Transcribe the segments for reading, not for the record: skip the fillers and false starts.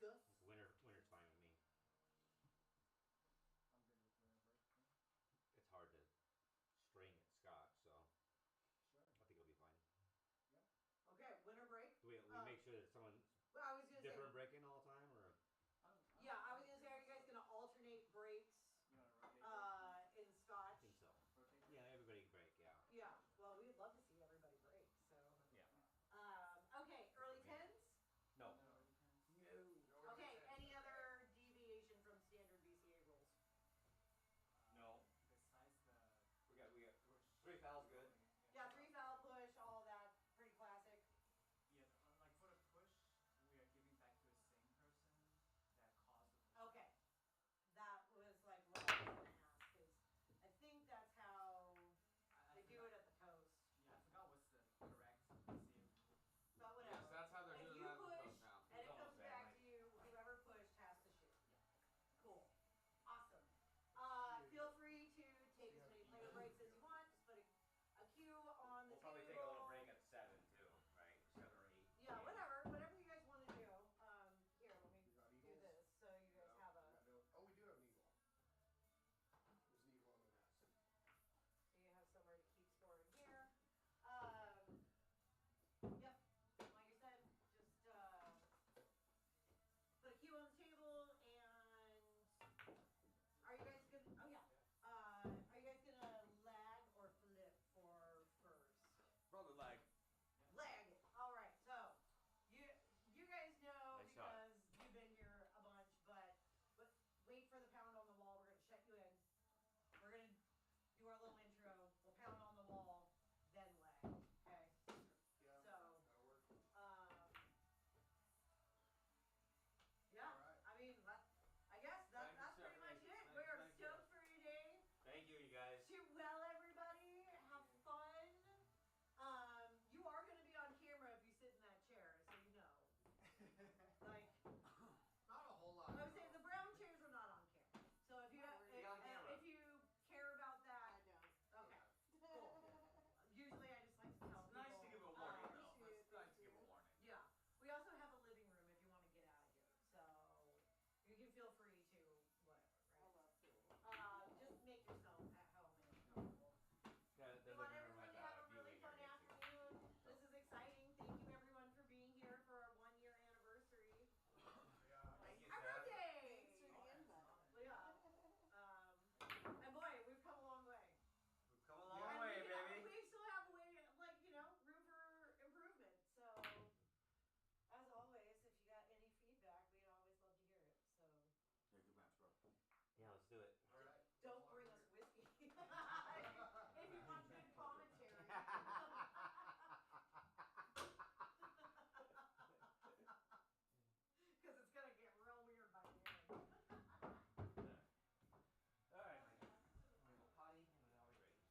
discuss? Winter's fine with me. I'm good with winter break. Yeah. It's hard to string at scotch, so Sure. I think it'll be fine. Yeah. Okay, winter break. Do we make sure that someone's well, I was gonna different say, breaking all the time, or? I was gonna say, are you guys gonna alternate breaks? You want to rotate? In scotch. I think so. Rotate. Yeah, everybody break. Yeah. Yeah. Well, we'd love to see everybody break. So. Yeah. Okay, early tens. No. No. Okay. Any other deviation from standard BCA rules? No. Besides the. We got 3 fouls good. Yeah, 3 foul push, all of that, pretty classic. Yeah, like for the push, we are giving back to the same person that caused the push. Okay. That was like what I was going to ask, because I think that's how they do it at the coast. Yeah, I forgot what's the correct BCA rule. But whatever. Yes, that's how they're if doing you that at the push coast now. and it It's comes almost back that, to you, whoever pushed has to shoot. Yeah. Cool. Awesome. Feel free to take as many player breaks as you want. Just put a cue on the We'll table. probably take a little break at 7 too, right? 7 or 8. Yeah, whatever you guys want to do. Here, let me do this so you guys have a. Oh, we do have an eagle. There's an eagle on the nest. So you have somewhere to keep score in here. Yep. Like I said, just put a cue on the table and. Are you guys gonna? Oh yeah. Are you guys gonna lag or flip for first? Probably like. Lag. All right. So you guys know Nice shot. because you've been here a bunch, but wait for the pound on the wall. We're gonna shut you in. We're gonna do our little intro. We'll pound on the wall, then lag. Okay. Yeah. So. That'll work. Yeah. All right. I mean, I guess that's pretty much it. We're stoked for you today. Thank you, you guys. Shoot well, everybody. Have fun. You are going to be on camera if you sit in that chair, so you know. Like, Not a whole lot. I would say the brown chairs are not on camera. So if you if you care about that, I don't. okay, cool. Usually I just like to tell It's people. nice to give a warning, though. It's nice to give a warning. Yeah. We also have a living room if you want to get out of here. So you can feel free to whatever, I right? love pool. Just make yourself at home and comfortable. Yeah, We want everyone to have a really fun afternoon. This is exciting. Thank you everyone for being here for our 1-year anniversary. Yeah. Thank you, Our Dad. birthday! Thanks for the invite. Yeah. And boy, we've come a long way. We've come a long And way, we, baby. we still have a way, like, room for improvement. So, as always, if you got any feedback, we'd always love to hear it. So, Yeah, good match, bro. Yeah, let's do it. All right. don't bring us whiskey. If you want good commentary. Because it's going to get real weird by the end. All right. I'm gonna go potty and then I'll be ready.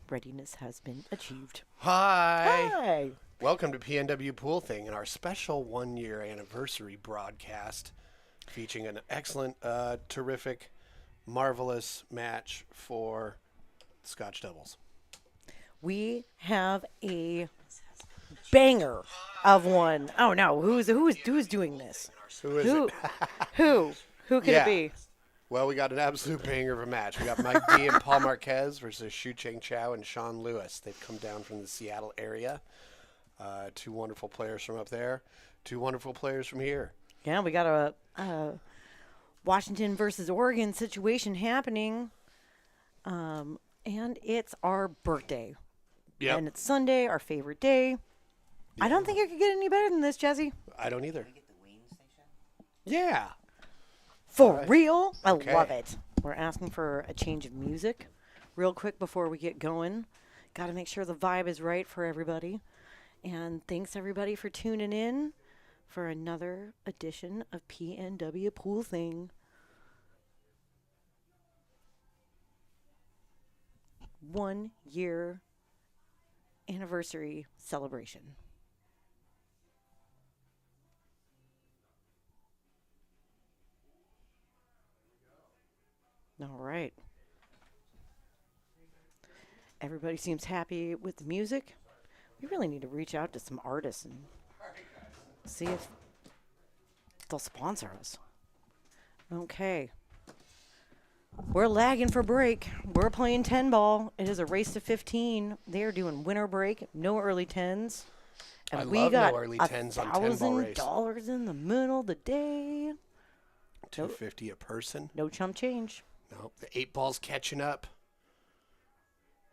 readiness has been achieved. Hi. Hi. Welcome to PNW Pool Thing and our special 1-year anniversary broadcast featuring an excellent, terrific, marvelous match for Scotch doubles. We have a banger of one. Oh no, who's doing this? Who is Who? it? Who could it be? Well, we got an absolute banger of a match. We got Mike D and Paul Marquez versus Shucheng, Chao and Sean Lewis. They've come down from the Seattle area. Two wonderful players from up there. Two wonderful players from here. Yeah, we got a Washington versus Oregon situation happening. And it's our birthday. Yep. And it's Sunday, our favorite day. Yeah. I don't think it could get any better than this, Jesse. I don't either. Can we get the Wayne station? Yeah. For real? I Okay. love it. We're asking for a change of music real quick before we get going. Got to make sure the vibe is right for everybody. And thanks, everybody, for tuning in for another edition of PNW Pool Thing. 1-year anniversary celebration. All right. Everybody seems happy with the music. We really need to reach out to some artists and see if they'll sponsor us. Okay. We're lagging for break. We're playing 10 ball. It is a race to 15. They are doing winter break, no early 10s. And I we love got no early 10s on 10 ball race. $1,000 in the middle of the day. $250 a person. No chump change. No, the 8 ball's catching up.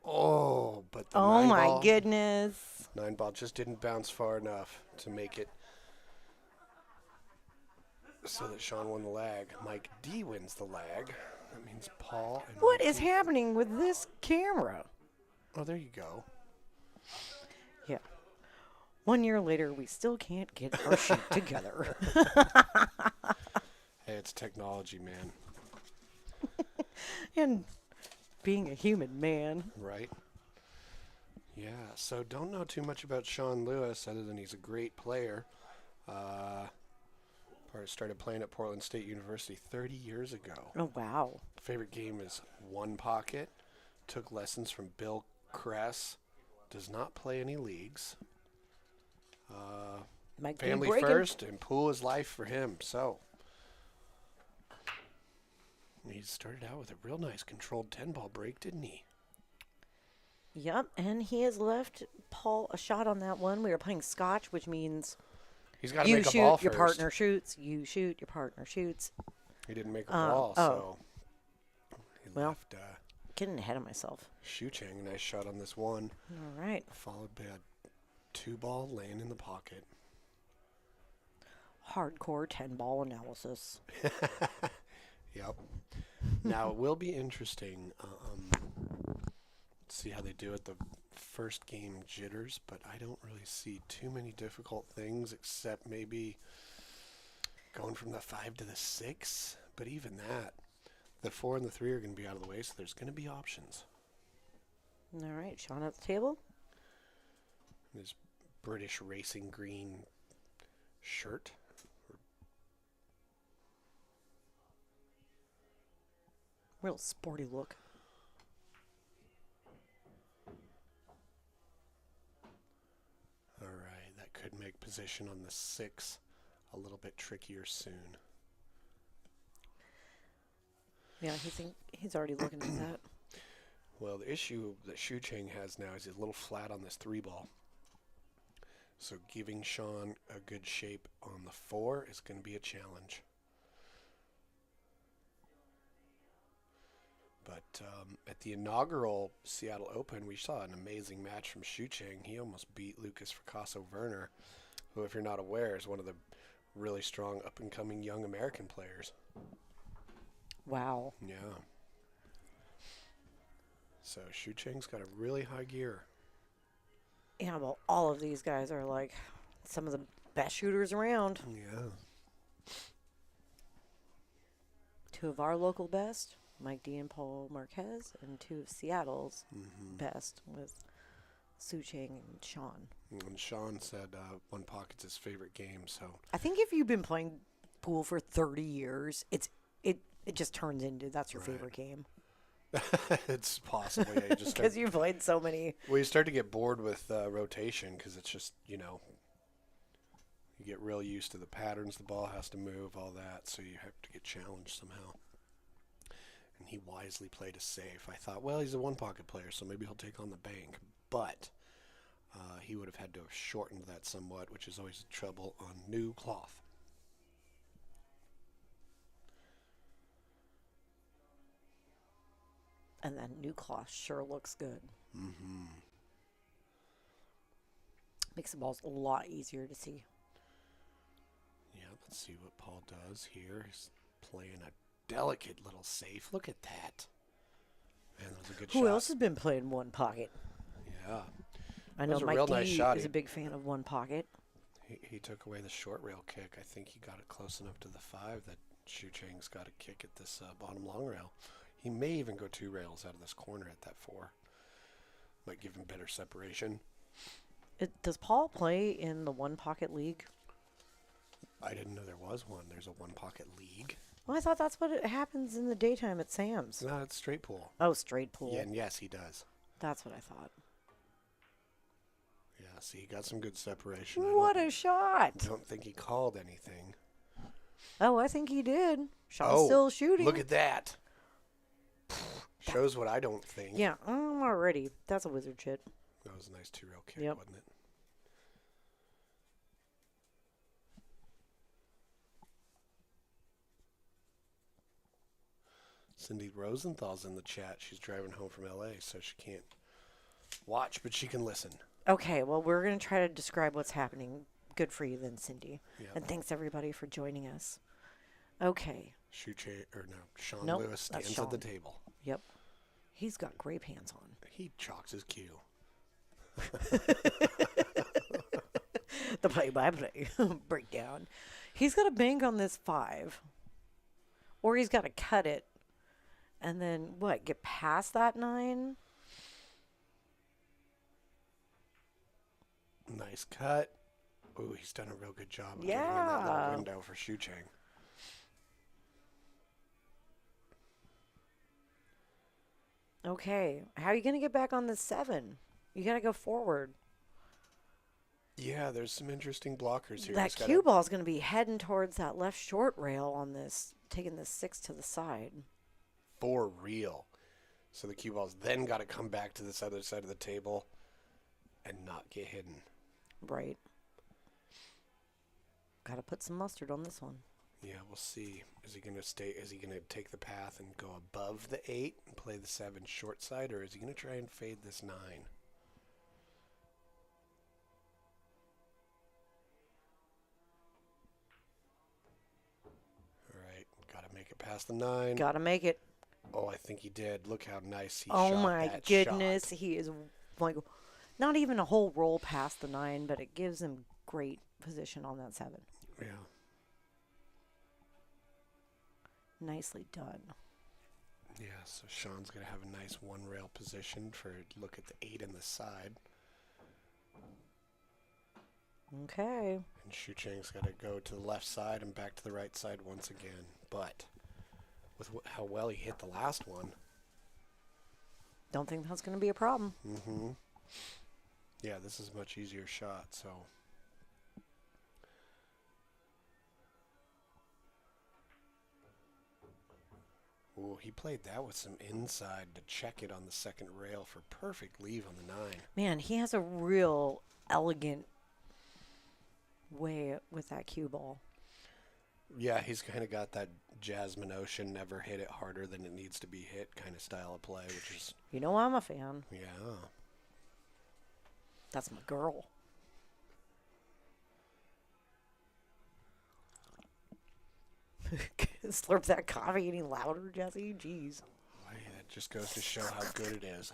Oh, but the Oh 9 my ball, goodness. 9 ball just didn't bounce far enough to make it so that Sean won the lag. Mike D wins the lag. That means Paul and What Mike is D. happening with this camera? Oh, there you go. Yeah. 1 year later, we still can't get our shit together. Hey, it's technology, man. And being a human man. Right? Yeah, so don't know too much about Sean Lewis other than he's a great player. Started playing at Portland State University 30 years ago. Oh, wow. Favorite game is One Pocket. Took lessons from Bill Kress. Does not play any leagues. Might be Family breaking. first, and pool is life for him. So he started out with a real nice controlled 10-ball break, didn't he? Yep, and he has left Paul a shot on that one. We were playing scotch, which means He's got to you make a shoot, ball your first. partner shoots. You shoot, your partner shoots. He didn't make a ball, oh. so he Well. left Getting ahead of myself. Shucheng. Nice shot on this one. All right. Followed by a 2-ball laying in the pocket. Hardcore 10-ball analysis. Yep. Now, it will be interesting see how they do it. The first game jitters, but I don't really see too many difficult things except maybe going from the 5 to the 6. But even that, the 4 and the 3 are going to be out of the way, so there's going to be options. All right, Sean at the table. This British racing green shirt. Real sporty look. All right, that could make position on the 6 a little bit trickier soon. Yeah, he's already looking at that. Well, the issue that Shucheng has now is he's a little flat on this 3-ball. So giving Sean a good shape on the 4 is going to be a challenge. But at the inaugural Seattle Open, we saw an amazing match from Shucheng. He almost beat Lucas Fracasso-Werner, who, if you're not aware, is one of the really strong up-and-coming young American players. Wow. Yeah. So Shucheng's got a really high gear. Yeah, well, all of these guys are like some of the best shooters around. Yeah. 2 of our local best. Mike D and Paul Marquez, and 2 of Seattle's Mm-hmm. best with Shucheng and Sean. And Sean said one pocket's his favorite game, so I think if you've been playing pool for 30 years, it just turns into that's your Right. favorite game it's possible. Yeah, you just start, because you've played so many. well, you start to get bored with rotation because it's just, you get real used to the patterns the ball has to move, all that, so you have to get challenged somehow. And he wisely played it safe. I thought, well, he's a one-pocket player, so maybe he'll take on the bank. But he would have had to have shortened that somewhat, which is always trouble on new cloth. And that new cloth sure looks good. Mm-hmm. Makes the balls a lot easier to see. Yeah, let's see what Paul does here. He's playing a delicate little safe. Look at that. Man, that was a good shot. Who else has been playing one pocket? Yeah. I That know was a Mike real D nice shot. is a big fan of one pocket. He took away the short rail kick. I think he got it close enough to the 5 that Shucheng's got a kick at this bottom long rail. He may even go 2 rails out of this corner at that 4. Might give him better separation. Does Paul play in the one pocket league? I didn't know there was one. There's a one pocket league. Well, I thought that's what it happens in the daytime at Sam's. No, it's straight pool. Oh, straight pool. Yeah, and yes, he does. That's what I thought. Yeah, see, he got some good separation. What a shot! I don't think he called anything. Oh, I think he did. Shaw's Oh, still shooting. Look at that. Shows what I don't think. Yeah, I'm already. That's a wizard shit. That was a nice 2 rail kick, Yep. wasn't it? Cindy Rosenthal's in the chat. She's driving home from LA, so she can't watch, but she can listen. Okay, well, we're going to try to describe what's happening. Good for you then, Cindy. Yeah. And thanks, everybody, for joining us. Okay. Sean Nope, Lewis that's stands at the Sean. table. Yep. He's got grape hands on. He chalks his cue. The play-by-play breakdown. He's got to bank on this 5. Or he's got to cut it. And then, what, get past that 9? Nice cut. Ooh, he's done a real good job of getting in that Yeah. little window for Shucheng. Okay. How are you going to get back on the 7? You got to go forward. Yeah, there's some interesting blockers here. That He's gotta- cue ball is going to be heading towards that left short rail on this, taking this 6 to the side. For real. So the cue ball's then got to come back to this other side of the table and not get hidden. Right. Got to put some mustard on this one. Yeah, we'll see. Is he going to stay? Is he going to take the path and go above the 8 and play the 7 short side, or is he going to try and fade this 9? All right, got to make it past the 9. Got to make it. Oh, I think he did. Look how nice he Oh shot my that goodness. shot. He is like not even a whole roll past the 9, but it gives him great position on that 7. Yeah. Nicely done. Yeah, so Sean's going to have a nice one rail position for look at the 8 in the side. Okay. And Shucheng's got to go to the left side and back to the right side once again. But with how well he hit the last one. Don't think that's going to be a problem. Mm-hmm. Yeah, this is a much easier shot, so. Ooh, he played that with some inside to check it on the second rail for perfect leave on the 9. Man, he has a real elegant way with that cue ball. Yeah, he's kind of got that Jasmine Ocean, never hit it harder than it needs to be hit kind of style of play, which is, You know I'm a fan. yeah. That's my girl. Slurp that coffee any louder, Jesse? Jeez. Boy, that just goes to show how good it is.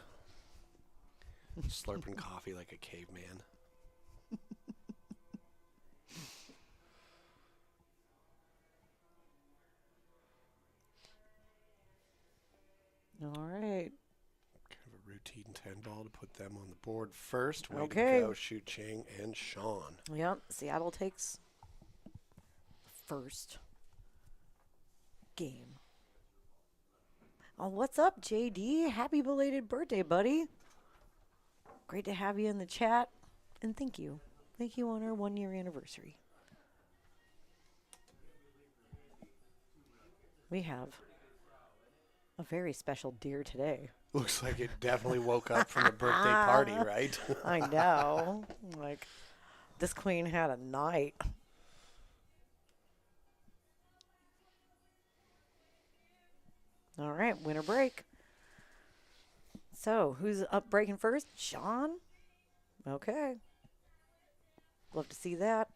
Slurping coffee like a caveman. 10 ball to put them on the board first. Way Okay. to go, Shucheng and Sean. Yep. Seattle takes first game. Oh, what's up, JD? Happy belated birthday, buddy. Great to have you in the chat. And thank you. Thank you on our 1-year anniversary. We have a very special deer today. Looks like it definitely woke up from a birthday party, right? I know. Like, this queen had a night. All right, winter break. So, who's up breaking first? Sean? Okay. Love to see that.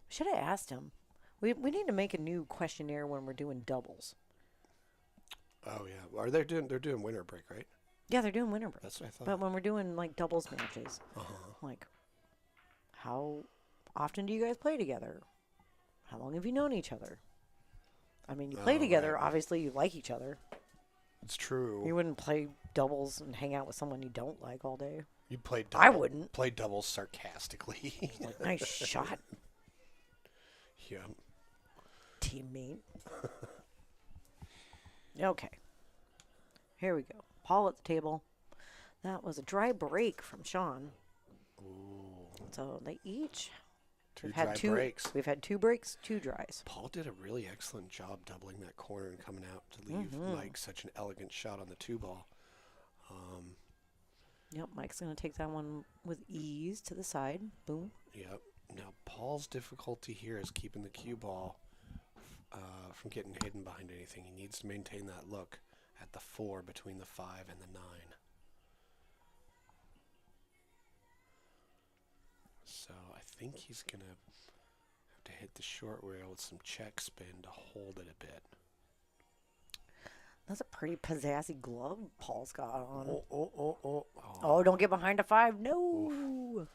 Should have asked him. We need to make a new questionnaire when we're doing doubles. Oh yeah, are they doing? They're doing winter break, right? Yeah, they're doing winter break. That's what I thought. But when we're doing like doubles matches, like, how often do you guys play together? How long have you known each other? I mean, you play Oh, together. right. Obviously, you like each other. It's true. You wouldn't play doubles and hang out with someone you don't like all day. You'd play. I wouldn't. Play doubles sarcastically. Like, nice shot, Yeah. teammate. Okay. Here we go. Paul at the table. That was a dry break from Sean. Ooh. So they each Two we've had dry breaks. We've had 2 breaks, 2 dries. Paul did a really excellent job doubling that corner and coming out to leave Mike such an elegant shot on the 2-ball. Yep, Mike's going to take that one with ease to the side. Boom. Yep. Now Paul's difficulty here is keeping the cue ball from getting hidden behind anything. He needs to maintain that look at the 4 between the 5 and the 9. So I think he's going to have to hit the short rail with some check spin to hold it a bit. That's a pretty pizzazzy glove Paul's got on. Oh. Oh, don't get behind a 5. No.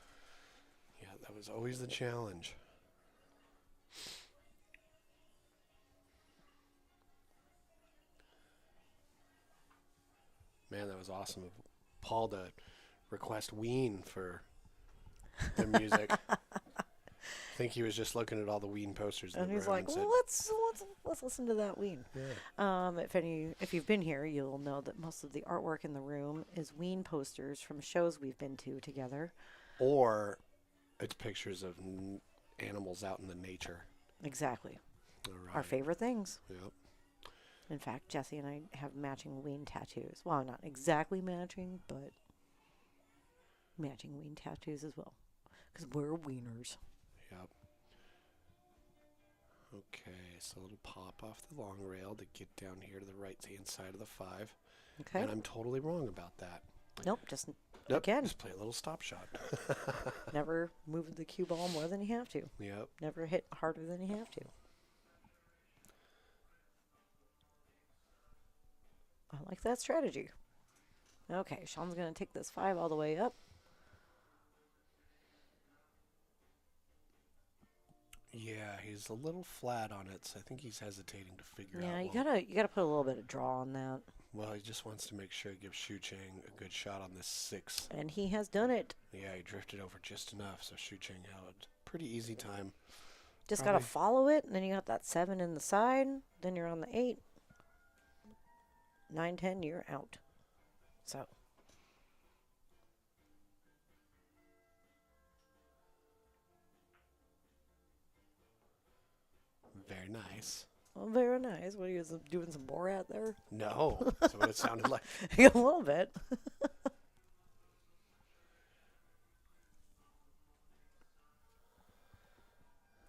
Yeah, that was always the challenge. Man, that was awesome of Paul to request Ween for the music. I think he was just looking at all the Ween posters. And he's like, said, well, let's listen to that Ween. yeah. If you've been here, you'll know that most of the artwork in the room is Ween posters from shows we've been to together. Or it's pictures of animals out in the nature. Exactly. All right. Our favorite things. Yep. In fact, Jesse and I have matching Ween tattoos. Well, not exactly matching, but matching Ween tattoos as well. Because we're wieners. Yep. Okay, so a little pop off the long rail to get down here to the right-hand side of the 5. Okay. And I'm totally wrong about that. Nope, just Yep, again, just play a little stop shot. never move the cue ball more than you have to. Yep. Never hit harder than you have to. I like that strategy. Okay, Sean's going to take this 5 all the way up. Yeah, he's a little flat on it, so I think he's hesitating to figure out. Yeah, you well, gotta put a little bit of draw on that. Well, he just wants to make sure he gives Shucheng a good shot on this 6. And he has done it. Yeah, he drifted over just enough, so Shucheng had a pretty easy time. Just gotta follow it, and then you got that 7 in the side. Then you're on the 8. 9, 10, you're out. So. Very nice. Well, very nice. What are you doing, some Borat there? No, that's what it sounded like. A little bit.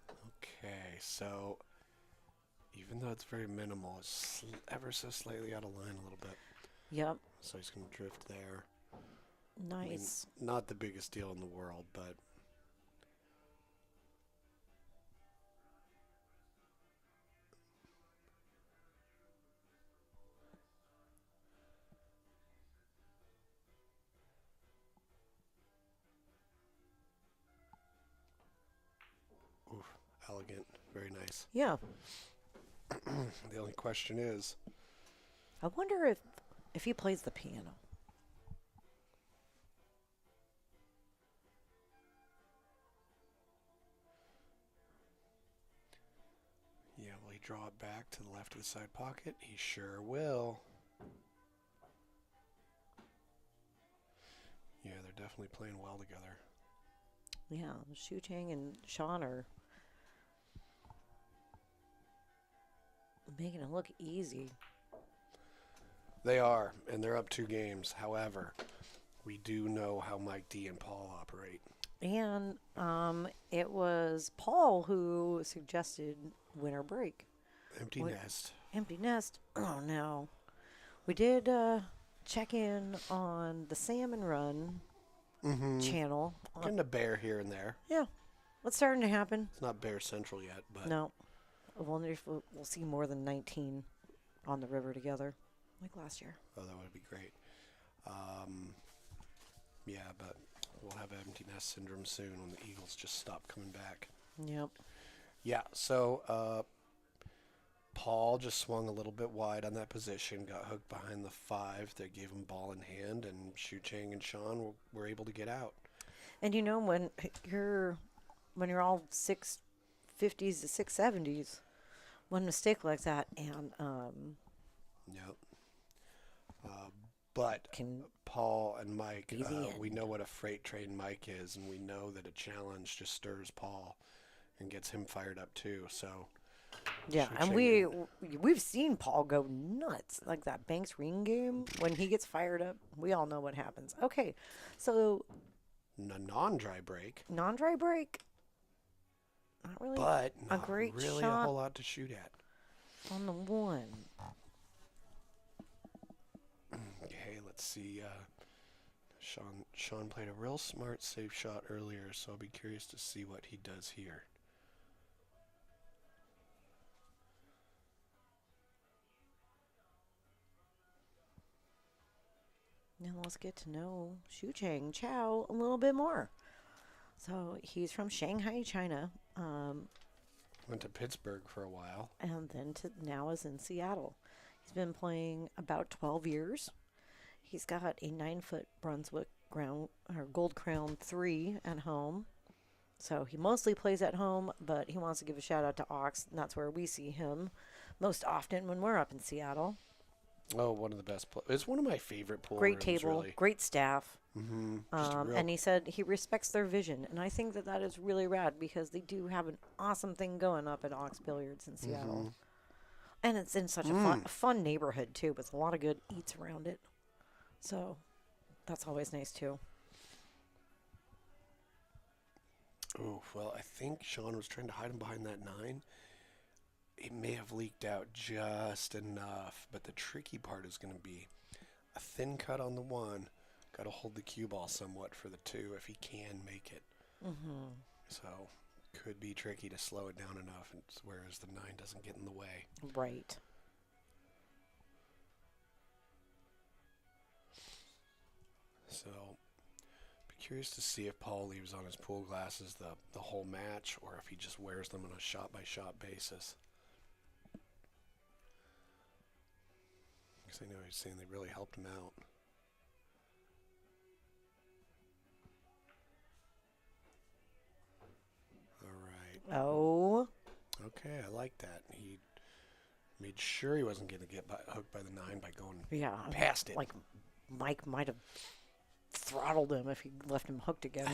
Okay, so even though it's very minimal, it's ever so slightly out of line a little bit. Yep. So he's going to drift there. I mean, Nice. not the biggest deal in the world, but oof, elegant, very nice. Yeah. The only question is, I wonder if he plays the piano. Yeah, will he draw it back to the left of the side pocket? He sure will. Yeah, they're definitely playing well together. Yeah, Shucheng and Sean are making it look easy. They are, and they're up 2 games. However, we do know how Mike D and Paul operate. And it was Paul who suggested winter break. Empty What? nest. Empty nest. Oh no. We did check in on the Salmon Run channel. Getting a bear here and there. Yeah, what's starting to happen? It's not Bear Central yet, but No. I wonder if we'll see more than 19 on the river together, like last year. oh, that would be great. Yeah, but we'll have empty nest syndrome soon when the eagles just stop coming back. Yep. Yeah, so Paul just swung a little bit wide on that position, got hooked behind the 5. They gave him ball in hand, and Shucheng and Sean were able to get out. And you know when you're all 650s to 670s, one mistake like that and Yep. But can Paul and Mike, be the we end. know what a freight train Mike is, and we know that a challenge just stirs Paul and gets him fired up too. So Yeah, and we've seen Paul go nuts like that Banks Ring game when he gets fired up. We all know what happens. Okay, so a non-dry break, non-dry break. Not really but a not great really shot a whole lot to shoot at. on the one. Okay, let's see. Sean played a real smart, safe shot earlier, so I'll be curious to see what he does here. Now let's get to know Shucheng Chao a little bit more. So he's from Shanghai, China, Went to Pittsburgh for a while. and then now is in Seattle. He's been playing about 12 years. He's got a 9-foot Brunswick Gold Crown 3 at home. So he mostly plays at home, but he wants to give a shout out to Ox, and that's where we see him most often when we're up in Seattle. Oh, one of the best. It's one of my favorite pool Great rooms, table, really. great staff. Just a real And he said he respects their vision, and I think that is really rad because they do have an awesome thing going up at Ox Billiards in Seattle, and it's in such a fun neighborhood too, with a lot of good eats around it. So that's always nice too. Oh, well, I think Sean was trying to hide him behind that 9. It may have leaked out just enough, but the tricky part is going to be a thin cut on the 1. Got to hold the cue ball somewhat for the 2 if he can make it. So could be tricky to slow it down enough, whereas the 9 doesn't get in the way. Right. So be curious to see if Paul leaves on his pool glasses the whole match, or if he just wears them on a shot-by-shot basis. Because I know he's saying they really helped him out. All right. Oh. Okay, I like that. He made sure he wasn't going to get hooked by the 9 by going Yeah. past it. Like Mike might have throttled him if he left him hooked again.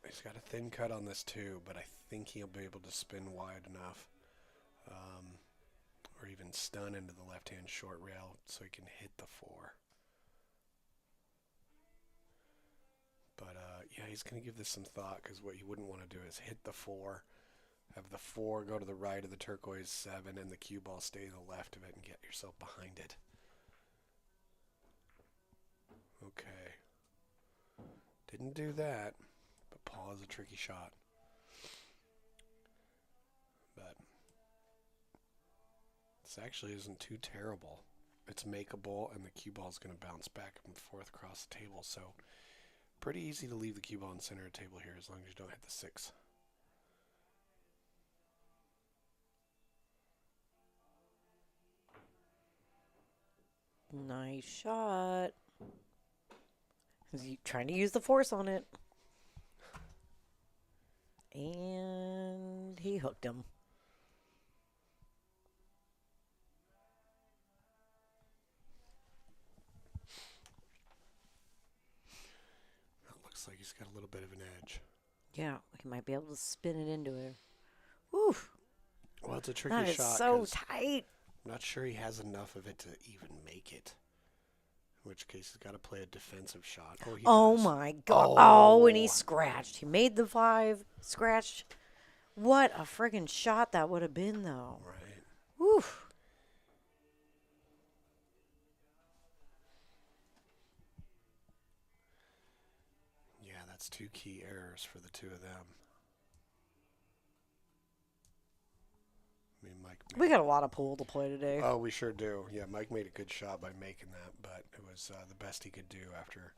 He's got a thin cut on this too, but I think he'll be able to spin wide enough, or even stun into the left-hand short rail so he can hit the 4. But yeah, he's going to give this some thought, because what you wouldn't want to do is hit the 4, have the 4 go to the right of the turquoise 7, and the cue ball stay to the left of it and get yourself behind it. Okay. Didn't do that, but Paul is a tricky shot. But this actually isn't too terrible. It's makeable, and the cue ball is going to bounce back and forth across the table, so pretty easy to leave the cue ball in the center of the table here as long as you don't hit the 6. Nice shot. He's trying to use the force on it. And he hooked him. It looks like he's got a little bit of an edge. Yeah, he might be able to spin it into it. Oof. Well, it's a tricky That is shot. so 'Cause tight. I'm not sure he has enough of it to even make it. In which case, he's got to play a defensive shot. Oh, he Oh does. my god. Oh, and he Oh. scratched. He made the 5, scratched. What a friggin' shot that would have been, though. Right. Oof. Yeah, that's 2 key errors for the two of them. I mean, Mike. We got a lot of pool to play today. Oh, we sure do. Yeah, Mike made a good shot by making that, but it was the best he could do after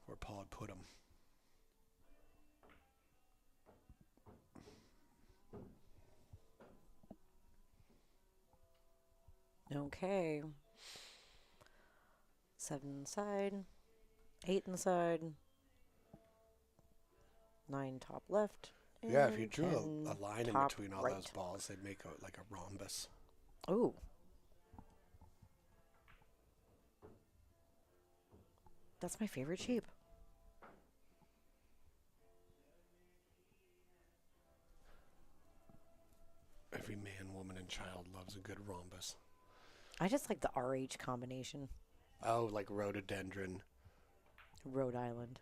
where Paul had put him. Okay. 7 inside. 8 inside. 9 top left. Yeah, if you and drew 10 a line in top between all right. those balls, they'd make like a rhombus. Ooh. That's my favorite shape. Every man, woman, and child loves a good rhombus. I just like the RH combination. Oh, like rhododendron, Rhode Island.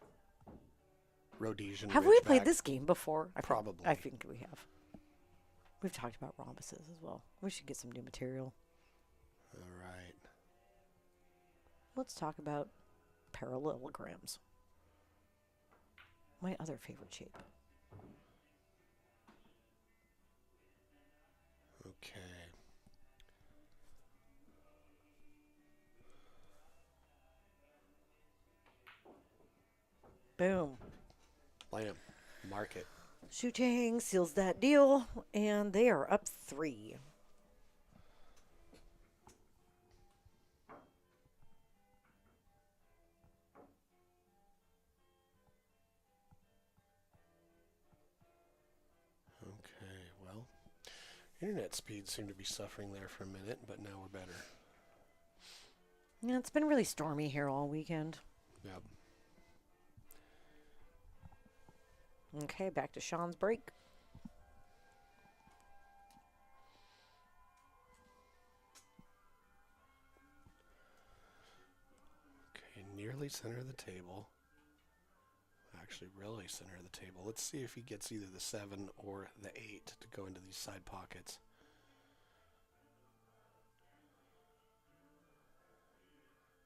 Rhodesian. Have we played Ridgeback. this game before? Probably. I think we have. We've talked about rhombuses as well. We should get some new material. All right. Let's talk about parallelograms. My other favorite shape. Okay. Boom. Blam. Mark it. Shucheng seals that deal, and they are up 3. Okay, well, internet speeds seem to be suffering there for a minute, but now we're better. Yeah, it's been really stormy here all weekend. Yep. Okay, back to Sean's break. Okay, nearly center of the table. Actually, really center of the table. Let's see if he gets either the 7 or the 8 to go into these side pockets.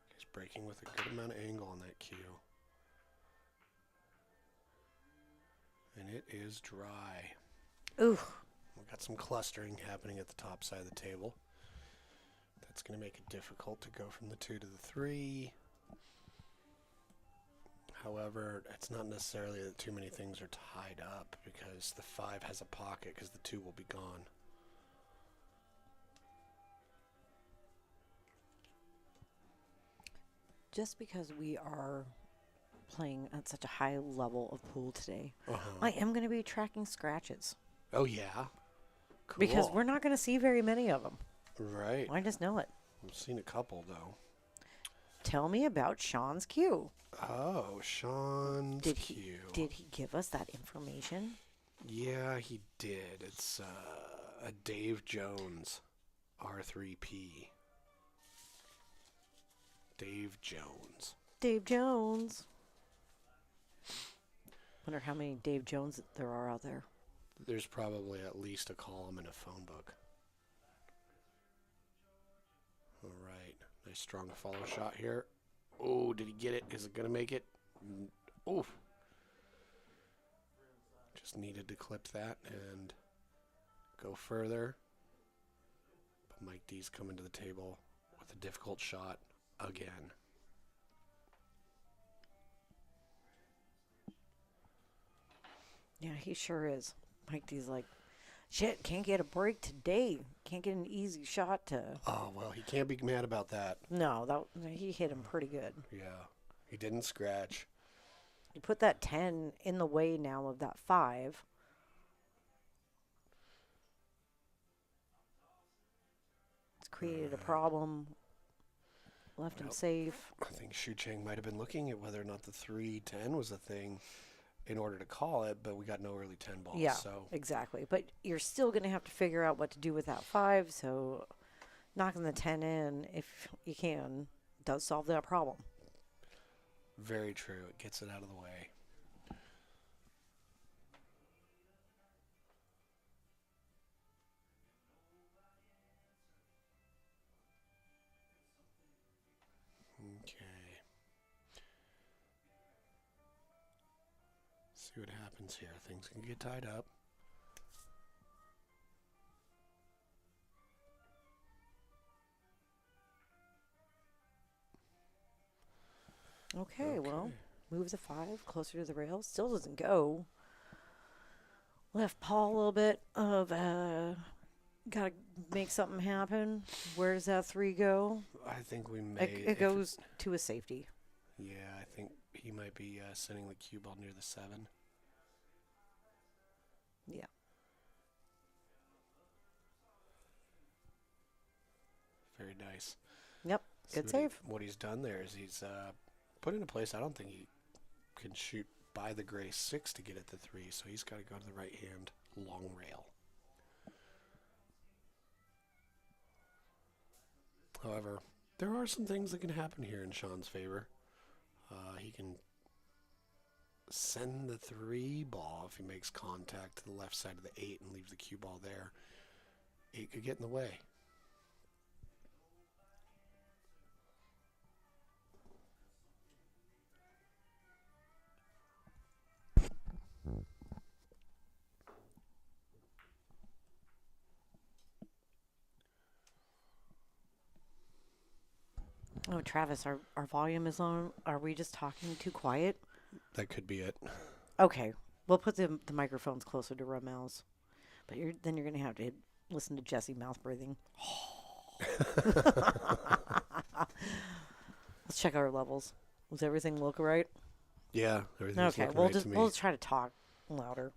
He's breaking with a good amount of angle on that cue. And it is dry. Ooh. We've got some clustering happening at the top side of the table. That's going to make it difficult to go from the 2 to the 3. However, it's not necessarily that too many things are tied up because the 5 has a pocket because the 2 will be gone. Just because we are playing at such a high level of pool today, Uh-huh. I am going to be tracking scratches. Oh, yeah? Cool. Because we're not going to see very many of them. Right. I just know it. I've seen a couple, though. Tell me about Sean's cue. Oh, Sean's Did cue. Did he give us that information? Yeah, he did. It's a Dave Jones R3P. Dave Jones. Dave Jones. Wonder how many Dave Jones there are out there. There's probably at least a column in a phone book. All right. Nice strong follow shot here. Oh, did he get it? Is it going to make it? Oh. Just needed to clip that and go further. But Mike D's coming to the table with a difficult shot again. Yeah, he sure is. Mike D's like, Shit, can't get a break today. Can't get an easy shot to. Oh, well, he can't be mad about that. No, he hit him pretty good. Yeah. He didn't scratch. You put that 10 in the way now of that 5. It's created a problem. Left him safe. I think Shucheng might have been looking at whether or not the 3-10 was a thing in order to call it, but we got no early 10 balls. Yeah, So exactly. But you're still going to have to figure out what to do with that 5, so knocking the 10 in, if you can, does solve that problem. very true. It gets it out of the way. Okay. See what happens here. Things can get tied up. Okay, well, move the 5 closer to the rail. Still doesn't go. Left Paul a little bit of got to make something happen. Where does that 3 go? I think we may. It goes to a safety. Yeah, I think he might be sending the cue ball near the 7. Yeah. Very nice. Yep. See Good save. What he's done there is he's put in a place I don't think he can shoot by the gray 6 to get at the 3, so he's got to go to the right hand long rail. However, there are some things that can happen here in Sean's favor. He can send the 3 ball if he makes contact to the left side of the 8 and leaves the cue ball there. 8 could get in the way. Oh, Travis, our volume is on. Are we just talking too quiet? That could be it. Okay. We'll put the microphones closer to Ramel's. But then you're going to have to listen to Jesse mouth breathing. Let's check our levels. Does everything look right? Yeah, everything's Okay, looking right to me. we'll just try to talk louder.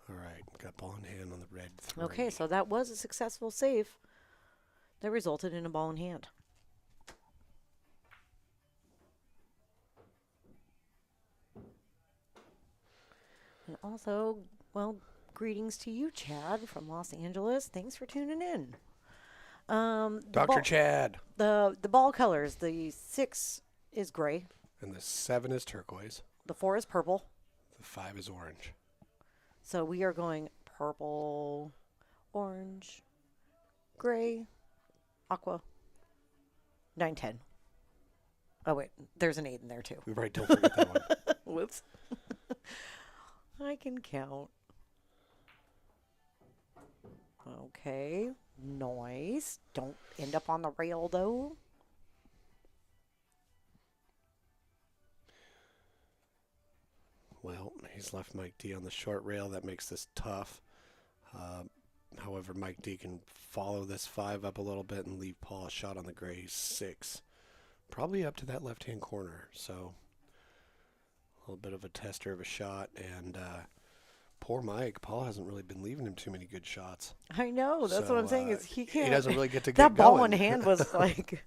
All right, got ball in hand on the red 3. Okay, so that was a successful save that resulted in a ball in hand. And also, well, greetings to you, Chad, from Los Angeles. Thanks for tuning in. Dr. Chad. The ball colors, the 6 is gray, And the 7 is turquoise. the 4 is purple. The 5 is orange. So we are going purple, orange, gray, aqua, 9, 10. Oh, wait, there's an 8 in there, too. Right, don't forget that one. Whoops. I can count. Okay, nice. Don't end up on the rail, though. Well, he's left Mike D on the short rail. That makes this tough. However, Mike D can follow this 5 up a little bit and leave Paul a shot on the gray 6. Probably up to that left-hand corner. So a little bit of a tester of a shot. And poor Mike. Paul hasn't really been leaving him too many good shots. I know. That's what I'm saying. Is he can't. He doesn't really get to that get ball going. in hand was like.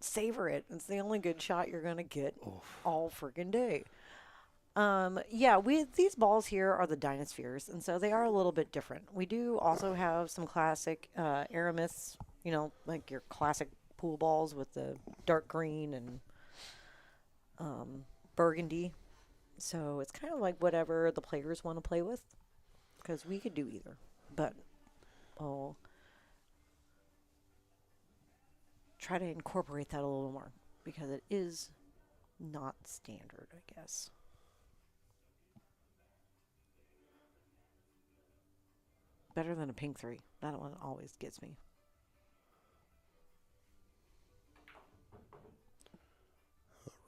Savor it. It's the only good shot you're gonna get all freaking day. Yeah, these balls here are the Dynaspheres, and so they are a little bit different. We do also have some classic Aramis, like your classic pool balls with the dark green and burgundy. So it's kind of like whatever the players want to play with, because we could do either. But I'll try to incorporate that a little more, because it is not standard, I guess. Better than a pink 3. That one always gets me.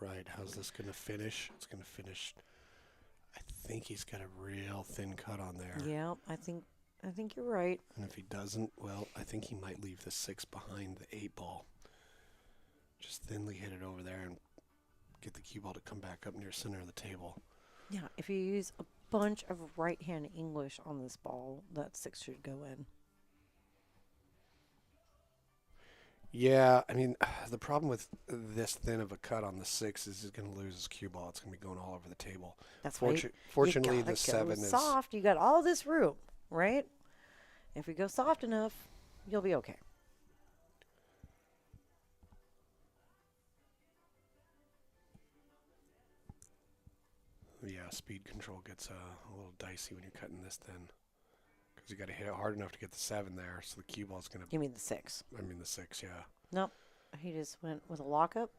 Right. How's this going to finish? It's going to finish. I think he's got a real thin cut on there. Yeah, I think you're right. And if he doesn't, well, I think he might leave the 6 behind the 8 ball. Just thinly hit it over there and get the cue ball to come back up near center of the table. Yeah, if you use a bunch of right-hand English on this ball, that 6 should go in. Yeah, I mean, the problem with this thin of a cut on the 6 is he's going to lose his cue ball. It's going to be going all over the table. That's right. Fortunately, You the gotta 7 go is soft. You got all this room, right? If you go soft enough, you'll be okay. Yeah, speed control gets a little dicey when you're cutting this thin. Because you got to hit it hard enough to get the 7 there, so the cue ball's going to... You mean the 6? I mean the 6, yeah. Nope. He just went with a lockup.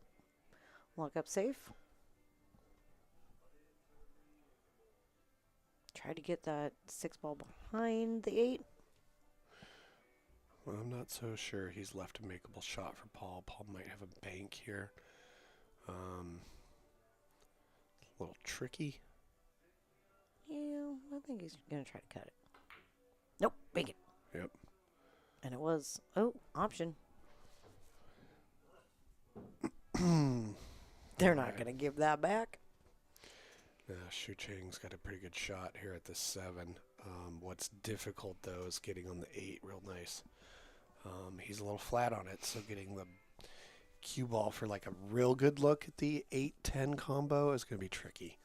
Lockup safe. Try to get that 6 ball behind the 8. Well, I'm not so sure. He's left a makeable shot for Paul. Paul might have a bank here. A little tricky. Yeah, I think he's going to try to cut it. Nope, make it. Yep. And it was, option. They're not going to give that back. Shucheng's got a pretty good shot here at the 7. What's difficult, though, is getting on the 8 real nice. He's a little flat on it, so getting the cue ball for like a real good look at the 8-10 combo is going to be tricky.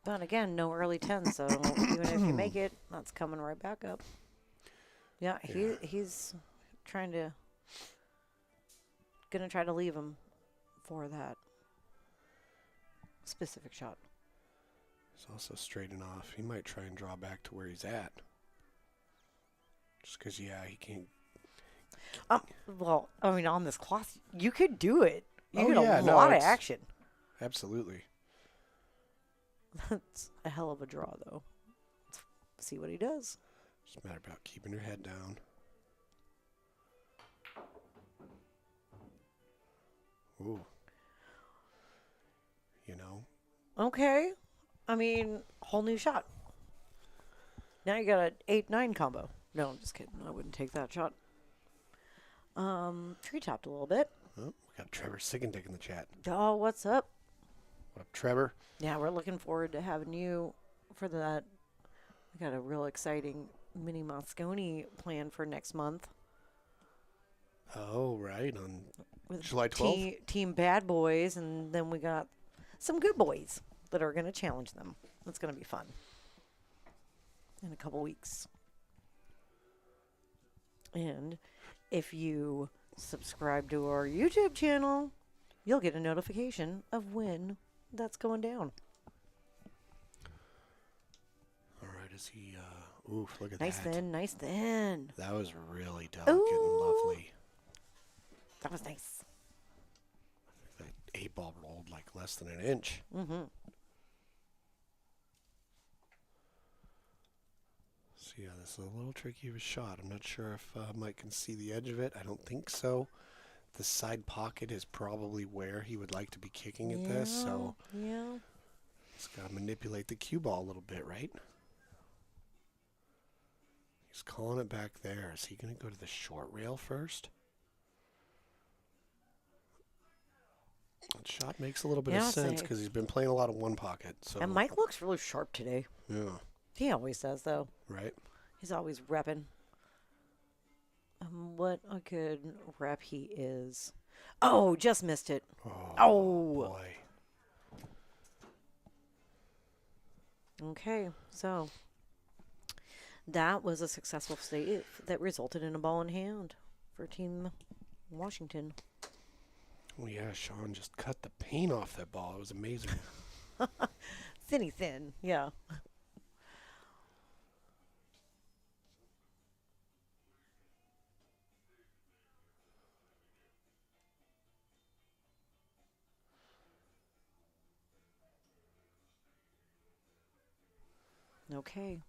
But again, no early 10, so even if you make it, that's coming right back up. Yeah, he's trying to, going to try to leave him for that specific shot. He's also straighten off. He might try and draw back to where he's at. Just because, yeah, he can't. Well, I mean, on this cloth, you could do it. You Oh, get yeah, a no, lot of it's- action. Absolutely. That's a hell of a draw, though. Let's see what he does. Just a matter about keeping your head down. Ooh. You know? Okay. I mean, whole new shot. Now you got an 8-9 combo. No, I'm just kidding. I wouldn't take that shot. Tree topped a little bit. Oh, we got Trevor Sigendick in the chat. Oh, what's up? What up, Trevor? Yeah, we're looking forward to having you for that. We got a real exciting mini Moscone planned for next month. Oh, right. On With July 12th? Team Bad Boys, and then we got some good boys that are going to challenge them. That's going to be fun. In a couple weeks. And if you subscribe to our YouTube channel, you'll get a notification of when that's going down. All right, is he... oof, look at Nice that. thin, nice thin. That was really delicate and Ooh. lovely. That was nice. That 8 ball rolled like less than an inch. Mm-hmm. So, yeah, this is a little tricky of a shot. I'm not sure if Mike can see the edge of it. I don't think so. The side pocket is probably where he would like to be kicking at this, so Yeah. he's got to manipulate the cue ball a little bit, right? He's calling it back there. Is he going to go to the short rail first? That shot makes a little bit of Yeah, sense say- because he's been playing a lot of one pocket. So And Mike looks really sharp today. yeah, He always does, though. right. He's always repping. What a good rep he is. Oh, just missed it. Oh. Boy. Okay, so that was a successful save that resulted in a ball in hand for Team Washington. Oh yeah, Sean just cut the paint off that ball. It was amazing. Thinny thin, yeah. Okay.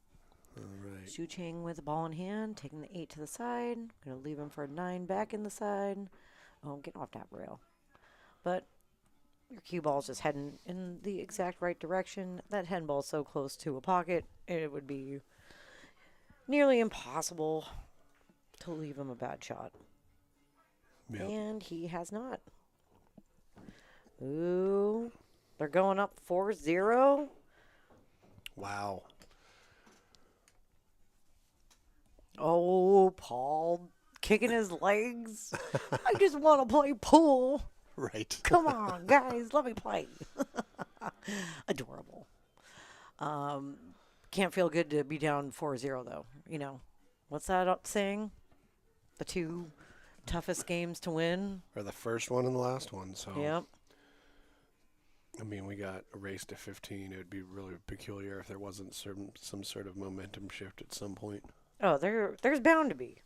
All right. Shucheng with the ball in hand, taking the 8 to the side. Going to leave him for a 9 back in the side. Oh, get off that rail. But your cue ball's just heading in the exact right direction. That hen ball's so close to a pocket, it would be nearly impossible to leave him a bad shot. Yep. And he has not. Ooh. They're going up 4-0. Wow. Oh, Paul kicking his legs. I just want to play pool. Right. Come on, guys, let me play. Adorable. Can't feel good to be down 4-0, though. You know, what's that saying? The two toughest games to win. Or the first one and the last one. So. Yep. I mean, we got a race to 15. It would be really peculiar if there wasn't some sort of momentum shift at some point. Oh, there's bound to be.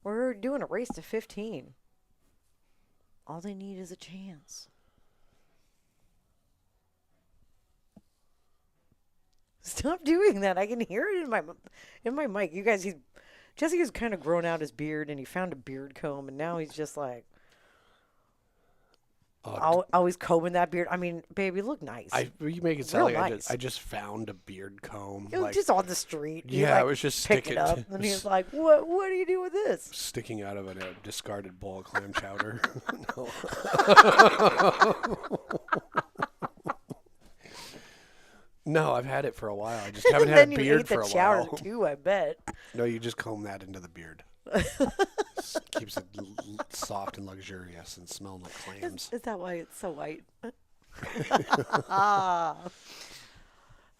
We're doing a race to 15. All they need is a chance. Stop doing that. I can hear it in my mic. You guys, Jesse has kind of grown out his beard, and he found a beard comb, and now he's just like always combing that beard. I mean, baby, look nice. You make it sound Real like nice. I just found a beard comb. It was just on the street. He, yeah, like, it was just picked sticking it up, and he was like, "What do you do with this?" sticking out of a discarded bowl of clam chowder. No. No, I've had it for a while. I just haven't And had then a you beard ate for the a chowder while. too, I bet. No, you just comb that into the beard. Keeps it soft and luxurious and smelling like clams. Is that why it's so white? All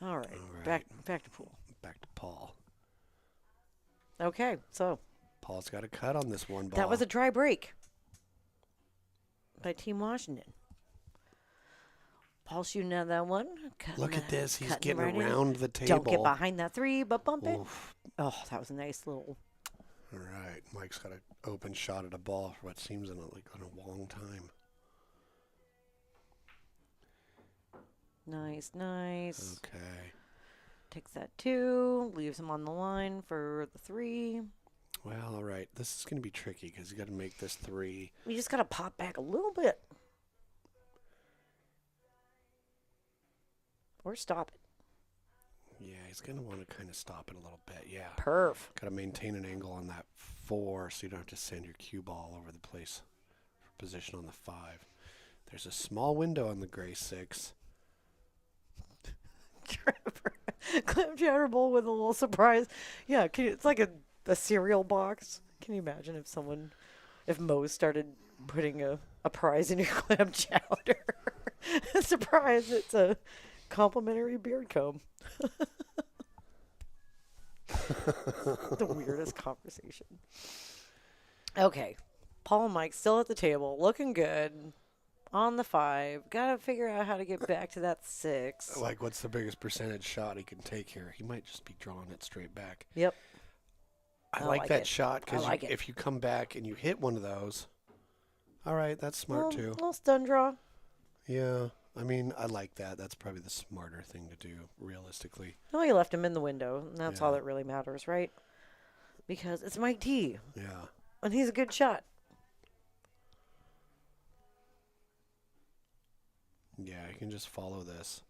right. Back to pool. Back to Paul. Okay, so Paul's got a cut on this one ball. that was a dry break by Team Washington. Paul shooting at that one. Look at this. He's cutting getting right in. around the table. Don't get behind that three, but bump it. Oof. Oh, that was a nice little. All right. Mike's got an open shot at a ball for what seems in a long time. Nice. Okay. Takes that two, leaves him on the line for the three. Well, all right. This is going to be tricky because he's got to make this three. You just got to pop back a little bit. Or stop it. Yeah, he's going to want to kind of stop it a little bit. Yeah. Perf. Got to maintain an angle on that 4 so you don't have to send your cue ball over the place for position on the 5. There's a small window on the gray 6. Trevor. Clam chowder bowl with a little surprise. Yeah, it's like a cereal box. Can you imagine if Moe started putting a prize in your clam chowder? Surprise, it's a complimentary beard comb. The weirdest conversation. Okay. Paul and Mike still at the table, looking good. On the 5. Gotta figure out how to get back to that 6. Like, what's the biggest percentage shot he can take here? He might just be drawing it straight back. Yep. I I like like that it. shot because I like it. if you come back and you hit one of those, all right, that's smart too. Little stun draw. Yeah, I mean, I like that. That's probably the smarter thing to do, realistically. No, you left him in the window, and that's all Yeah. that really matters, right? Because it's Mike T, Yeah. and he's a good shot. Yeah, you can just follow this.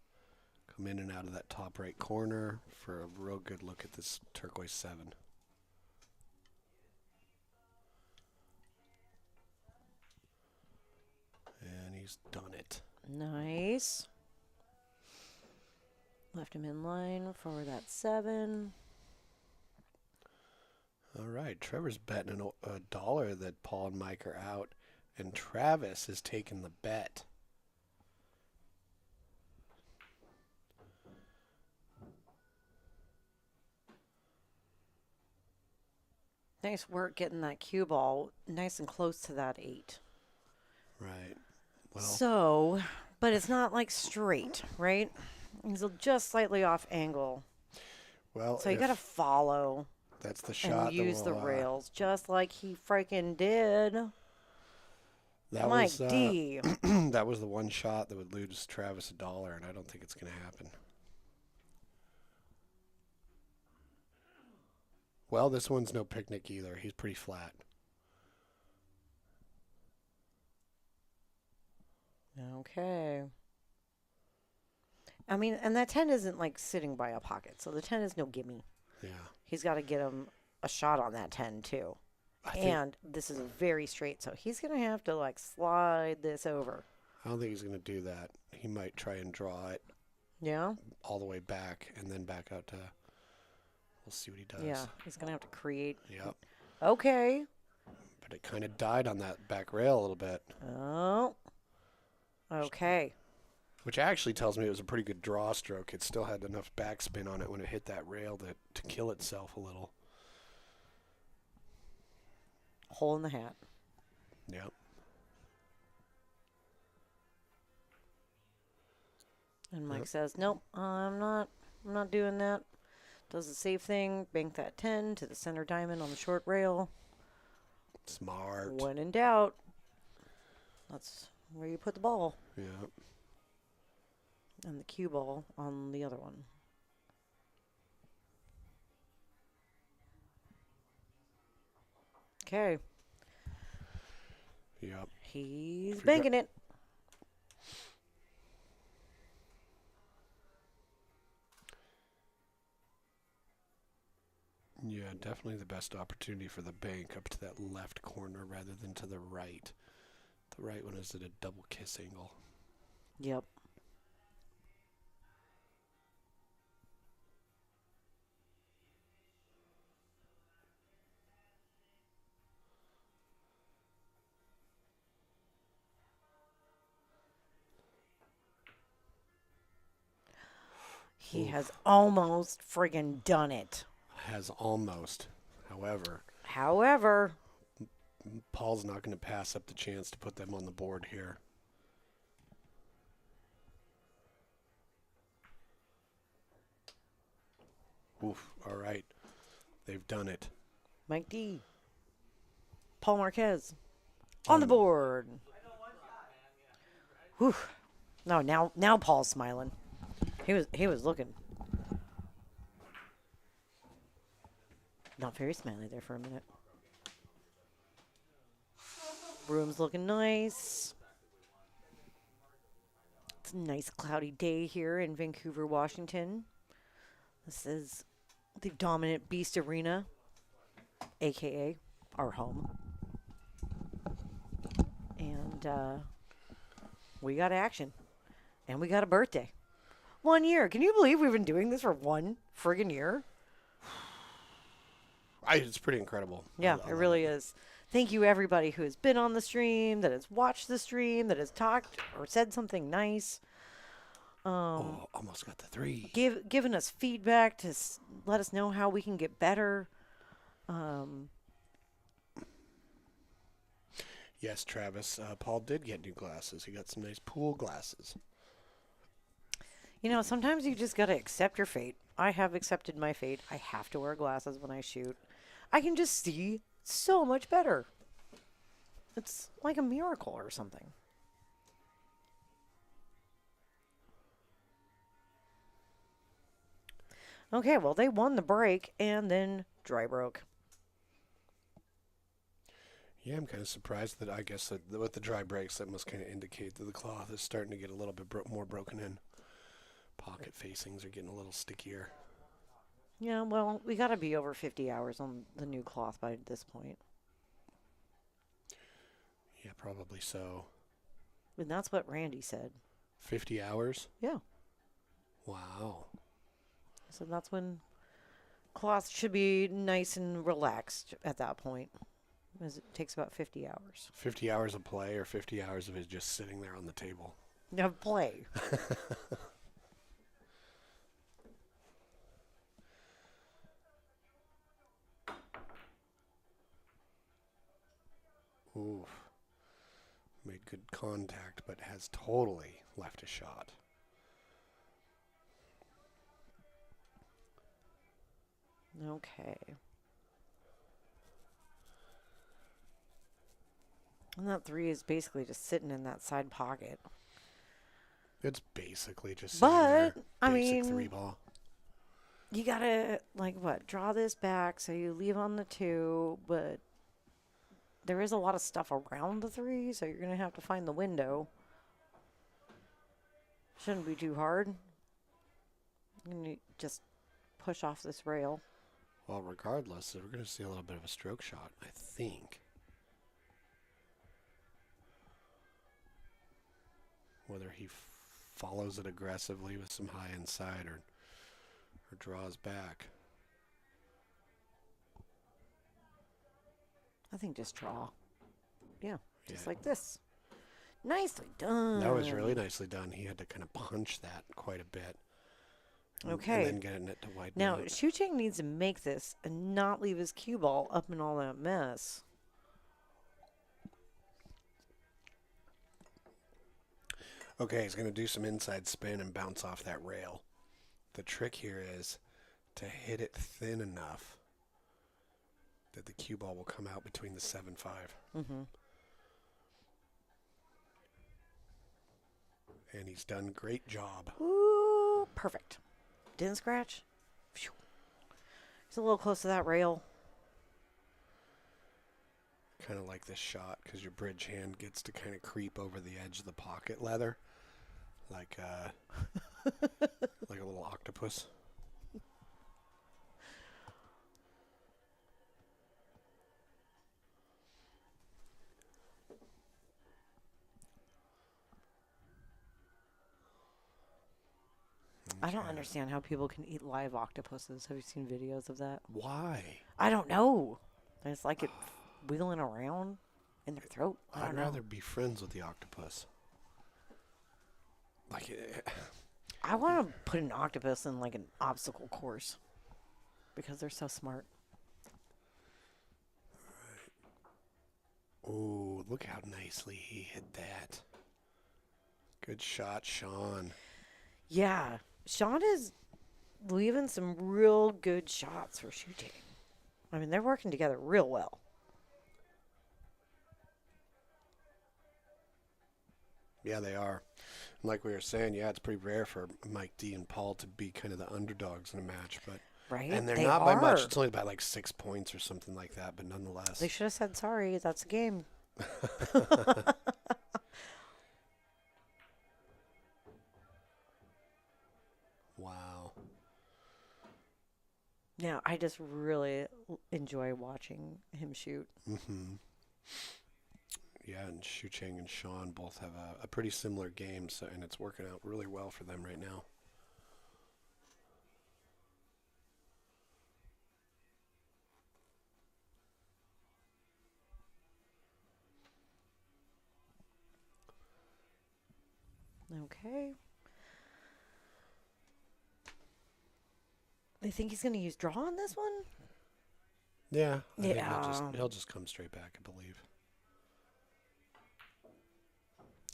Come in and out of that top right corner for a real good look at this turquoise 7. And he's done it. Nice. Left him in line for that 7. All right, Trevor's betting a dollar that Paul and Mike are out, and Travis is taking the bet. Nice work getting that cue ball nice and close to that 8. Right. Well, So, but it's not like straight, right? He's just slightly off angle. well, So you if got to follow that's the shot. and use that the will, rails just like he freaking did. That Mike was D. that was the one shot that would lose Travis a dollar, and I don't think it's going to happen. Well, this one's no picnic either. He's pretty flat. Okay. I mean, and that 10 isn't like sitting by a pocket, so the 10 is no gimme. Yeah. He's got to get him a shot on that 10 too. I think, And this is a very straight, so he's going to have to like slide this over. I don't think he's going to do that. He might try and draw it Yeah? all the way back and then back out to. We'll see what he does. Yeah, he's going to have to create. Yep. Okay. But it kind of died on that back rail a little bit, Oh. Okay. which actually tells me it was a pretty good draw stroke. It still had enough backspin on it when it hit that rail to kill itself a little. Hole in the hat. Yep. And Mike Yep. says, "Nope, I'm not doing that." Does the safe thing, bank that 10 to the center diamond on the short rail. Smart. When in doubt, that's where you put the ball. Yep. And the cue ball on the other one. Okay. Yep. He's Forgot- banking it. Yeah, definitely the best opportunity for the bank up to that left corner rather than to the right. The right one is at a double kiss angle. Yep. He has almost friggin' done it. Has almost. However, However, Paul's not going to pass up the chance to put them on the board here. Oof. All right. They've done it. Mike D. Paul Marquez on the board. Whew. No, now Paul's smiling. He was looking not very smiley there for a minute. Room's looking nice. It's a nice cloudy day here in Vancouver, Washington. This is the Dominant Beast Arena, aka our home. And we got action. And we got a birthday. 1 year. Can you believe we've been doing this for 1 friggin' year? It's pretty incredible. Yeah, I it love really is. Thank you, everybody who has been on the stream, that has watched the stream, that has talked or said something nice. Oh, almost got the 3. Giving us feedback to let us know how we can get better. Yes, Travis. Paul did get new glasses. He got some nice pool glasses. You know, sometimes you just got to accept your fate. I have accepted my fate. I have to wear glasses when I shoot. I can just see so much better. It's like a miracle or something. Okay, well, they won the break and then dry broke. Yeah, I'm kind of surprised that I guess that with the dry breaks, that must kind of indicate that the cloth is starting to get a little bit more broken in. Pocket facings are getting a little stickier. Yeah, well, we got to be over 50 hours on the new cloth by this point. Yeah, probably so. And that's what Randy said. 50 hours? Yeah. Wow. So that's when cloth should be nice and relaxed at that point, as it takes about 50 hours. 50 hours of play or 50 hours of it just sitting there on the table? Of play. Oof. Made good contact, but has totally left a shot. Okay. And that 3 is basically just sitting in that side pocket. It's basically just sitting But, there. I Basic mean, 3-ball. you gotta, like, what? Draw this back so you leave on the 2, but there is a lot of stuff around the 3, so you're gonna have to find the window. Shouldn't be too hard. You just push off this rail. Well, regardless, we're going to see a little bit of a stroke shot, I think. Whether he follows it aggressively with some high inside or draws back. I think just draw. Yeah, just Yeah. like this. Nicely done. That was really nicely done. He had to kind of punch that quite a bit. Okay. And then getting it to widen Now, out. Shucheng needs to make this and not leave his cue ball up in all that mess. Okay, he's going to do some inside spin and bounce off that rail. The trick here is to hit it thin enough that the cue ball will come out between the 7-5. Mm-hmm. And he's done a great job. Ooh, perfect. Didn't scratch. Phew. He's a little close to that rail. Kind of like this shot because your bridge hand gets to kind of creep over the edge of the pocket leather. Like like a little octopus. I don't understand how people can eat live octopuses. Have you seen videos of that? Why? I don't know. It's like it wiggling around in their throat. I I'd don't know. rather be friends with the octopus. Like, I want to put an octopus in like an obstacle course because they're so smart. oh, look how nicely he hit that. Good shot, Sean. Yeah, Sean is leaving some real good shots for shooting. I mean, they're working together real well. Yeah, they are. And like we were saying, yeah, it's pretty rare for Mike D and Paul to be kind of the underdogs in a match, but Right? and they're They not by much. are. It's only by like 6 points or something like that, but nonetheless. They should have said sorry. That's a game. Wow. Yeah, I just really enjoy watching him shoot. Mm-hmm. Yeah, and Shucheng and Sean both have a pretty similar game, so and it's working out really well for them right now. Okay. They think he's going to use draw on this one? Yeah, I think Yeah. he'll just come straight back, I believe.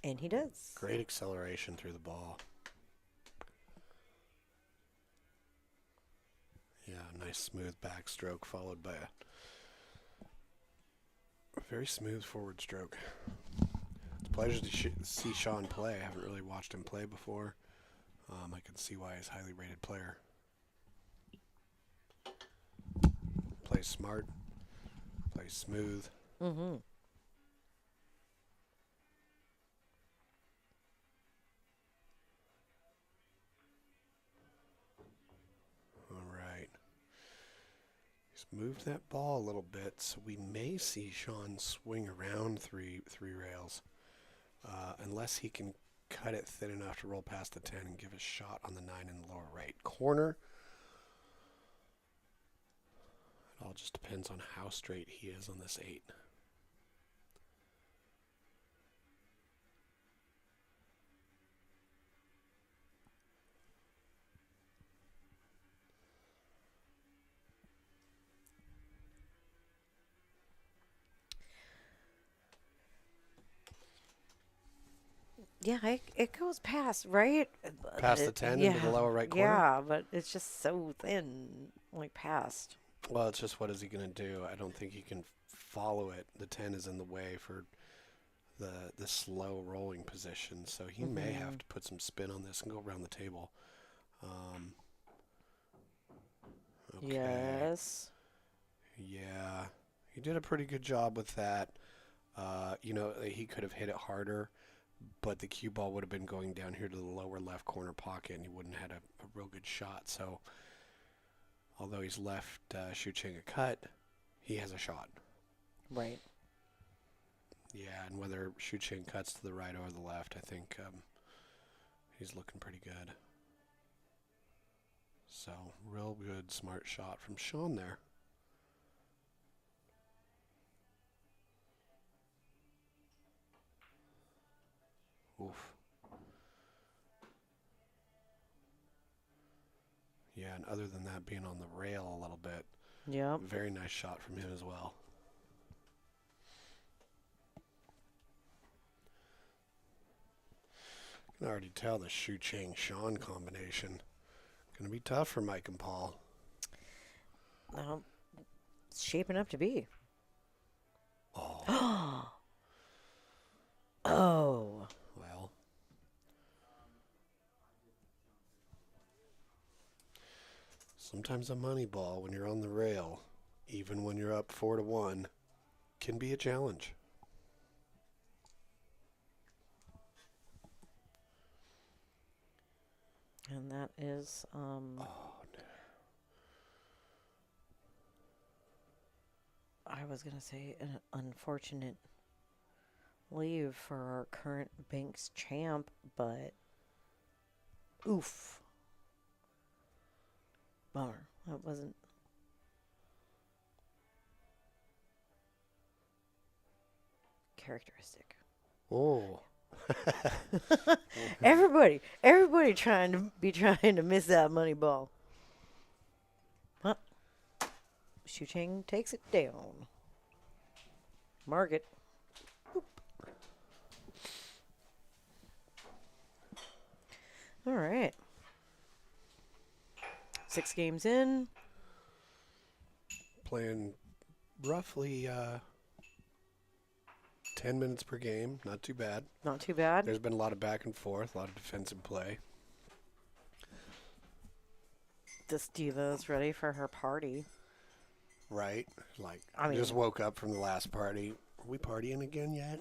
And he does. Great acceleration through the ball. Yeah, nice smooth backstroke followed by a very smooth forward stroke. It's a pleasure to see Sean play. I haven't really watched him play before. I can see why he's a highly rated player. Plays smart, plays smooth. Mm-hmm. All right. He's moved that ball a little bit, so we may see Sean swing around three rails, unless he can cut it thin enough to roll past the 10 and give a shot on the 9 in the lower right corner. It all just depends on how straight he is on this 8. Yeah, it goes past, right? Past the 10 into the lower right corner? Yeah, but it's just so thin, like past. Well, it's just what is he going to do? I don't think he can follow it. The 10 is in the way for the slow rolling position, so he may have to put some spin on this and go around the table. Okay. Yes. Yeah, he did a pretty good job with that. He could have hit it harder, but the cue ball would have been going down here to the lower left corner pocket, and he wouldn't have had a real good shot. So, although he's left Shucheng a cut, he has a shot. Right. Yeah, and whether Shucheng cuts to the right or the left, I think he's looking pretty good. So, real good, smart shot from Sean there. Oof. Yeah, and other than that being on the rail a little bit, Yep. very nice shot from him as well. I can already tell the Shucheng-Sean combination going to be tough for Mike and Paul. Well, it's shaping up to be. Oh, Oh. well. Sometimes a money ball when you're on the rail, even when you're up 4-1, can be a challenge. And that is, Oh, no. I was going to say an unfortunate leave for our current Banks champ, but oof. Bummer. That wasn't. Characteristic. Oh. Everybody trying to miss that money ball. Huh. Shucheng takes it down. Mark it. Boop. All right. 6 games in. Playing roughly 10 minutes per game. Not too bad. Not too bad. There's been a lot of back and forth, a lot of defensive play. This diva is ready for her party. Right? Like, I mean- just woke up from the last party. Are we partying again yet?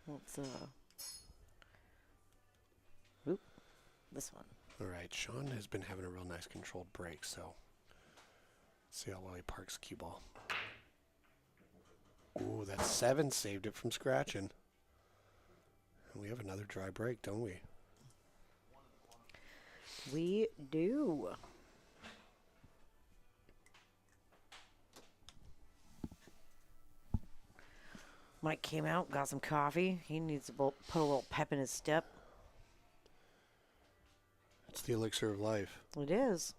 Let's oop, this one. All right, Sean has been having a real nice controlled break, so see how well he parks the cue ball. Ooh, that's 7, saved it from scratching. And we have another dry break, don't we? We do. Mike came out, got some coffee. He needs to put a little pep in his step. It's the elixir of life. It is.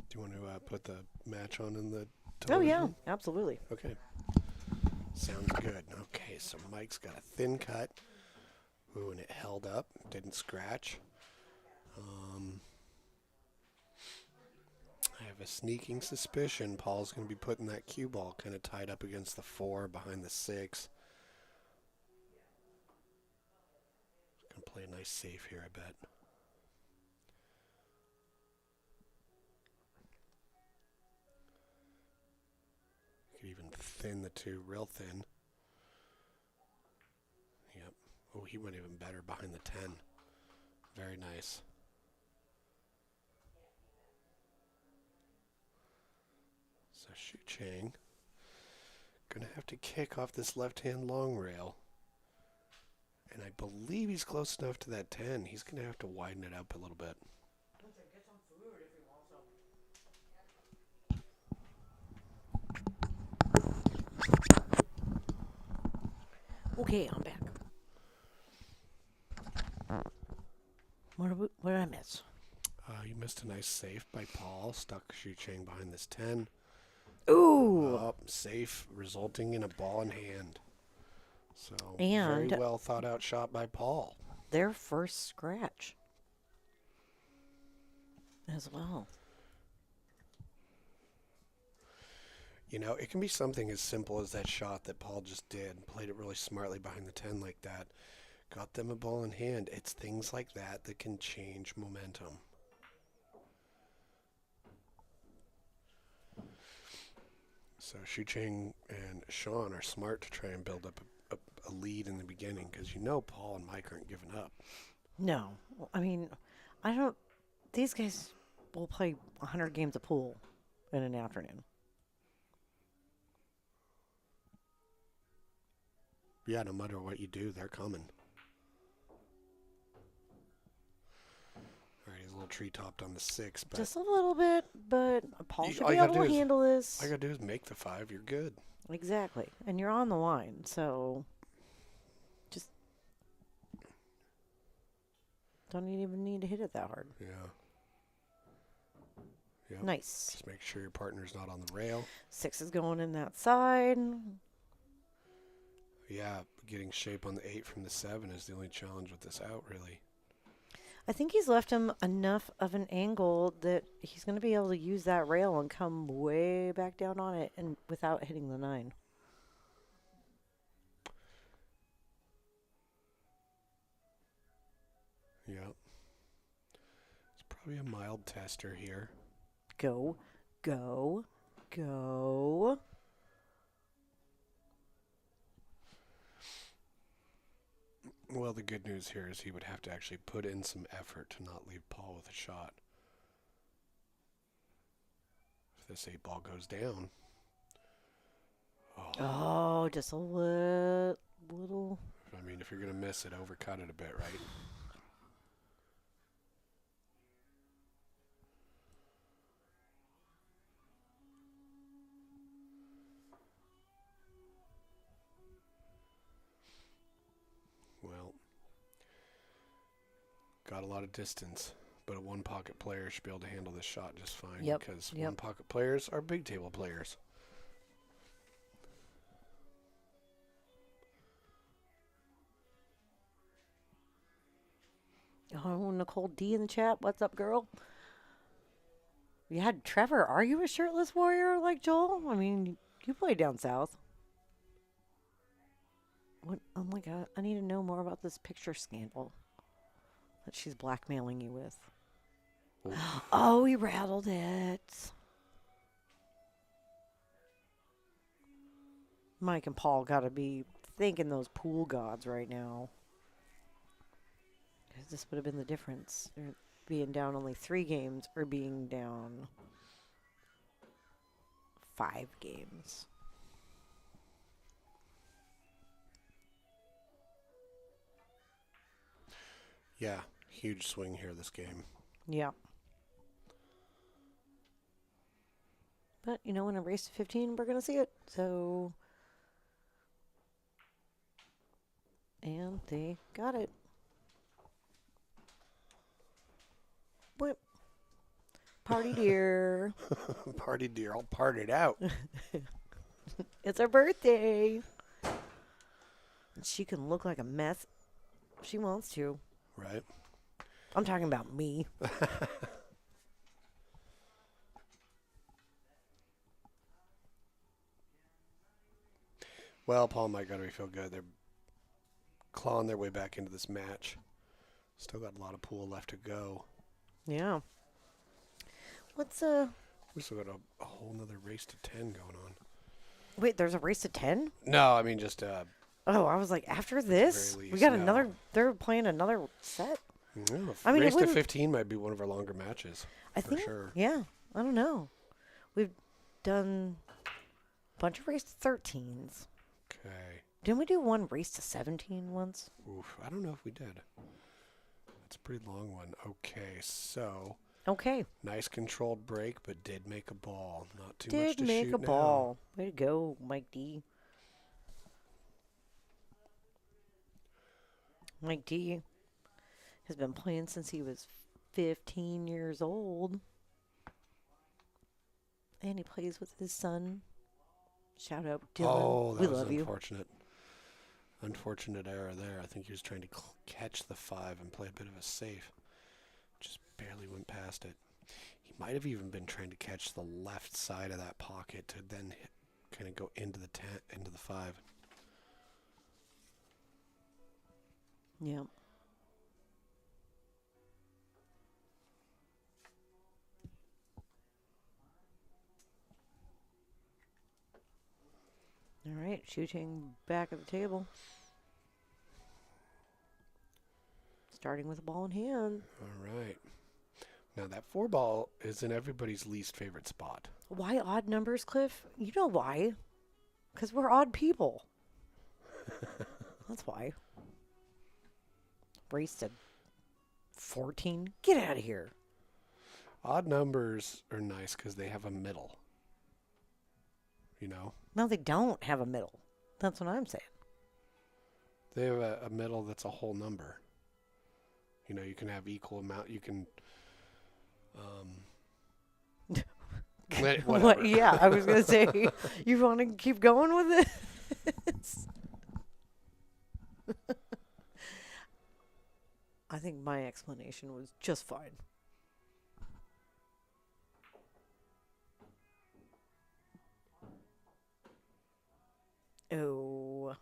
Do you want to put the match on in the Oh, television? yeah, absolutely. Okay. Sounds good. Okay, so Mike's got a thin cut. Ooh, and it held up. Didn't scratch. I have a sneaking suspicion Paul's going to be putting that cue ball kind of tied up against the 4 behind the 6. Going to play a nice safe here, I bet. Could even thin the 2 real thin. Yep. Oh, he went even better behind the 10. Very nice. So Shucheng gonna have to kick off this left-hand long rail. And I believe he's close enough to that 10. He's gonna have to widen it up a little bit. Get some food if you want some. Okay, I'm back. What did I miss? You missed a nice safe by Paul. Stuck Shucheng behind this 10. Ooh. Up, safe, resulting in a ball in hand. So, And- very well thought out shot by Paul. Their first scratch. As well. You know, it can be something as simple as that shot that Paul just did. Played it really smartly behind the 10 like that. Got them a ball in hand. It's things like that that can change momentum. So Shucheng and Sean are smart to try and build up a lead in the beginning because Paul and Mike aren't giving up. No. I mean, I don't. These guys will play 100 games of pool in an afternoon. Yeah, no matter what you do, they're coming. All right, he's a little tree-topped on the 6, but Just a little bit, but Paul should all be you gotta able to do is- handle this. all you gotta do is make the 5. You're good. Exactly. And you're on the line, so just don't even need to hit it that hard. Yeah. Yep. Nice. Just make sure your partner's not on the rail. 6 is going in that side. Yeah, getting shape on the 8 from the 7 is the only challenge with this out, really. I think he's left him enough of an angle that he's going to be able to use that rail and come way back down on it and without hitting the 9. Yep. It's probably a mild tester here. Go, go, go. Well, the good news here is he would have to actually put in some effort to not leave Paul with a shot. If this 8 ball goes down. Oh, just a little. I mean, if you're going to miss it, overcut it a bit, right? Well, got a lot of distance, but a one-pocket player should be able to handle this shot just fine Yep, because yep. one-pocket players are big table players. Oh, Nicole D in the chat. What's up, girl? You had Trevor. Are you a shirtless warrior like Joel? I mean, you play down south. What? Oh my god! I need to know more about this picture scandal that she's blackmailing you with. Oh. Oh, he rattled it. Mike and Paul got to be thanking those pool gods right now. 'Cause this would have been the difference. Being down only 3 games or being down 5 games. Yeah, huge swing here this game. Yeah. But, in a race to 15, we're going to see it. So. And they got it. Whip. Party dear. Party dear, I'll part it out. It's her birthday. And she can look like a mess if she wants to. Right? I'm talking about me. Well, Paul and Mike got to feel good. They're clawing their way back into this match. Still got a lot of pool left to go. Yeah. What's We still got a whole nother race to 10 going on. Wait, there's a race to 10? No, I mean just Oh, I was like, after this? very We least, got no. another. They're playing another set? no, I mean, it race to wouldn't- 15 might be one of our longer matches. I For think. sure. Yeah. I don't know. We've done a bunch of race to 13s. Okay. Didn't we do one race to 17 once? Oof, I don't know if we did. That's a pretty long one. Okay, so Okay. nice controlled break, but did make a ball. Not too much Did to make shoot a now. ball. Way to go, Mike D. Mike D has been playing since he was 15 years old. And he plays with his son. Shout out, Dylan. Oh, that we was love you. unfortunate. Unfortunate error there. I think he was trying to catch the 5 and play a bit of a safe. Just barely went past it. He might have even been trying to catch the left side of that pocket to then kind of go into the into the 5. Yeah. right, Shucheng back at the table. Starting with a ball in hand. All right. Now that 4 ball is in everybody's least favorite spot. Why odd numbers, Cliff? You know why. Because we're odd people. That's why. Race to 14. Get out of here. Odd numbers are nice because they have a middle. You know? No, they don't have a middle. That's what I'm saying. They have a middle that's a whole number. You know, you can have equal amount. You can... whatever. What? Yeah, I was going to say, you want to keep going with it? I think my explanation was just fine. Oh.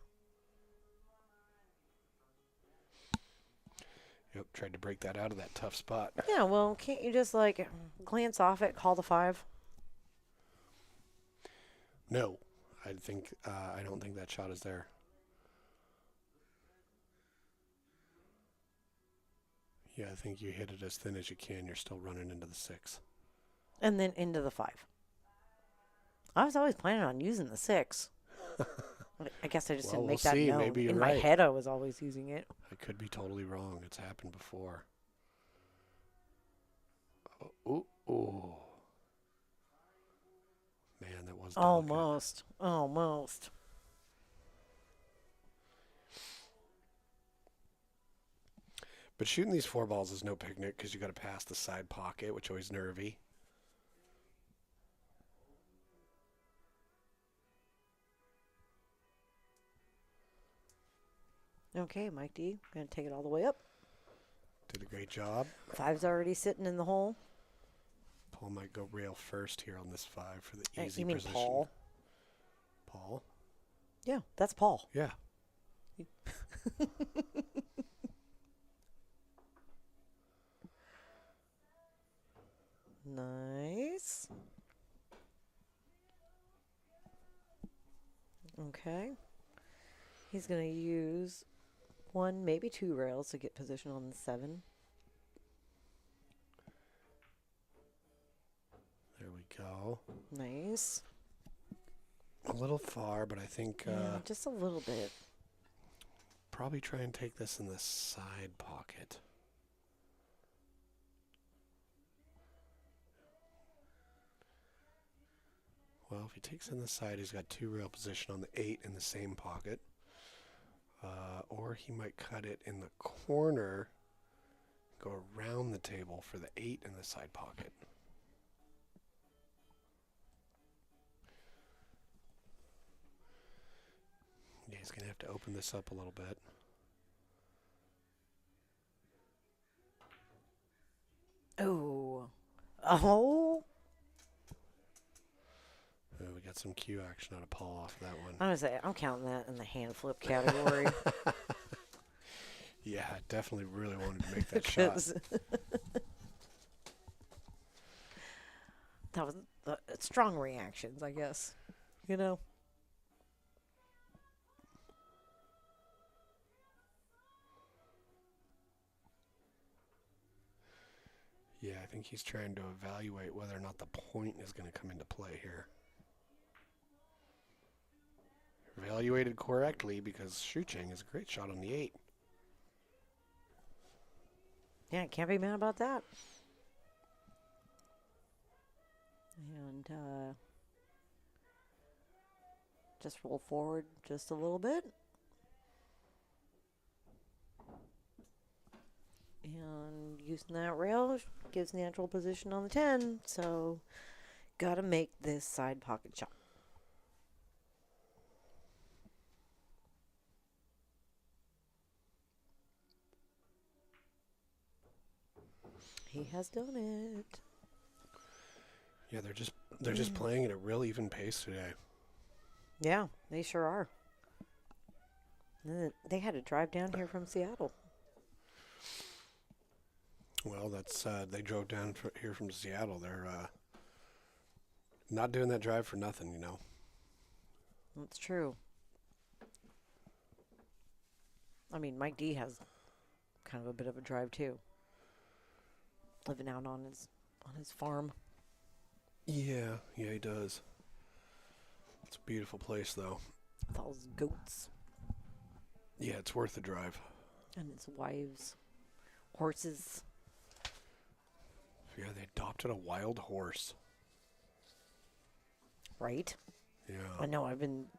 Yep, tried to break that out of that tough spot. Yeah, well, can't you just, like, glance off it, call the 5? No, I don't think that shot is there. Yeah, I think you hit it as thin as you can. You're still running into the 6. And then into the 5. I was always planning on using the 6. I guess I just didn't Well, make we'll that see. known. Maybe you're In my right. head, I was always using it. I could be totally wrong. It's happened before. Oh, ooh. Man, that was delicate. Almost. Almost. But shooting these 4 balls is no picnic because you got to pass the side pocket, which always nervy. Okay, Mike D. Gonna take it all the way up. Did a great job. 5's already sitting in the hole. Paul might go rail first here on this 5 for the easy You mean position. Paul? Paul? Yeah, that's Paul. Yeah. Nice. Okay. He's going to use 1, maybe 2 rails to get position on the 7. There we go. Nice. A little far, but I think Yeah, just a little bit. probably try and take this in the side pocket. Well, if he takes in the side, he's got 2 rail position on the 8 in the same pocket. Or he might cut it in the corner, go around the table for the 8 in the side pocket. Yeah, he's going to have to open this up a little bit. Oh. Oh. We got some cue action out of Paul off of that one. I'm going to say, I'm counting that in the hand flip category. Yeah, I definitely really wanted to make that shot. 'Cause that was strong reactions, I guess. You know? Yeah, I think he's trying to evaluate whether or not the point is going to come into play here. Evaluated correctly because Shucheng is a great shot on the 8. Yeah, can't be mad about that. And just roll forward just a little bit. And using that rail gives natural position on the 10. So, gotta make this side pocket shot. He has done it. Yeah, they're just playing at a real even pace today. Yeah, they sure are. They had to drive down here from Seattle. Well, that's they drove down here from Seattle. They're not doing that drive for nothing, you know. That's true. I mean, Mike D has kind of a bit of a drive too. Living out on his farm. Yeah, he does. It's a beautiful place, though. With all his goats Yeah, it's worth the drive. and his wives, horses. Yeah, they adopted a wild horse. Right? I Yeah. know. I've been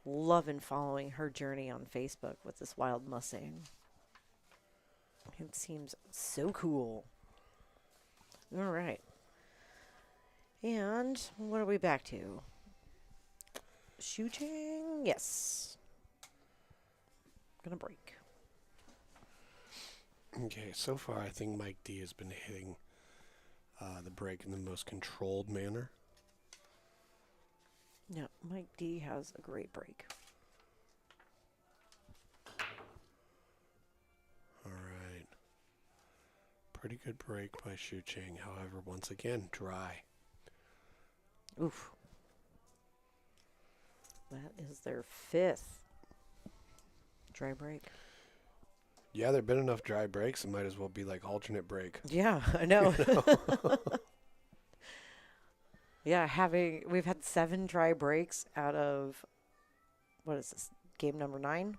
loving following her journey on Facebook with this wild Mustang. It seems so cool. All right. And what are we back to? Shucheng? Yes. Gonna break. Okay, so far I think Mike D has been hitting the break in the most controlled manner. Yeah, Mike D has a great break. All right. Pretty good break by Shucheng. However, once again, dry. Oof. That is their 5th dry break. Yeah, there've been enough dry breaks. It might as well be like alternate break. Yeah, I know. Yeah, we've had 7 dry breaks out of, what is this, game number 9?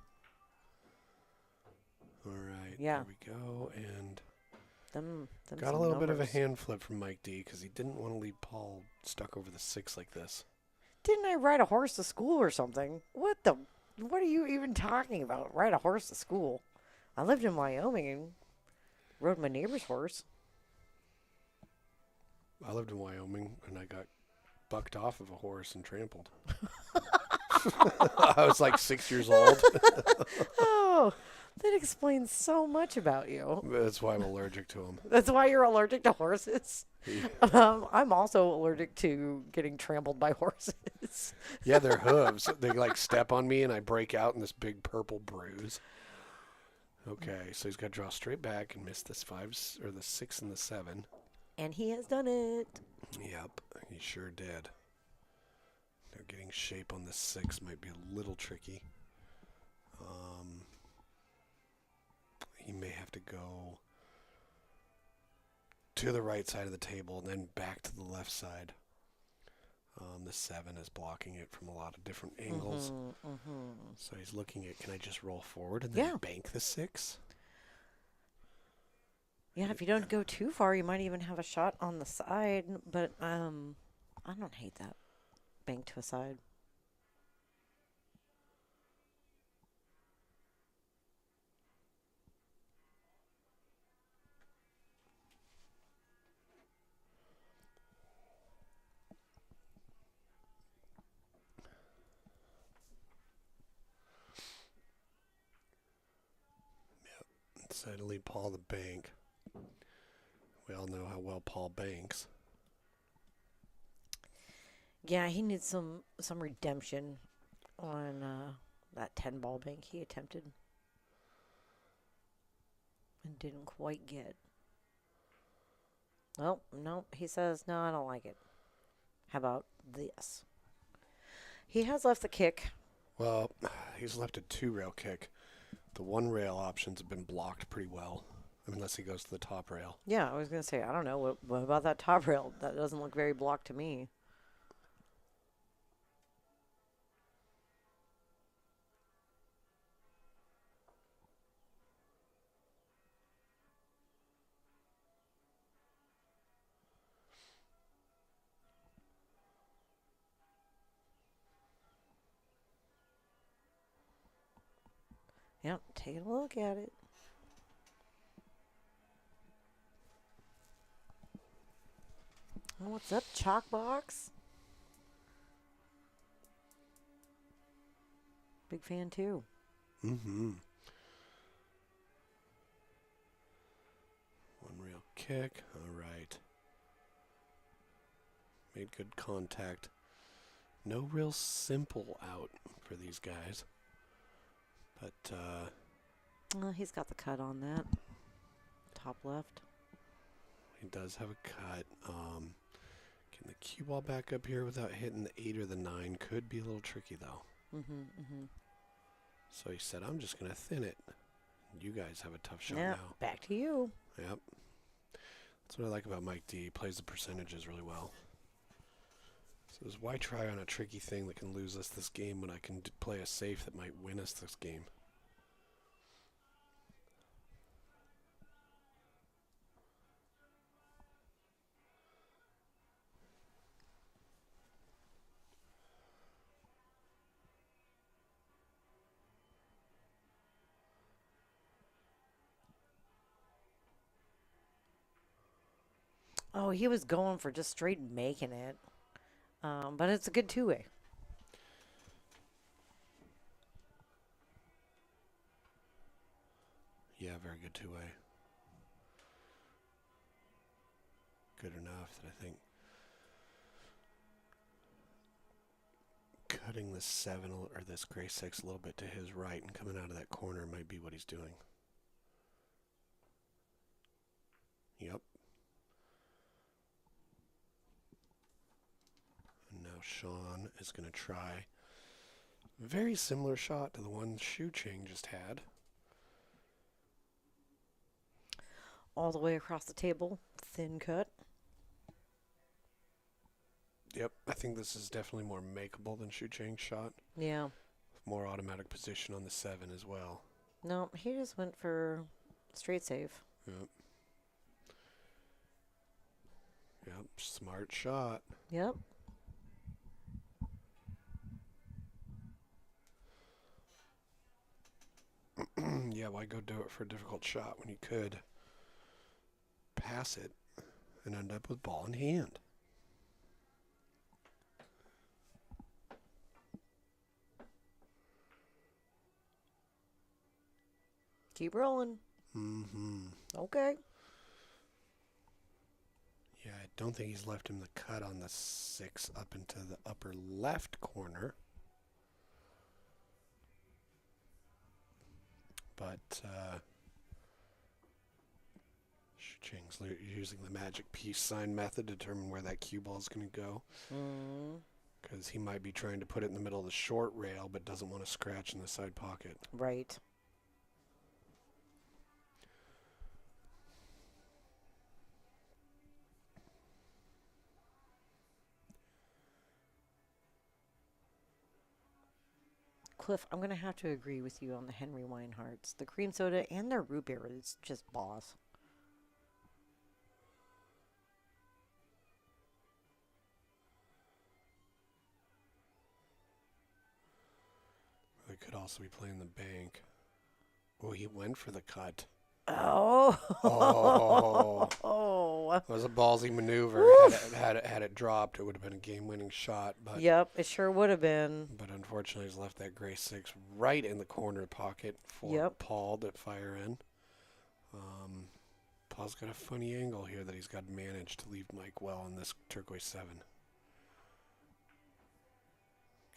All right. Yeah. There we go. And Them got a some little bit of a numbers. hand flip from Mike D because he didn't want to leave Paul stuck over the 6 like this. Didn't I ride a horse to school or something? What are you even talking about? Ride a horse to school? I lived in Wyoming and rode my neighbor's horse. I lived in Wyoming and I got bucked off of a horse and trampled. I was like 6 years old. Oh, that explains so much about you. That's why I'm allergic to them. That's why you're allergic to horses. Yeah. I'm also allergic to getting trampled by horses. Yeah, their hooves. They like step on me and I break out in this big purple bruise. Okay, so he's got to draw straight back and miss this 5 or the 6 and the 7. And he has done it. Yep, he sure did. Now getting shape on the 6 might be a little tricky. He may have to go to the right side of the table and then back to the left side. The 7 is blocking it from a lot of different angles. So he's looking at, can I just roll forward and then Yeah. bank the 6? Yeah, if you don't go too far, you might even have a shot on the side. But I don't hate that. Bank to a side. Decided to leave Paul the bank. We all know how well Paul banks. Yeah, he needs some redemption on that 10-ball bank he attempted and didn't quite get. Nope, he says, no, I don't like it. How about this? He has left the kick. Well, he's left a 2-rail kick. The 1-rail options have been blocked pretty well, unless he goes to the top rail. Yeah, I was going to say, I don't know. What about that top rail? That doesn't look very blocked to me. Yep, take a look at it. Oh, what's up, chalk box? Big fan too. Mm-hmm. 1-rail kick. All right. Made good contact. No real simple out for these guys. But, He's got the cut on that. Top left. he does have a cut. Getting the cue ball back up here without hitting the 8 or the 9 could be a little tricky, though. So he said, I'm just going to thin it. You guys have a tough shot Yeah, now. back to you. Yep. That's what I like about Mike D. He plays the percentages really well. Says, why try on a tricky thing that can lose us this game when I can play a safe that might win us this game? Oh, he was going for just straight making it. But it's a good two-way. Yeah, very good two-way. Good enough that I think cutting this 7 or this gray 6 a little bit to his right and coming out of that corner might be what he's doing. Yep. And now Sean is going to try a very similar shot to the one Shucheng just had. All the way across the table. Thin cut. Yep, I think this is definitely more makeable than Shucheng's shot. Yeah. More automatic position on the 7 as well. No, he just went for straight save. Yep. Yep, smart shot. Yep. Yeah, why go do it for a difficult shot when you could pass it and end up with ball in hand? Keep rolling. Mm-hmm. Okay. Yeah, I don't think he's left him the cut on the 6 up into the upper left corner. But Shucheng's using the magic peace sign method to determine where that cue ball is going to go. Because he might be trying to put it in the middle of the short rail, but doesn't want to scratch in the side pocket. Right. Cliff, I'm going to have to agree with you on the Henry Weinhardts. The cream soda and their root beer is just boss. They could also be playing the bank. Oh, he went for the cut. Oh. Oh. Oh. That was a ballsy maneuver. Had it dropped, it would have been a game-winning shot. But Yep, it sure would have been. But unfortunately, he's left that gray 6 right in the corner pocket for Paul to fire in. Paul's got a funny angle here that he's got to manage to leave Mike well on this turquoise 7.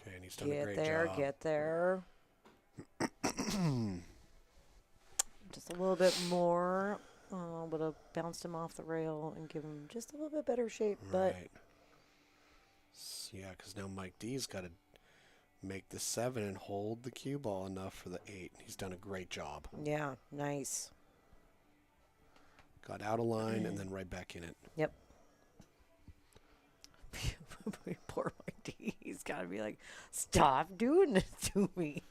Okay, and he's done a great job. Get there. Just a little bit more. Would have bounced him off the rail and given him just a little bit better shape. But Right. Yeah, because now Mike D's got to make the 7 and hold the cue ball enough for the 8. He's done a great job. yeah, nice. Got out of line and then right back in it. Yep. Poor Mike D. He's got to be like, stop doing this to me.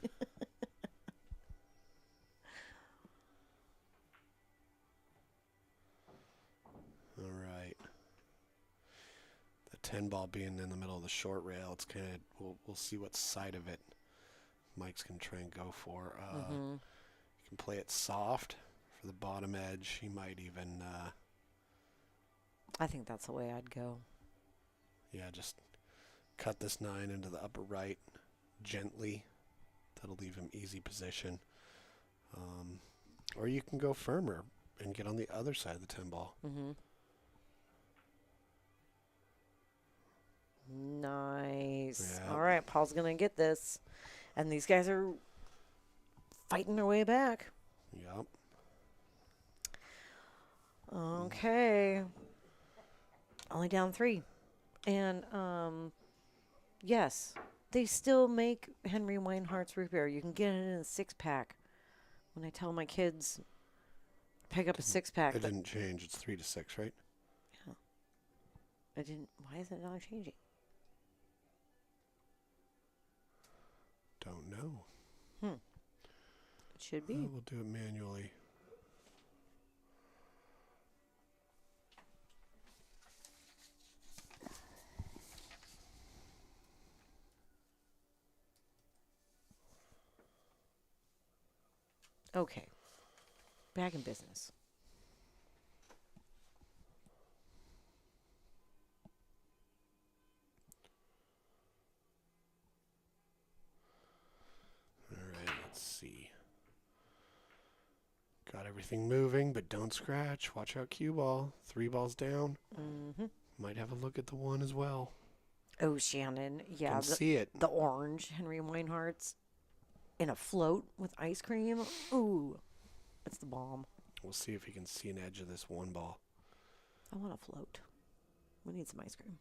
All right. The 10 ball being in the middle of the short rail, it's kind of, we'll see what side of it Mike's going to try and go for. You can play it soft for the bottom edge. He might even, I think that's the way I'd go. yeah, just cut this 9 into the upper right gently. That'll leave him easy position. Or you can go firmer and get on the other side of the 10 ball. Nice. Yeah. All right, Paul's going to get this. And these guys are fighting their way back. Yep. Okay. Only down 3. And, yes, they still make Henry Weinhardt's root beer. You can get it in a 6-pack. When I tell my kids, pick up a 6-pack. It didn't change. It's 3 to 6, right? I didn't. Why is it not changing? Don't know. It should be. We'll do it manually. Okay. Back in business. All right, let's see. Got everything moving, but don't scratch. Watch out, cue ball. 3 balls down. Mm-hmm. Might have a look at the 1 as well. Oh, Shannon. Yeah, Can see it. the orange Henry Weinhardt's in a float with ice cream. Ooh, it's the bomb. We'll see if he can see an edge of this 1 ball. I want a float. We need some ice cream.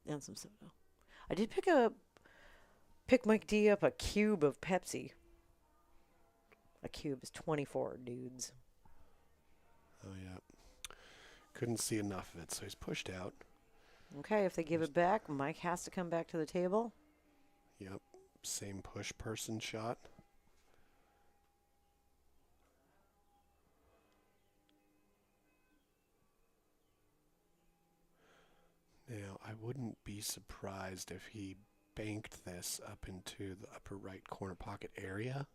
And some soda. I did pick Mike D up a cube of Pepsi. A cube is 24 dudes. Oh, yeah. Couldn't see enough of it, so he's pushed out. Okay, if they give it back, Mike has to come back to the table. Yep. Same push person shot. Now, I wouldn't be surprised if he banked this up into the upper right corner pocket area.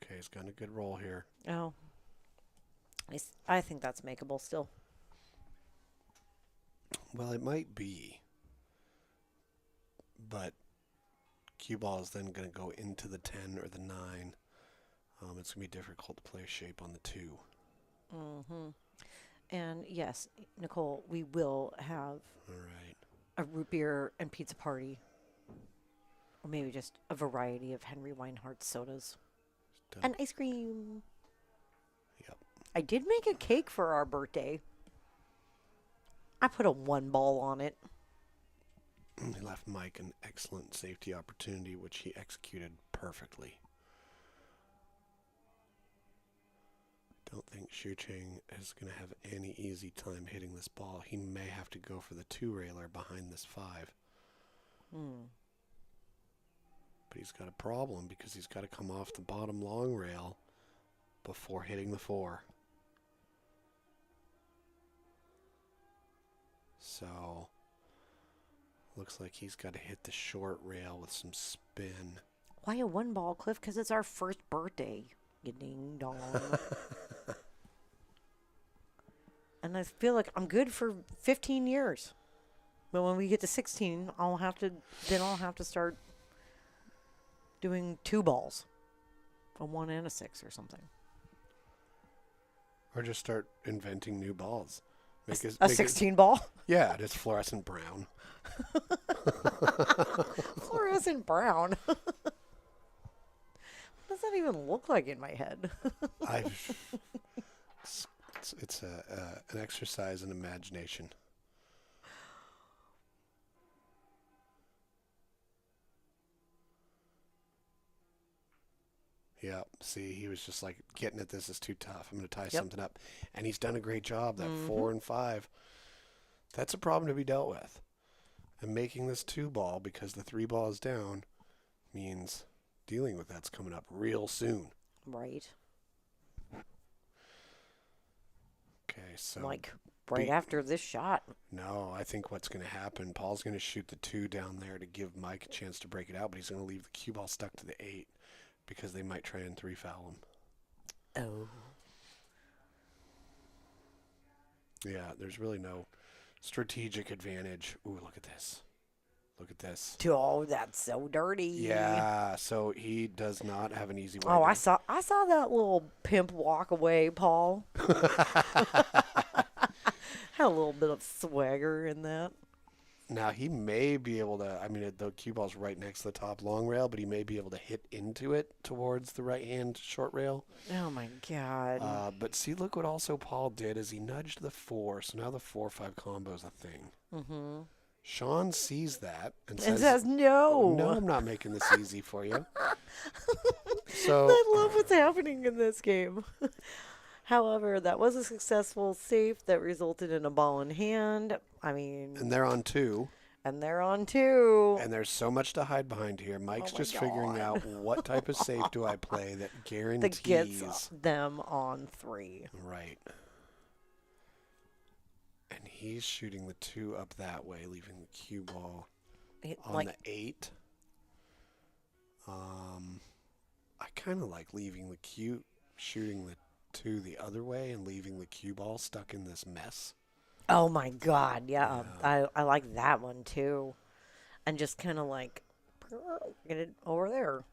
Okay, he's got a good roll here. Oh. I think that's makeable still. Well, it might be. But cue ball is then going to go into the 10 or the 9. It's going to be difficult to play a shape on the 2. Mm-hmm. And yes, Nicole, we will have All right. a root beer and pizza party. Or maybe just a variety of Henry Weinhardt sodas. Done. And ice cream. Yep. I did make a cake for our birthday. I put a 1 ball on it. He left Mike an excellent safety opportunity, which he executed perfectly. Don't think Shucheng is going to have any easy time hitting this ball. He may have to go for the 2-railer behind this 5. But he's got a problem because he's got to come off the bottom long rail before hitting the 4. So, looks like he's got to hit the short rail with some spin. Why a 1 ball, Cliff? Because it's our first birthday. Ding dong. And I feel like I'm good for 15 years. But when we get to 16, I'll have to start doing 2 balls. A 1 and a 6 or something. Or just start inventing new balls. Make A 16 ball? Yeah, just fluorescent brown. Fluorescent brown. What does that even look like in my head? It's an exercise in imagination. Yeah, see, he was just like, getting at this is too tough. I'm going to tie something up. And he's done a great job. That 4 and 5, that's a problem to be dealt with. And making this 2 ball, because the 3 ball is down, means dealing with that's coming up real soon. Right. Okay, so... Like, right after this shot. No, I think what's going to happen, Paul's going to shoot the 2 down there to give Mike a chance to break it out, but he's going to leave the cue ball stuck to the 8 because they might try and 3-foul him. Oh. Yeah, there's really no strategic advantage. Ooh, look at this. Look at this. Oh, that's so dirty. Yeah, so he does not have an easy way. Oh, I saw that little pimp walk away, Paul. Had a little bit of swagger in that. Now he may be able to. I mean, the cue ball's right next to the top long rail, but he may be able to hit into it towards the right hand short rail. Oh my God. But see, look what also Paul did is he nudged the 4, so now the 4-5 combo is a thing. Mm-hmm. Sean sees that and And says, says no. "No, I'm not making this easy for you." So I love what's happening in this game. However, that was a successful safe that resulted in a ball in hand. I mean, and they're on 2, and they're on 2. and there's so much to hide behind here. Mike's my just figuring God. out what type of safe do I play that That guarantees gets them on 3. right. And he's shooting the 2 up that way, leaving the cue ball on Like, the 8. I kind of like leaving the cue, shooting the 2 the other way and leaving the cue ball stuck in this mess. oh my God, yeah. I like that one too. And just kind of like, get it over there.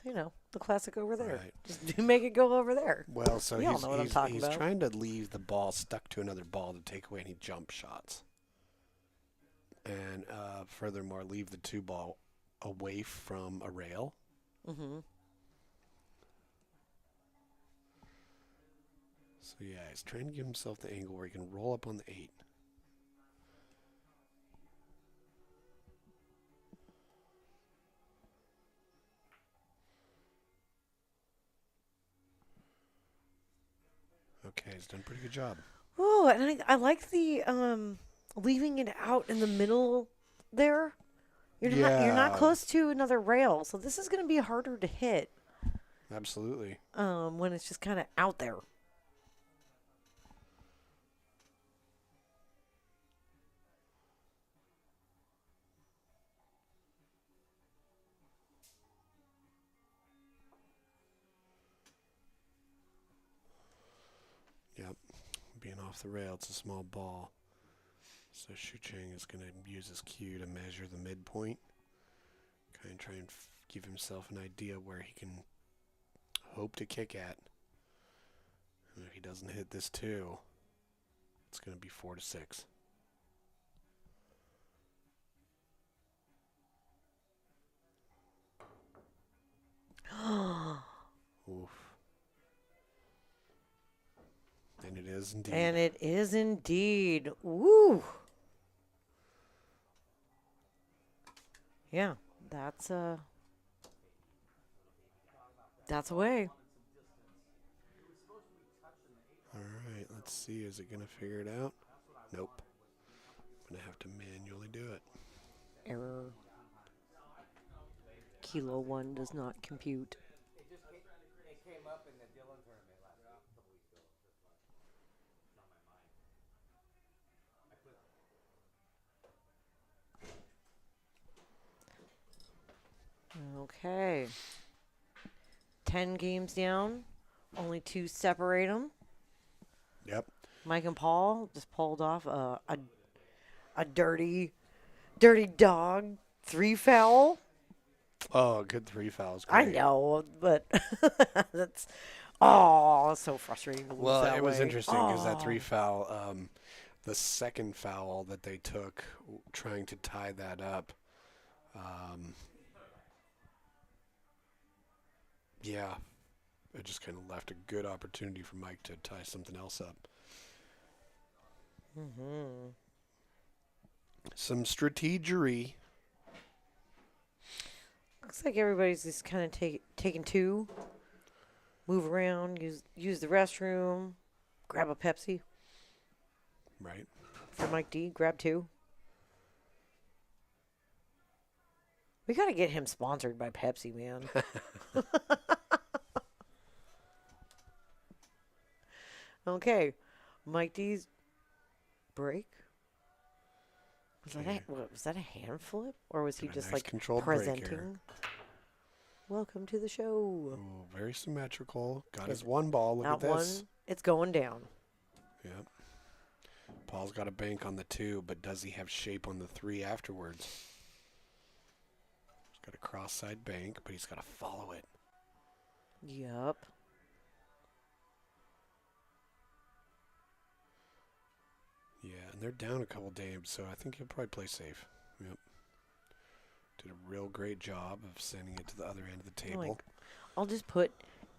You know, the classic over there. Right. Just make it go over there. Well, so You all know what I'm talking he's about. trying to leave the ball stuck to another ball to take away any jump shots. And furthermore, leave the 2 ball away from a rail. Mm-hmm. So yeah, he's trying to give himself the angle where he can roll up on the 8. Okay, he's done a pretty good job. Oh, and I like the leaving it out in the middle there. You're not Yeah. close to another rail, so this is going to be harder to hit Absolutely. when it's just kind of out there. Yep. Being off the rail, it's a small ball. So Shucheng is going to use his cue to measure the midpoint. Kind of try and give himself an idea where he can hope to kick at. And if he doesn't hit this 2, it's going to be 4-6. Oof. And it is indeed. And it is indeed. Woo! Yeah, that's a way. All right, let's see. Is it going to figure it out? Nope. I'm going to have to manually do it. Error. Kilo 1 does not compute. It came up in the Dillon tournament last week, a couple weeks ago. That's why it's on my mind. Okay. 10 games down. Only 2 separate them. Yep. Mike and Paul just pulled off a dirty dog 3 foul. Oh, good 3 fouls. I Great. know, but that's so frustrating to lose Well, that it was way. interesting because that Aw. 3 foul, the second foul that they took trying to tie that up, yeah, it just kind of left a good opportunity for Mike to tie something else up. Mm-hmm. Some strategery. Looks like everybody's just kind of taking 2, move around, use the restroom, grab a Pepsi. Right. For Mike D, grab 2. We got to get him sponsored by Pepsi, man. Okay. Mike D's break. Was that a hand flip? Or was he Got a just nice like controlled break here. presenting? Welcome to the show. Ooh, very symmetrical. Got his 1 ball. Look Out at one. this. It's going down. Yep. Paul's got a bank on the 2, but does he have shape on the 3 afterwards? He's got a cross-side bank, but he's got to follow it. Yeah, and they're down a couple games, so I think he'll probably play safe. Yep. Did a real great job of sending it to the other end of the table. Like, I'll just put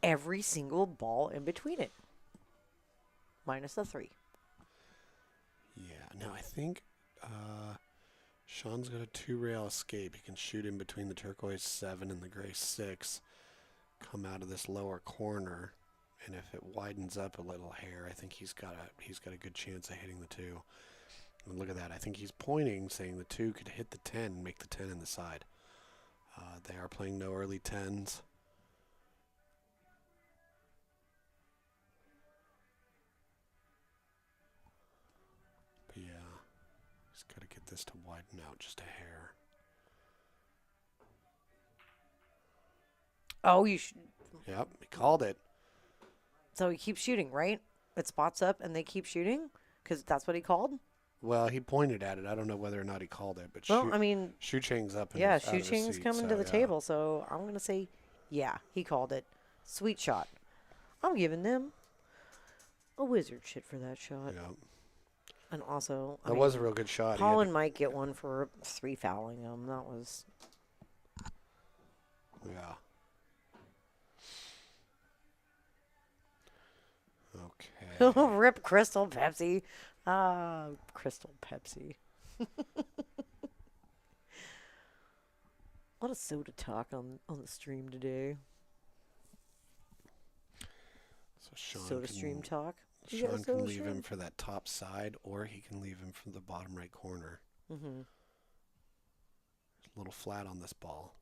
every single ball in between it. Minus the 3. Yeah, now I think Sean's got a 2-rail escape. He can shoot in between the turquoise 7 and the gray 6, come out of this lower corner, and if it widens up a little hair, I think he's got a good chance of hitting the 2. And look at that. I think he's pointing, saying the 2 could hit the 10 and make the 10 in the side. They are playing no early 10s. But yeah, he's got to get this to widen out just a hair. Oh, you should. Yep, he called it. So he keeps shooting, right? It spots up and they keep shooting? Because that's what he called? Well, he pointed at it. I don't know whether or not he called it, but Well, I mean, Shucheng's up. And yeah, out of his Shucheng's seat, coming so, to the yeah. table. So I'm going to say, yeah, he called it. Sweet shot. I'm giving them a wizard shit for that shot. Yeah, And also, I that mean, was a real good shot. He had Colin might get one for 3 fouling him. That was. yeah. Okay. Rip Crystal Pepsi. Ah, Crystal Pepsi. A lot of soda talk on the stream today. So Sean Soda can, stream talk. You got a Sean can soda leave him stream? for that top side, or he can leave him for the bottom right corner. Mm-hmm. A little flat on this ball.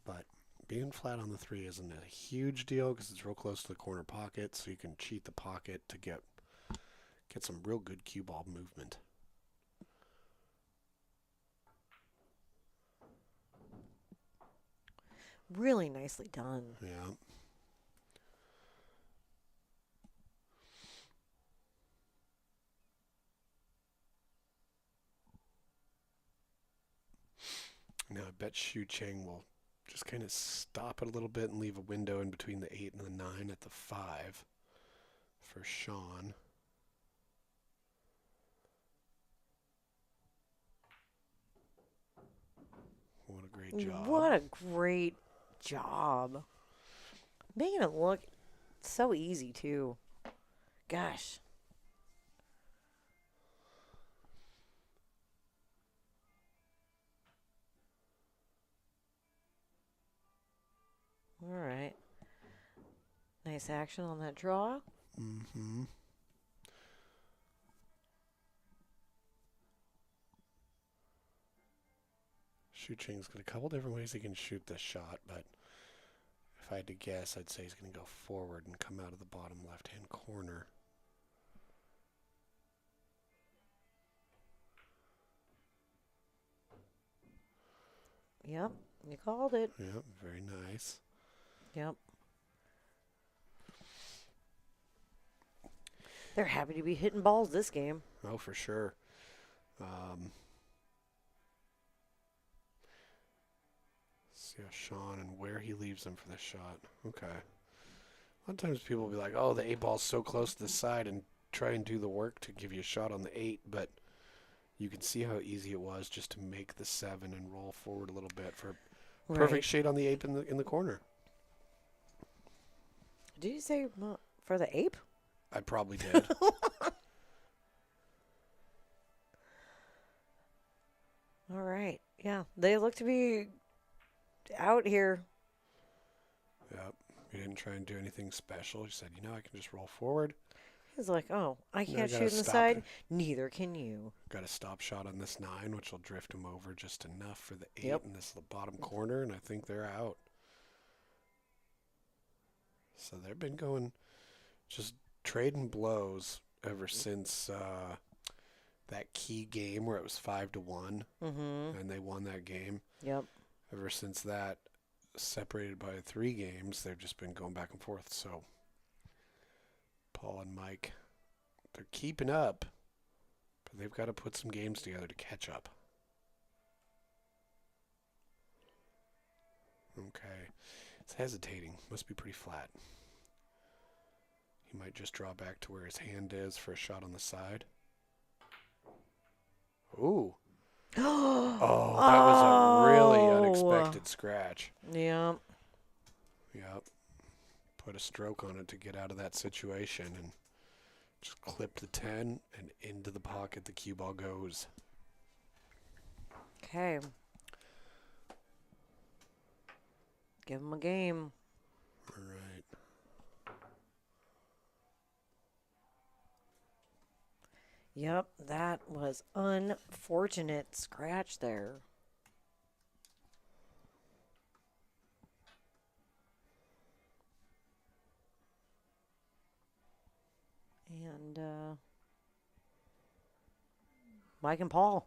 But being flat on the 3 isn't a huge deal because it's real close to the corner pocket, so you can cheat the pocket to get some real good cue ball movement. Really nicely done. Yeah. Now I bet Shucheng will just kind of stop it a little bit and leave a window in between the 8 and the 9 at the 5 for Sean. What a great job. What a great job. Making it look so easy, too. Gosh. All right. Nice action on that draw. Mm-hmm. Shucheng's got a couple different ways he can shoot this shot, but if I had to guess, I'd say he's going to go forward and come out of the bottom left-hand corner. Yep, you called it. Yep, very nice. Yep. They're happy to be hitting balls this game. Oh, for sure. See how Sean and where he leaves him for this shot. Okay. A lot of times people will be like, oh, the 8 ball's so close to the side and try and do the work to give you a shot on the 8, but you can see how easy it was just to make the 7 and roll forward a little bit for perfect Right. shade on the 8 in the corner. Did you say for the ape? I probably did. All right. Yeah, they look to be out here. Yep. He didn't try and do anything special. He said, I can just roll forward. He's like, oh, I I can't gotta shoot in the stop side. it. Neither can you. Got a stop shot on this 9, which will drift him over just enough for the 8 Yep. in this bottom corner, and I think they're out. So they've been going, just trading blows ever since that key game where it was 5-1, Mm-hmm. and they won that game. Yep. Ever since that, separated by 3 games, they've just been going back and forth. So Paul and Mike, they're keeping up, but they've got to put some games together to catch up. Okay. It's hesitating. Must be pretty flat. He might just draw back to where his hand is for a shot on the side. Ooh. Oh, that was a really unexpected scratch. Yeah. Yep. Put a stroke on it to get out of that situation and just clip the 10 and into the pocket the cue ball goes. Okay. Give him a game. All right. Yep, that was unfortunate scratch there. And Mike and Paul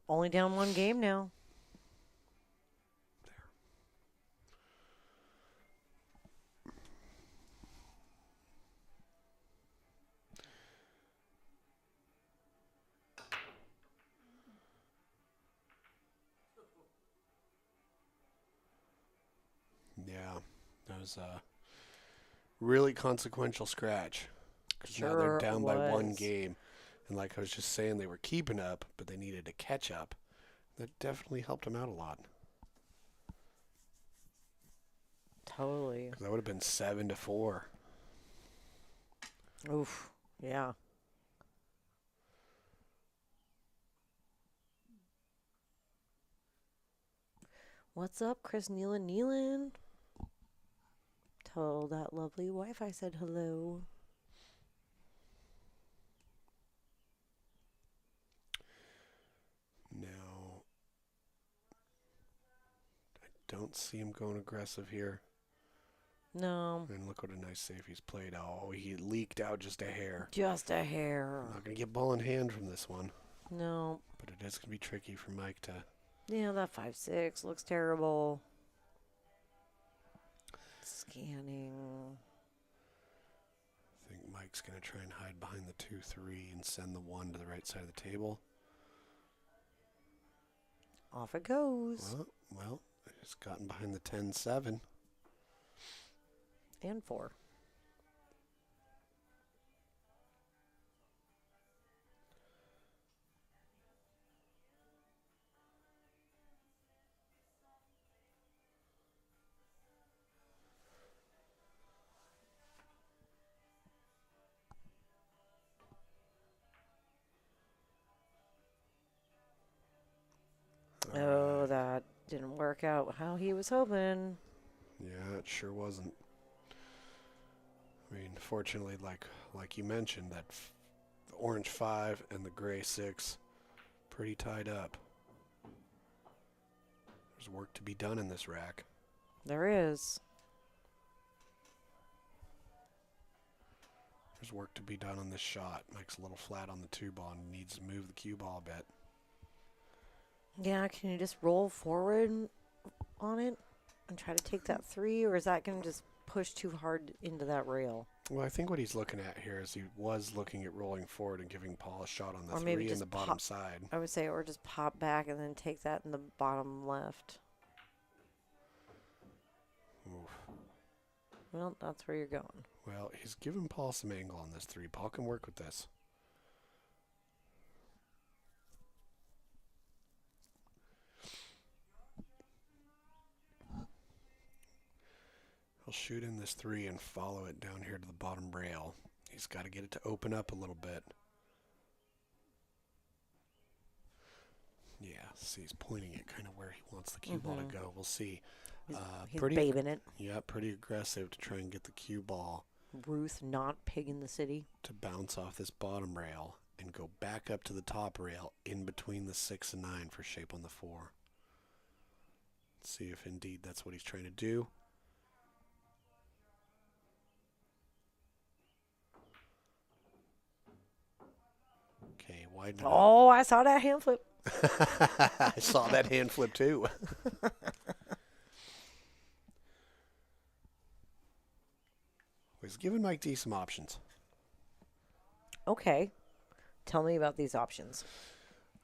only down one game now. Yeah, that was a really consequential scratch. Because now they're Sure down by one was. game. And like I was just saying, they were keeping up, but they needed to catch up. That definitely helped them out a lot. Totally. 'Cause that would have been 7-4. Oof. Yeah. What's up, Chris Nealon? Tell that lovely wife I said hello. Now, I don't see him going aggressive here. No. And look what a nice save he's played. Oh, he leaked out just a hair. Just a hair. Not going to get ball in hand from this one. No. But it is going to be tricky for Mike to... Yeah, that 5-6 looks terrible. Scanning. I think Mike's going to try and hide behind the 2-3 and send the 1 to the right side of the table. Off it goes. Well, he's gotten behind the 10-7. And 4. Oh, that didn't work out how he was hoping. Yeah, it sure wasn't. I mean, fortunately, like you mentioned, that the orange 5 and the gray 6 pretty tied up. There's work to be done in this rack. There is. There's work to be done on this shot. Mike's a little flat on the 2 ball and needs to move the cue ball a bit. Yeah, can you just roll forward on it and try to take that 3, or is that going to just push too hard into that rail? Well, I think what he's looking at here is he was looking at rolling forward and giving Paul a shot on the Or maybe 3 in just the bottom side. I would say, or just pop back and then take that in the bottom left. Oof. Well, that's where you're going. Well, he's giving Paul some angle on this 3. Paul can work with this. He'll shoot in this 3 and follow it down here to the bottom rail. He's got to get it to open up a little bit. Yeah, see, he's pointing it kind of where he wants the cue ball to go. We'll see. He's Pretty babying it. Yeah, pretty aggressive to try and get the cue ball Ruth, not pig in the city. to bounce off this bottom rail and go back up to the top rail in between the 6 and 9 for shape on the 4. Let's see if indeed that's what he's trying to do. Okay, widen it up. Oh, I saw that hand flip. I saw that hand flip too. He's giving Mike D some options. Okay. Tell me about these options.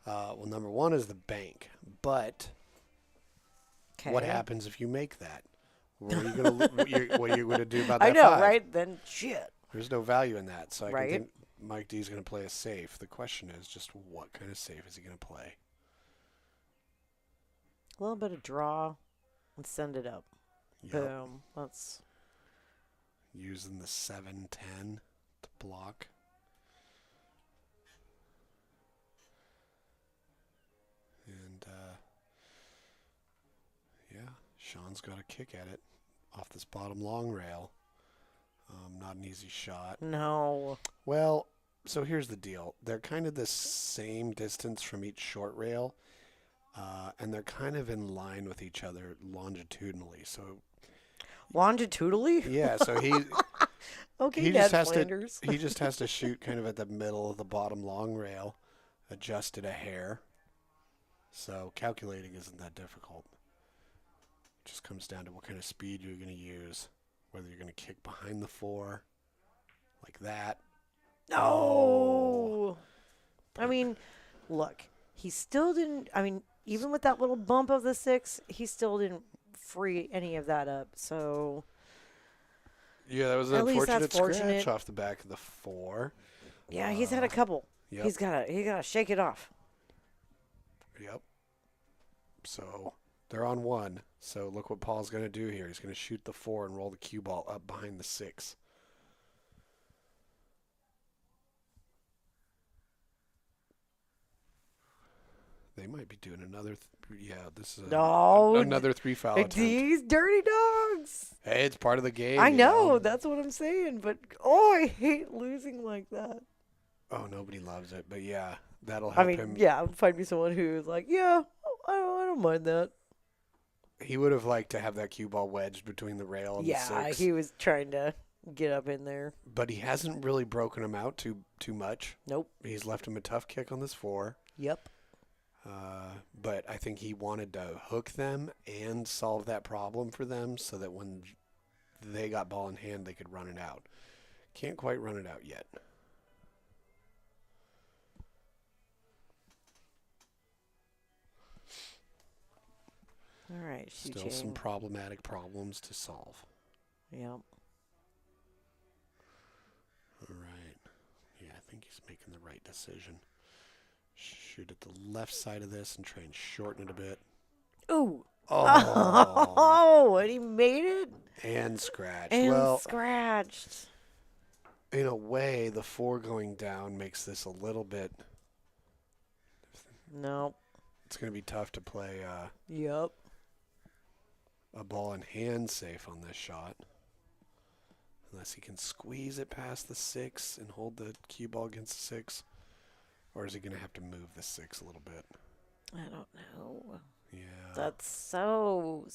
Well, number 1 is the bank. But Okay. what happens if you make that? What are you gonna do about that? I know, 5? right? Then shit. There's no value in that, so I Right. can think Mike D's gonna play a safe. The question is just what kind of safe is he gonna play? A little bit of draw and send it up. Yep. Boom. That's Using the 7-10 to block. And yeah, Sean's got a kick at it off this bottom long rail. Not an easy shot. no. Well, so here's the deal. They're kind of the same distance from each short rail, and they're kind of in line with each other longitudinally. So Longitudinally? yeah, so Okay, he Ned just has Flanders. he just has to shoot kind of at the middle of the bottom long rail, adjust it a hair. So calculating isn't that difficult. It just comes down to what kind of speed you're going to use, whether you're going to kick behind the 4 like that. No. I mean, look, he still didn't. I mean, even with that little bump of the 6, he still didn't free any of that up. So Yeah, that was an At least unfortunate that's fortunate. scratch off the back of the 4. yeah, he's had a couple. Yep. He's gotta shake it off. Yep. So they're on 1. So look what Paul's going to do here. He's going to shoot the 4 and roll the cue ball up behind the 6. They might be doing another. This is No, another 3 foul attempt. these dirty dogs. Hey, it's part of the game. I you know, that's what I'm saying. But I hate losing like that. Oh, nobody loves it, but yeah, that'll I help mean, him. yeah, find me someone who's like, yeah, I don't mind that. He would have liked to have that cue ball wedged between the rail and the Yeah, 6. he was trying to get up in there. But he hasn't really broken him out too much. Nope. He's left him a tough kick on this 4. Yep. But I think he wanted to hook them and solve that problem for them so that when they got ball in hand, they could run it out. Can't quite run it out yet. All right, Still Shucheng. some problematic problems to solve. Yep. All right. Yeah, I think he's making the right decision. Shoot at the left side of this and try and shorten it a bit. Ooh. Oh, Oh, and he made it and scratch. and Well, scratched. in a way, the 4 going down makes this a little bit. Nope. It's going to be tough to play Yep. a ball in hand safe on this shot. Unless he can squeeze it past the 6 and hold the cue ball against the 6. Or is he going to have to move the 6 a little bit? I don't know. Yeah. That's so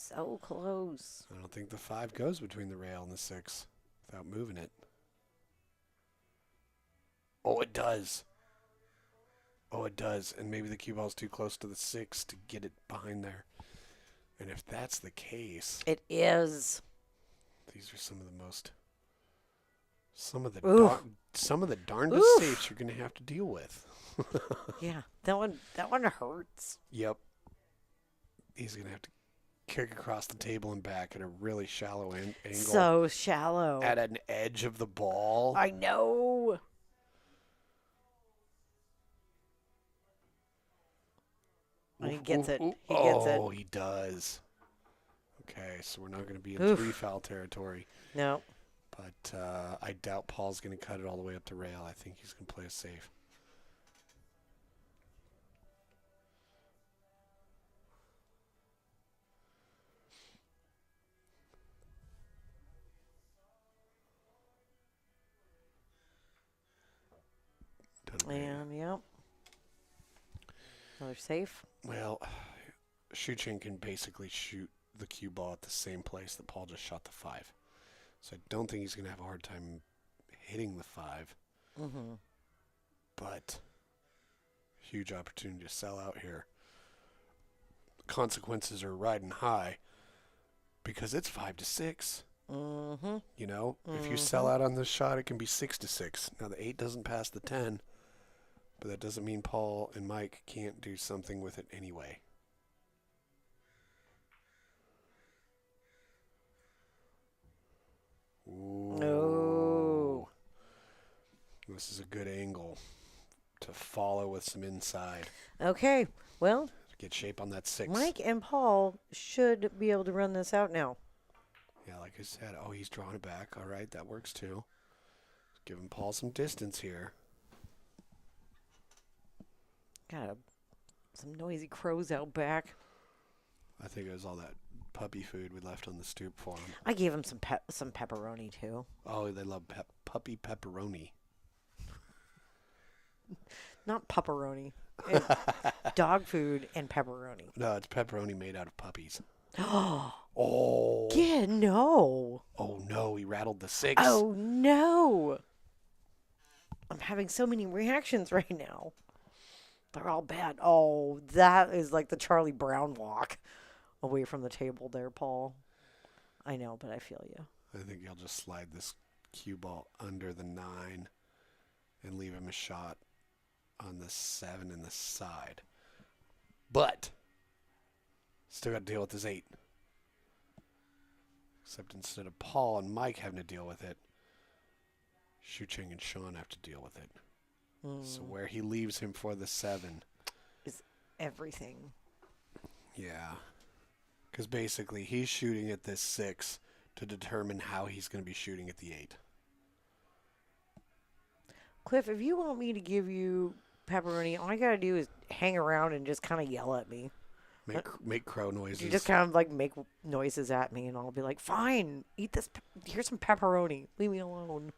close. I don't think the 5 goes between the rail and the 6 without moving it. Oh, it does. Oh, it does. And maybe the cue ball's too close to the 6 to get it behind there. And if that's the case, It is. these are some of the most, some of the darndest Oof. safes you're going to have to deal with. Yeah. That one hurts. Yep. He's going to have to kick across the table and back at a really shallow angle. So shallow. At an edge of the ball. I know. And he gets it. He gets it. Oh, he does. Okay, so we're not going to be in Oof. 3 foul territory. No. But I doubt Paul's going to cut it all the way up the rail. I think he's going to play it safe. Done right. And yep. Another safe. Well, Shucheng can basically shoot the cue ball at the same place that Paul just shot the 5. So I don't think he's going to have a hard time hitting the 5. Mm-hmm. But huge opportunity to sell out here. Consequences are riding high because it's 5-6. Mm-hmm. You know, if you sell out on this shot, it can be 6-6. Now the 8 doesn't pass the 10, but that doesn't mean Paul and Mike can't do something with it anyway. Ooh. Oh. This is a good angle to follow with some inside. Okay. Well, Get shape on that 6. Mike and Paul should be able to run this out now. Yeah, like I said. Oh, he's drawing it back. All right, that works too. Giving Paul some distance here. Got some noisy crows out back. I think it was all that puppy food we left on the stoop for him. I gave him some pepperoni too. Oh, they love puppy pepperoni. Not pepperoni. It's dog food and pepperoni. No, it's pepperoni made out of puppies. Oh, Oh. yeah, no. Oh, no, he rattled the 6. Oh, no. I'm having so many reactions right now. They're all bad. Oh, that is like the Charlie Brown walk away from the table there, Paul. I know, but I feel you. I think he'll just slide this cue ball under the 9 and leave him a shot on the 7 in the side. But still got to deal with this 8. Except instead of Paul and Mike having to deal with it, Shucheng and Sean have to deal with it. So where he leaves him for the 7 Is everything. Yeah. Because basically he's shooting at this 6 to determine how he's going to be shooting at the 8. Cliff, if you want me to give you pepperoni, all I got to do is hang around and just kind of yell at me. Make crow noises. You just kind of like make noises at me, and I'll be like, fine, eat this. Here's some pepperoni. Leave me alone.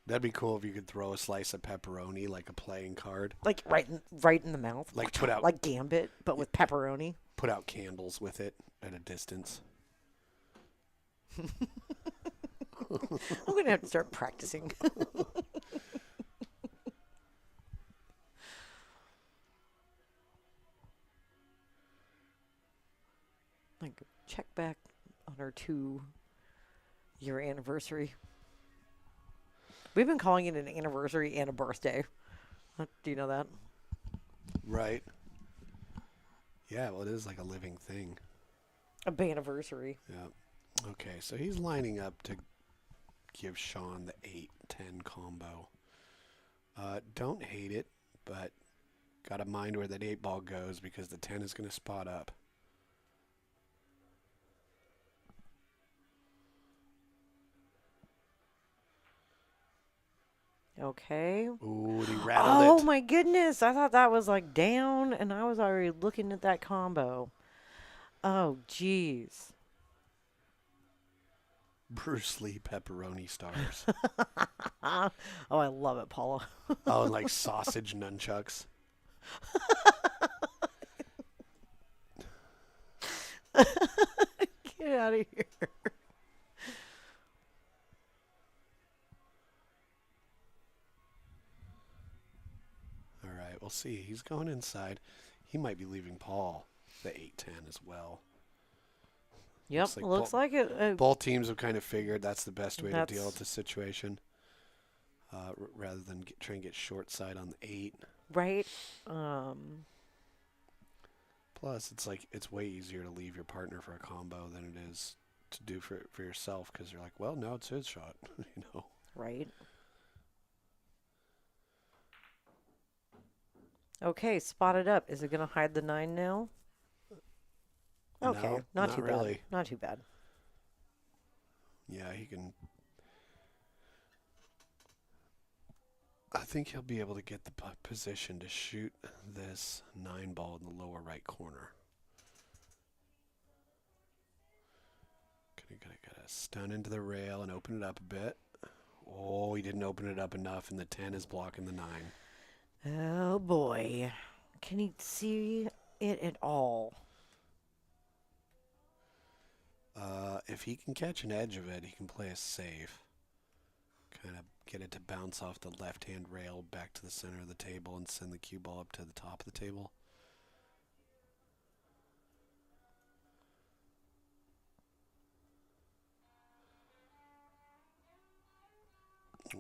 That'd be cool if you could throw a slice of pepperoni like a playing card. Like right in the mouth. Like put out like Gambit, but with pepperoni. Put out candles with it at a distance. I'm gonna have to start practicing. Like check back on our 2-year anniversary. We've been calling it an anniversary and a birthday. Do you know that? Right. Yeah, well, it is like a living thing. A banniversary. Yeah. Okay, so he's lining up to give Sean the 8-10 combo. Don't hate it, but got to mind where that 8 ball goes because the 10 is going to spot up. Okay. Ooh, he rattled it. Oh my goodness. I thought that was like down and I was already looking at that combo. Oh, jeez. Bruce Lee pepperoni stars. Oh, I love it, Paula. Oh, and like sausage nunchucks. Get out of here. All right, we'll see. He's going inside. He might be leaving Paul the 8-10 as well. Yep, looks like it. Both teams have kind of figured that's the best way to deal with the situation, rather than try and get short side on the 8. Right. Plus, it's like it's way easier to leave your partner for a combo than it is to do for yourself because you're like, well, now it's his shot, you know. Right. Okay, spotted up. Is it going to hide the 9 now? Okay, No, not not too really. bad. Not too bad. Yeah, he can. I think he'll be able to get the position to shoot this 9 ball in the lower right corner. Gotta stun into the rail and open it up a bit. Oh, he didn't open it up enough, and the 10 is blocking the 9. Oh boy. Can he see it at all? If he can catch an edge of it, he can play a safe. Kind of get it to bounce off the left-hand rail back to the center of the table and send the cue ball up to the top of the table.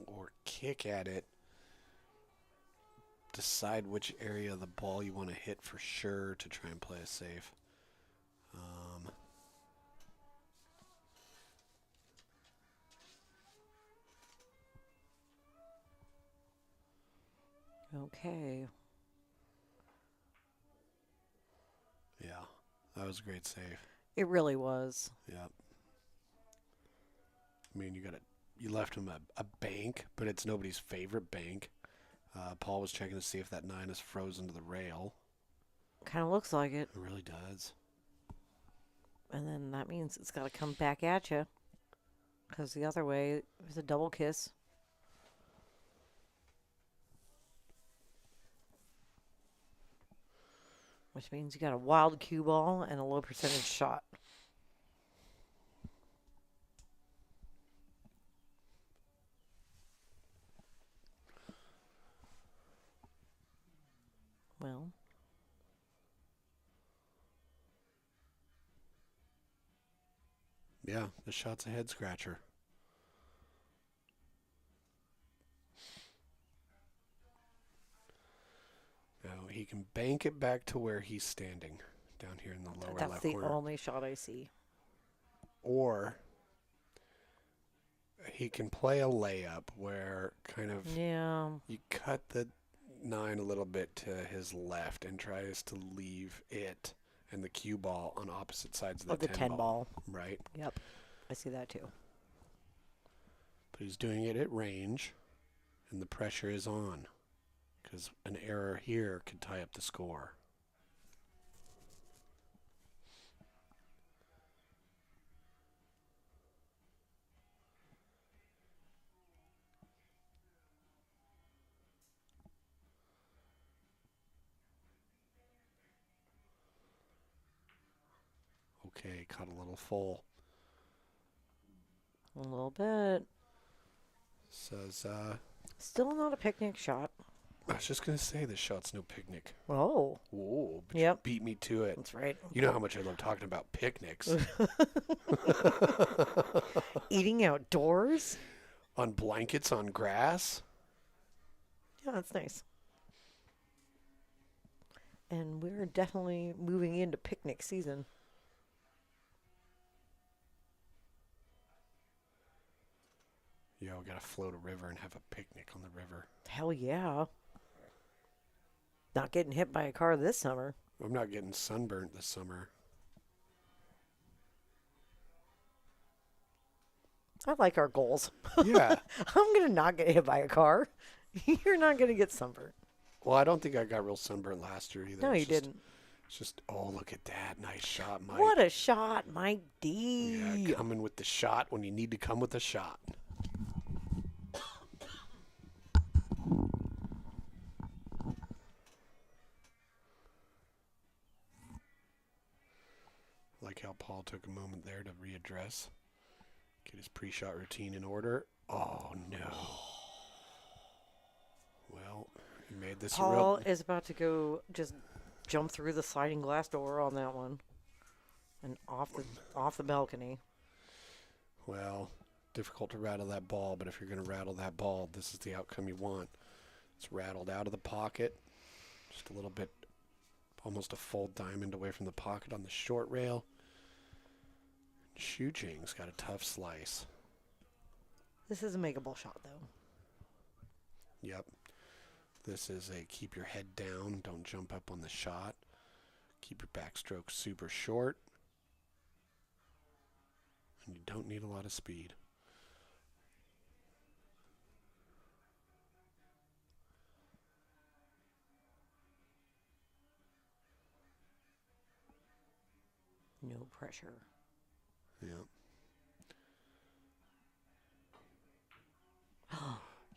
Or kick at it. Decide which area of the ball you want to hit for sure to try and play a safe. Okay. Yeah, that was a great save. It really was. Yep. I mean, you left him a bank, but it's nobody's favorite bank. Paul was checking to see if that 9 is frozen to the rail. Kind of looks like it. It really does. And then that means it's got to come back at you. Because the other way is a double kiss. Which means you got a wild cue ball and a low percentage shot. Well, Yeah, the shot's a head scratcher. Now he can bank it back to where he's standing, down here in the lower that's left the corner. only shot I see. Or he can play a layup where kind of Yeah. you cut the 9 a little bit to his left and tries to leave it and the cue ball on opposite sides of the 10 ball. Right. Yep. I see that too. But he's doing it at range, and the pressure is on because an error here could tie up the score. Okay, caught a little full. A little bit. Says, Still not a picnic shot. I was just going to say this shot's no picnic. Oh, Whoa, but Yep. you beat me to it. that's right. You know how much I love talking about picnics. Eating outdoors? On blankets on grass. Yeah, that's nice. And we're definitely moving into picnic season. Yeah, we gotta float a river and have a picnic on the river. Hell yeah. Not getting hit by a car this summer. I'm not getting sunburnt this summer. I like our goals. Yeah. I'm going to not get hit by a car. You're not going to get sunburned. Well, I don't think I got real sunburnt last year either. No, you It's just- didn't. It's just, oh, look at that. Nice shot, Mike. What a shot, Mike D. Yeah, coming with the shot when you need to come with the shot. Like how Paul took a moment there to readdress, get his pre-shot routine in order. Oh, no. Well, he made this a Paul real... is about to go just jump through the sliding glass door on that one and off the balcony. Well, difficult to rattle that ball, but if you're going to rattle that ball, this is the outcome you want. It's rattled out of the pocket, just a little bit, almost a full diamond away from the pocket on the short rail. Shucheng's got a tough slice. This is a makeable shot, though. Yep. This is a keep your head down, don't jump up on the shot. Keep your backstroke super short. And you don't need a lot of speed. No pressure. Yeah.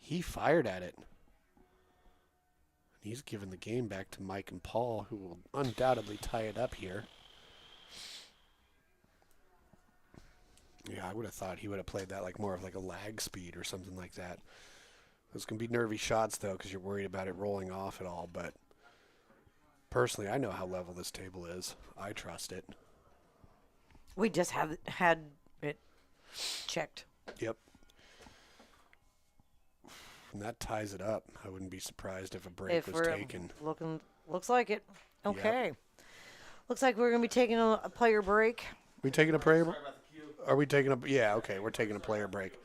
He fired at it. He's given the game back to Mike and Paul, who will undoubtedly tie it up here. Yeah, I would have thought he would have played that like more of like a lag speed or something like that. Those can be nervy shots, though, because you're worried about it rolling off at all. But personally, I know how level this table is. I trust it. We just had it checked. Yep. And that ties it up. I wouldn't be surprised if a break If was we're taken. looks like it. Okay. Looks like we're gonna be taking a player break. We taking a player? Are we taking a? Yeah, okay. We're taking a player break,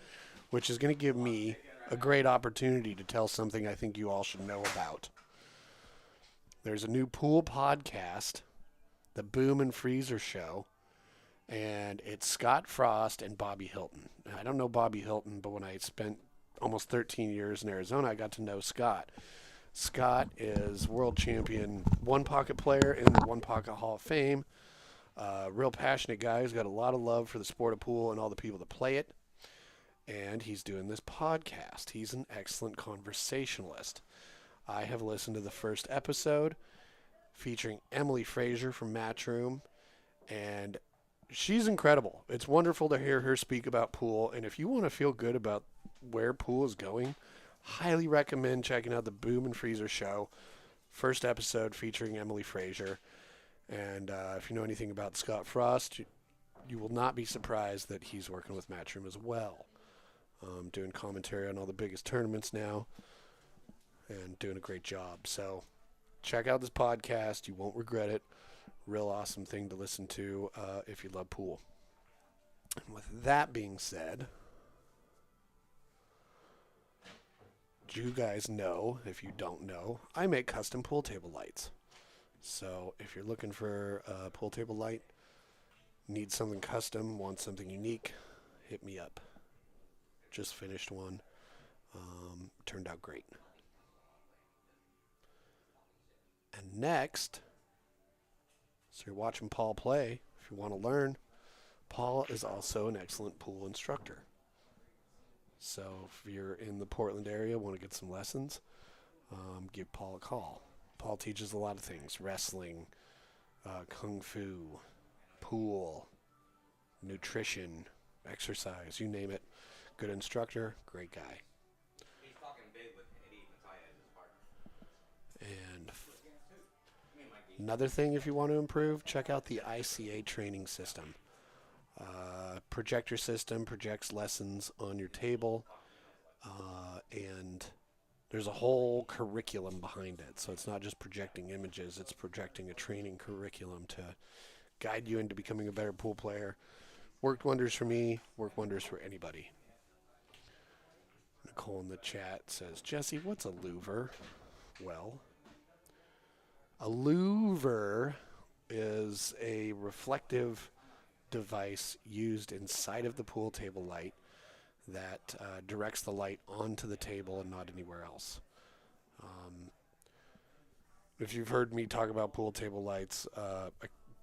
which is going to give me a great opportunity to tell something I think you all should know about. There's a new pool podcast, The Boom and Freezer Show, and it's Scott Frost and Bobby Hilton. I don't know Bobby Hilton, but when I spent almost 13 years in Arizona, I got to know Scott. Scott is world champion one pocket player in the one pocket Hall of Fame. Real passionate guy who's got a lot of love for the sport of pool and all the people that play it. And he's doing this podcast. He's an excellent conversationalist. I have listened to the first episode featuring Emily Frazier from Matchroom, and she's incredible. It's wonderful to hear her speak about pool, and if you want to feel good about where pool is going, highly recommend checking out the Boom and Freezer Show. First episode featuring Emily Frazier. And if you know anything about Scott Frost, you will not be surprised that he's working with Matchroom as well. Doing commentary on all the biggest tournaments now and doing a great job. So check out this podcast. You won't regret it. Real awesome thing to listen to if you love pool. And with that being said, you guys know, if you don't know, I make custom pool table lights. So if you're looking for a pool table light, need something custom, want something unique, hit me up. Just finished one. Turned out great. And next, so you're watching Paul play. If you want to learn, Paul is also an excellent pool instructor. So if you're in the Portland area, want to get some lessons, give Paul a call. Paul teaches a lot of things: wrestling, kung fu, pool, nutrition, exercise, you name it. Good instructor, great guy. He's talking big with Eddie Mattia as his partner. And another thing, if you want to improve, check out the ICA training system. Projector system projects lessons on your table, and there's a whole curriculum behind it. So it's not just projecting images, it's projecting a training curriculum to guide you into becoming a better pool player. Worked wonders for me, worked wonders for anybody. Nicole in the chat says, Jesse, what's a louver? Well, a louver is a reflective device used inside of the pool table light that directs the light onto the table and not anywhere else. If you've heard me talk about pool table lights, I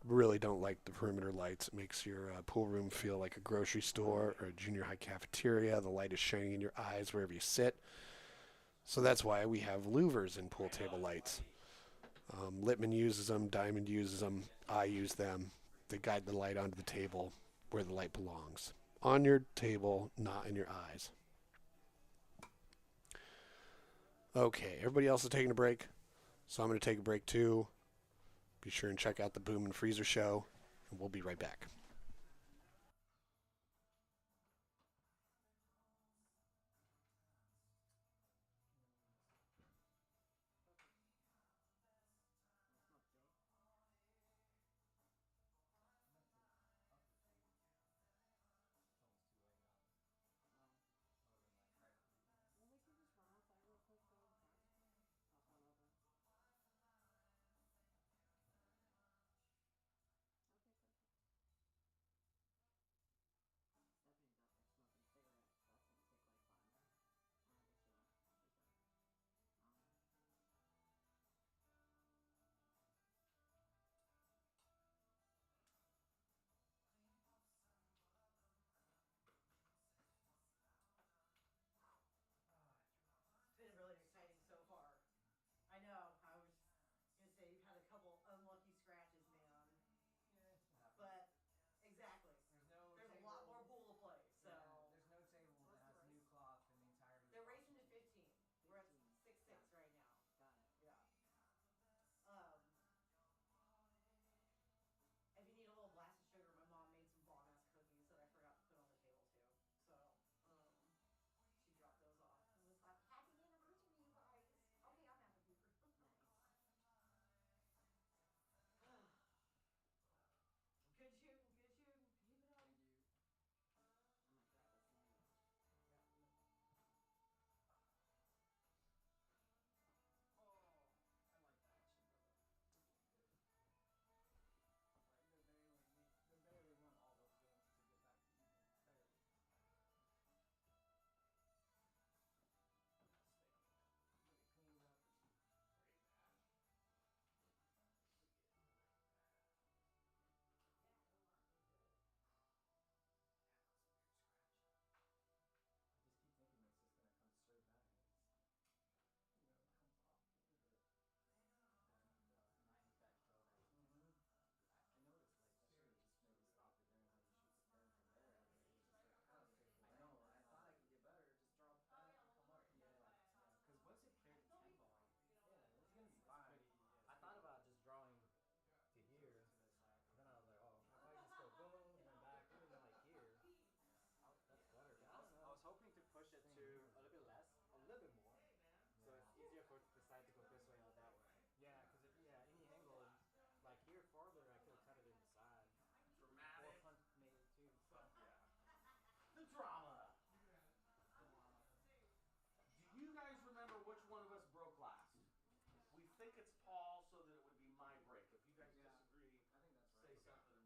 really don't like the perimeter lights. It makes your pool room feel like a grocery store or a junior high cafeteria. The light is shining in your eyes wherever you sit. So that's why we have louvers in pool table lights. Littman uses them, Diamond uses them, I use them. They guide the light onto the table where the light belongs. On your table, not in your eyes. Okay, everybody else is taking a break, so I'm going to take a break too. Be sure and check out the Boom and Freezer Show, and we'll be right back. Yeah, because any angle, like here farther, I could have cut it inside. Or Dramatic. punt made it too. So. Yeah. The drama. Do you guys remember which one of us broke last? We think it's Paul, so that it would be my break. If you guys Yeah. disagree, I think that's say right. something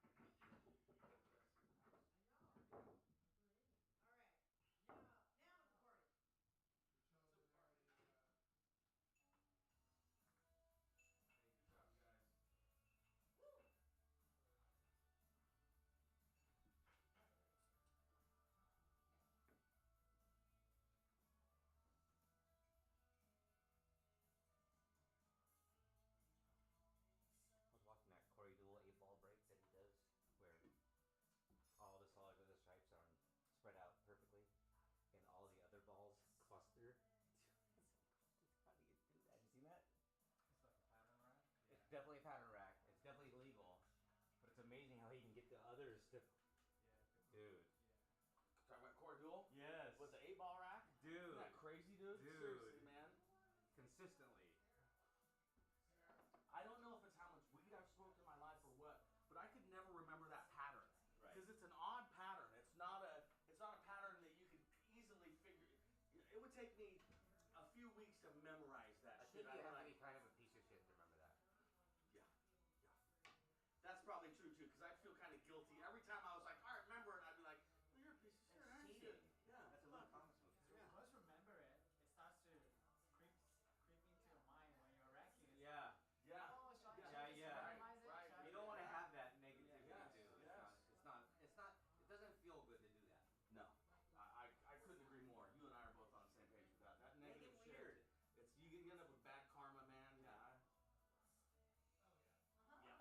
and we'll be fine with it. All right. Now it's a party. Hey, good job, guys. I was watching that Corey Dual 8-ball break that he does, where all the solid other stripes are spread out perfectly, and all the other balls cluster. How do you do that? You seen that? It's like a pattern rack. It's definitely a pattern rack. It's definitely legal, but it's amazing how he can get the others to. Dude. Talking about Core Duel? Yes. With the 8-ball rack? Dude. Isn't that crazy, dude? Dude. Seriously, man. Consistently. I don't know if it's how much weed I've smoked in my life or what, but I could never remember that pattern. Right. Because it's an odd pattern. It's not a pattern that you could easily figure. It would take me a few weeks to memorize that I shit. think you have to be kind of a piece of shit to remember that. Yeah. That's probably true too, because I'd feel kind of guilty every time I was like, "I remember it," and I'd be like, "Well, you're a piece of shit, It's aren't you?" cheating. Yeah. That's a Luke Thomas move. So once you remember it, it starts to creep into your mind when you're wrecking. It's Yeah. Yeah. Like, oh, should I Yeah, just yeah. minimize it? Right. Should I You do don't want to that? have that negativity Yes, too. yes. It's not. It doesn't feel good to do that. No, I couldn't agree more. You and I are both on the same page with that. That Make negative it shit. weird. It's you end up with bad karma, man. Yeah. Yeah.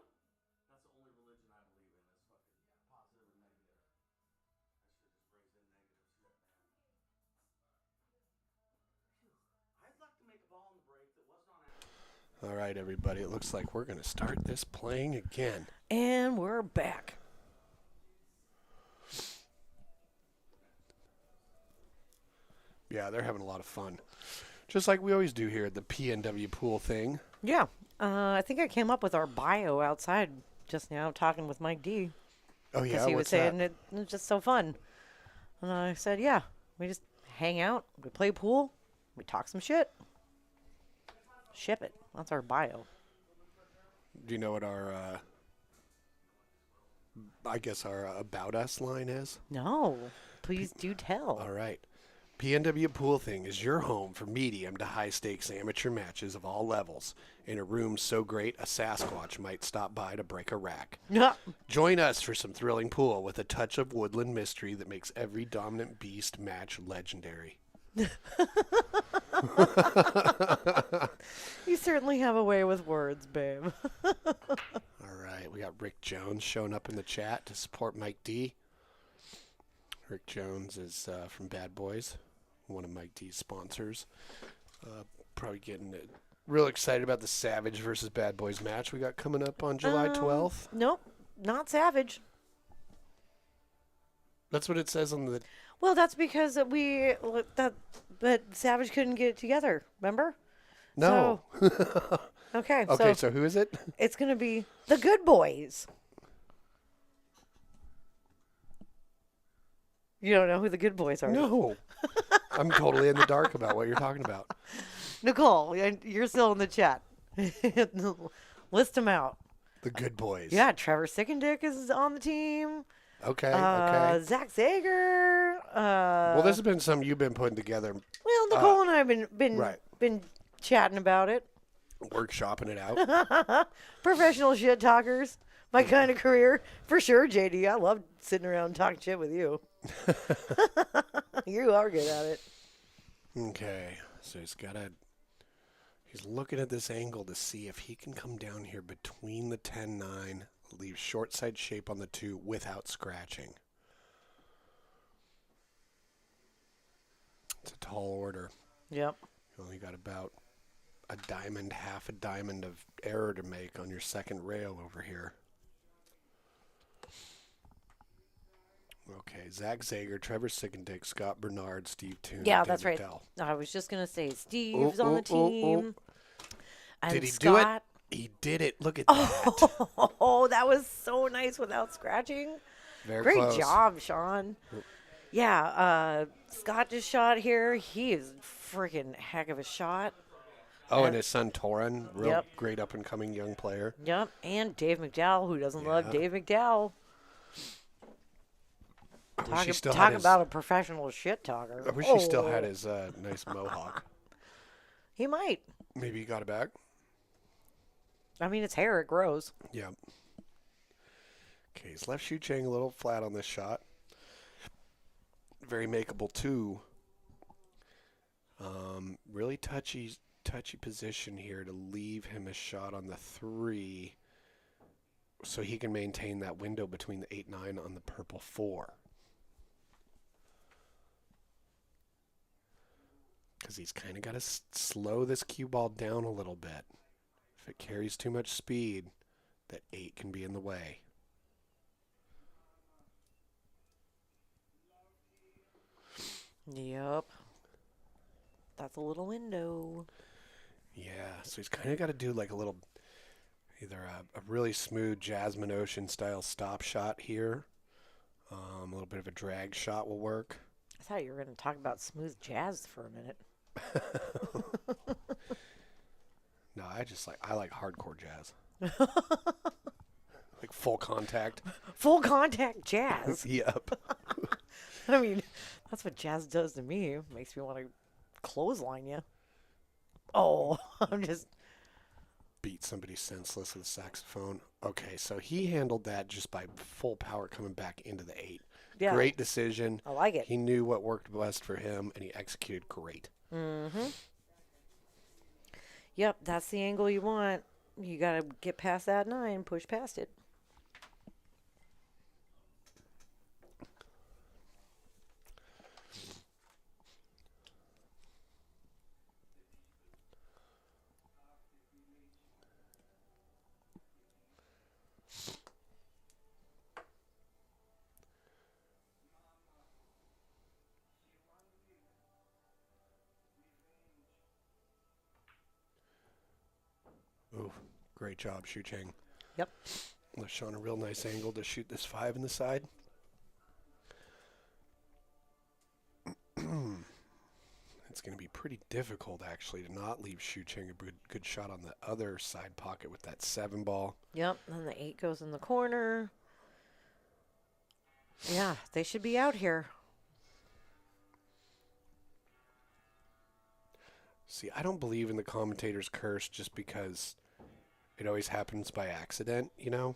That's the only religion I believe in is fucking positive and negative. That shit just brings in negative shit, man. Phew. I'd like to make a ball in the break that wasn't on accident. All right, everybody. It looks like we're going to start this playing again. And we're back. Yeah, they're having a lot of fun. Just like we always do here at the PNW pool thing. Yeah. I think I came up with our bio outside just now talking with Mike D. Oh, yeah? Because he was What's saying that? it was just so fun. And I said, yeah, we just hang out, we play pool, we talk some shit. Ship it. That's our bio. Do you know what our, I guess our About Us line is? No. Please do tell. All right. PNW Pool Thing is your home for medium to high stakes amateur matches of all levels in a room so great a Sasquatch might stop by to break a rack. Yeah. Join us for some thrilling pool with a touch of woodland mystery that makes every dominant beast match legendary. You certainly have a way with words, babe. All right, we got Rick Jones showing up in the chat to support Mike D. Rick Jones is from Bad Boys, one of Mike D's sponsors. Probably getting real excited about the Savage versus Bad Boys match we got coming up on July 12th. Nope, not Savage. That's what it says on the... Well, that's because that Savage couldn't get it together, remember? No. So, okay, So who is it? it's going to be the Good Boys. You don't know who the Good Boys are? No. I'm totally in the dark about what you're talking about. Nicole, you're still in the chat. List them out. The Good Boys. Yeah, Trevor Sickendick is on the team. Okay. Zach Zager. Well, this has been something you've been putting together, Well, Nicole and I have right. been chatting about it. workshopping it out. Professional shit talkers. My kind of career. For sure, JD. I love sitting around and talking shit with you. You are good at it. Okay, so he's looking at this angle to see if he can come down here between the 10-9, leave short side shape on the 2 without scratching. It's a tall order. Yep. You only got about a diamond, half a diamond of error to make on your second rail over here. Okay, Zach Zager, Trevor Sickendick, Scott Bernard, Steve Toon. Yeah, Dave that's right. McDowell. I was just gonna say Steve's on the team. And Did he Scott. do it? He did it. Look at that. Oh, that was so nice without scratching. Very Great close. job, Sean. Yeah, Scott just shot here. He is freaking heck of a shot. Oh, and his son Torin, real Yep. great up and coming young player. Yep, and Dave McDowell, who doesn't love Yeah. Dave McDowell. I wish he still Talk had his, about a professional shit talker. I wish he still had his nice mohawk. He might. Maybe he got it back. I mean, it's hair; it grows. Yeah. Okay, he's left Shucheng a little flat on this shot. Very makeable too. Really touchy position here to leave him a shot on the 3, so he can maintain that window between the 8-9 on the purple 4. Because he's kind of got to slow this cue ball down a little bit. If it carries too much speed, that 8 can be in the way. Yep. That's a little window. Yeah, so he's kind of got to do like a little, either a really smooth Jasmine Ocean style stop shot here. A little bit of a drag shot will work. I thought you were going to talk about smooth jazz for a minute. No, I like hardcore jazz. Like full contact. Full contact jazz. Yep. I mean, that's what jazz does to me. Makes me want to clothesline you. Oh, I'm just. Beat somebody senseless with a saxophone. Okay, so he handled that just by full power coming back into the 8. Yeah. Great decision. I like it. He knew what worked best for him, and he executed great. Mm-hmm. Yep, that's the angle you want. You got to get past that 9, push past it. Ooh, great job, Shucheng. Yep. Left Sean a real nice angle to shoot this 5 in the side. It's going to be pretty difficult, actually, to not leave Shucheng a good shot on the other side pocket with that 7 ball. Yep, and the 8 goes in the corner. Yeah, they should be out here. See, I don't believe in the commentator's curse just because it always happens by accident, you know?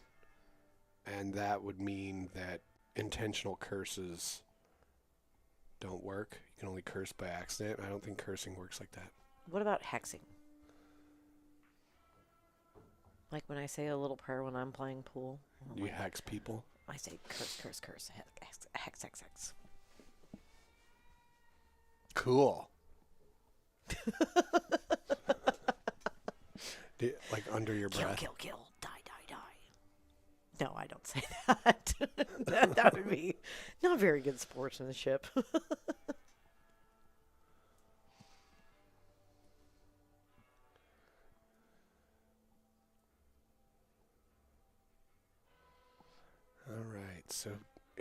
And that would mean that intentional curses don't work. You can only curse by accident. I don't think cursing works like that. What about hexing? Like when I say a little prayer when I'm playing pool. Do you hex people? I say curse, curse, curse, hex, hex, hex. Cool. Like under your Kill, breath. kill, kill. Die, die, die. No, I don't say that. that would be not very good sportsmanship. All right, so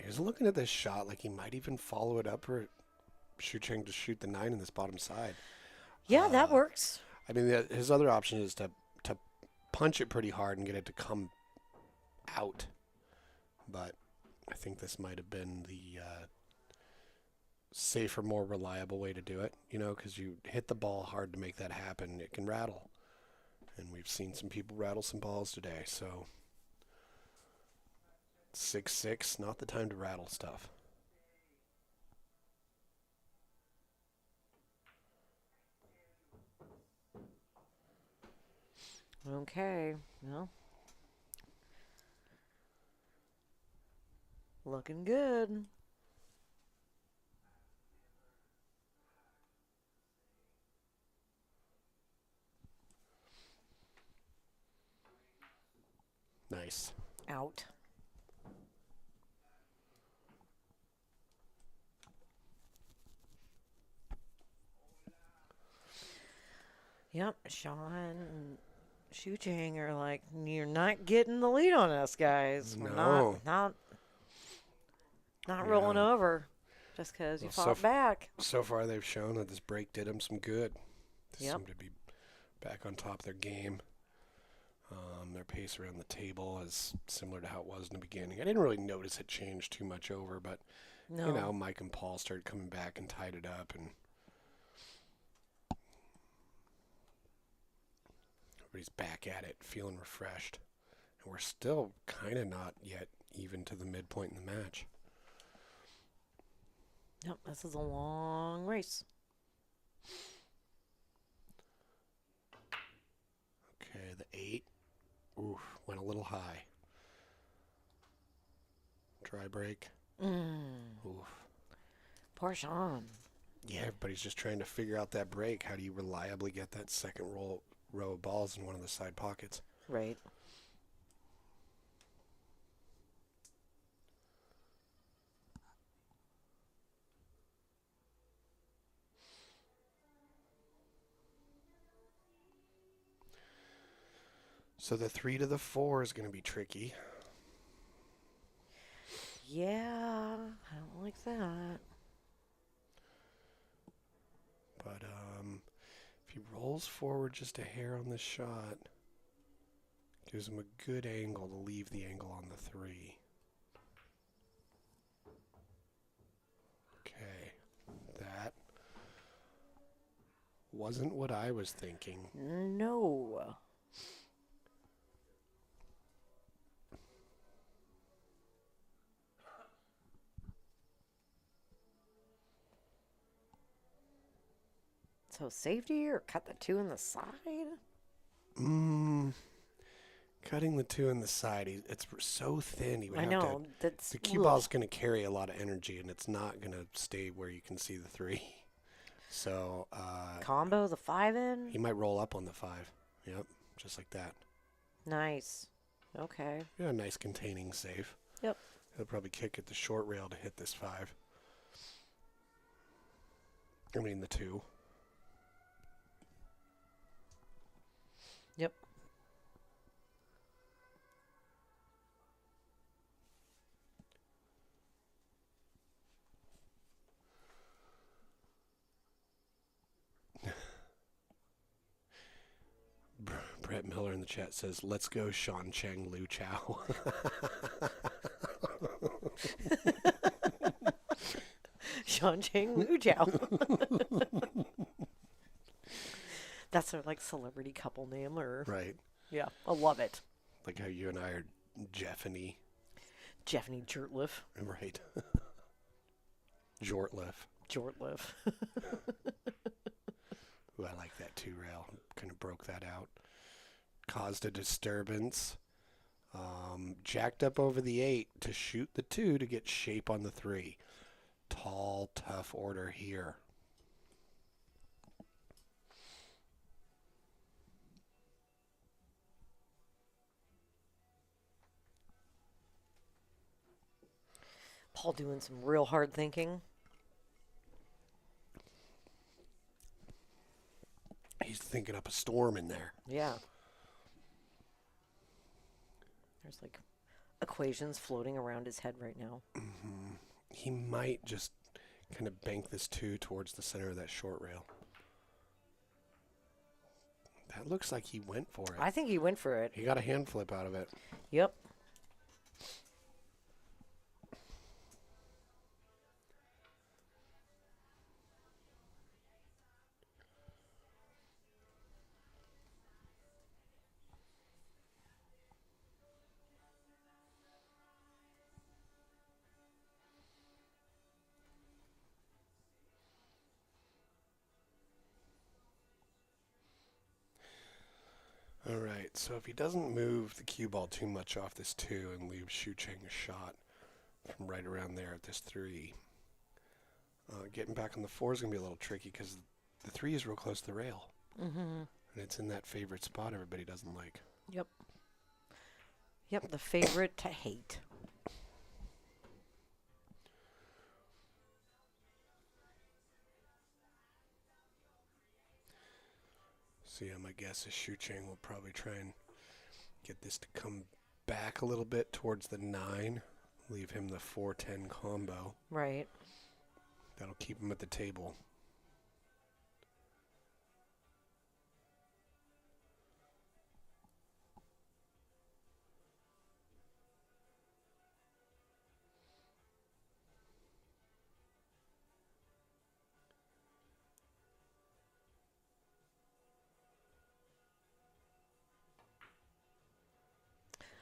he's looking at this shot like he might even follow it up or Shucheng to shoot the 9 in this bottom side. Yeah, that works. I mean, his other option is to punch it pretty hard and get it to come out. But I think this might have been the safer, more reliable way to do it, you know, because you hit the ball hard to make that happen. It can rattle. And we've seen some people rattle some balls today, so 6-6, not the time to rattle stuff. Okay, well. Looking good. Nice. Out. Yep, Sean and Shucheng are like, you're not getting the lead on us, guys. We're No. not rolling Yeah. over just because you Well, so fought back. So far, they've shown that this break did them some good. They Yep. seem to be back on top of their game. Their pace around the table is similar to how it was in the beginning. I didn't really notice it changed too much over, but, No. you know, Mike and Paul started coming back and tied it up, and everybody's back at it, feeling refreshed. And we're still kind of not yet even to the midpoint in the match. Yep, this is a long race. Okay, the 8. Oof, went a little high. Dry break. Oof. Poor Sean. Yeah, everybody's just trying to figure out that break. How do you reliably get that second row of balls in one of the side pockets? Right. So the 3 to the 4 is going to be tricky. Yeah, I don't like that. But if he rolls forward just a hair on this shot, gives him a good angle to leave the angle on the 3. Okay, that wasn't what I was thinking. No. So safety or cut the 2 in the side? Cutting the 2 in the side, it's so thin. He would I have know. to. That's The cue ball's going to carry a lot of energy, and it's not going to stay where you can see the 3. So combo the 5 in. he might roll up on the 5. Yep, just like that. Nice. Okay. Yeah, nice containing save. Yep. He'll probably kick at the short rail to hit this 5. I mean the 2. Yep. Brett Miller in the chat says, "Let's go, Cheng Lu Chao." Shucheng Lu Chao. That's their like celebrity couple name, or Right. yeah, I love it. Like how you and I are Jeffany. Jeffany Shurtliff. Right. Shurtliff. Shurtliff. Ooh, I like that 2 rail. Kind of broke that out. Caused a disturbance. Jacked up over the 8 to shoot the 2 to get shape on the 3. Tall, tough order here. Paul doing some real hard thinking. He's thinking up a storm in there. Yeah. There's like equations floating around his head right now. He might just kind of bank this 2 towards the center of that short rail. That looks like he went for it. I think he went for it. He got a hand flip out of it. Yep. All right, so if he doesn't move the cue ball too much off this 2 and leaves Shucheng a shot from right around there at this 3, getting back on the 4 is going to be a little tricky because the 3 is real close to the rail. Mm-hmm. And it's in that favorite spot everybody doesn't like. Yep. Yep, the favorite to hate. So yeah, my guess is Shucheng will probably try and get this to come back a little bit towards the 9. Leave him the 4-10 combo. Right. That'll keep him at the table.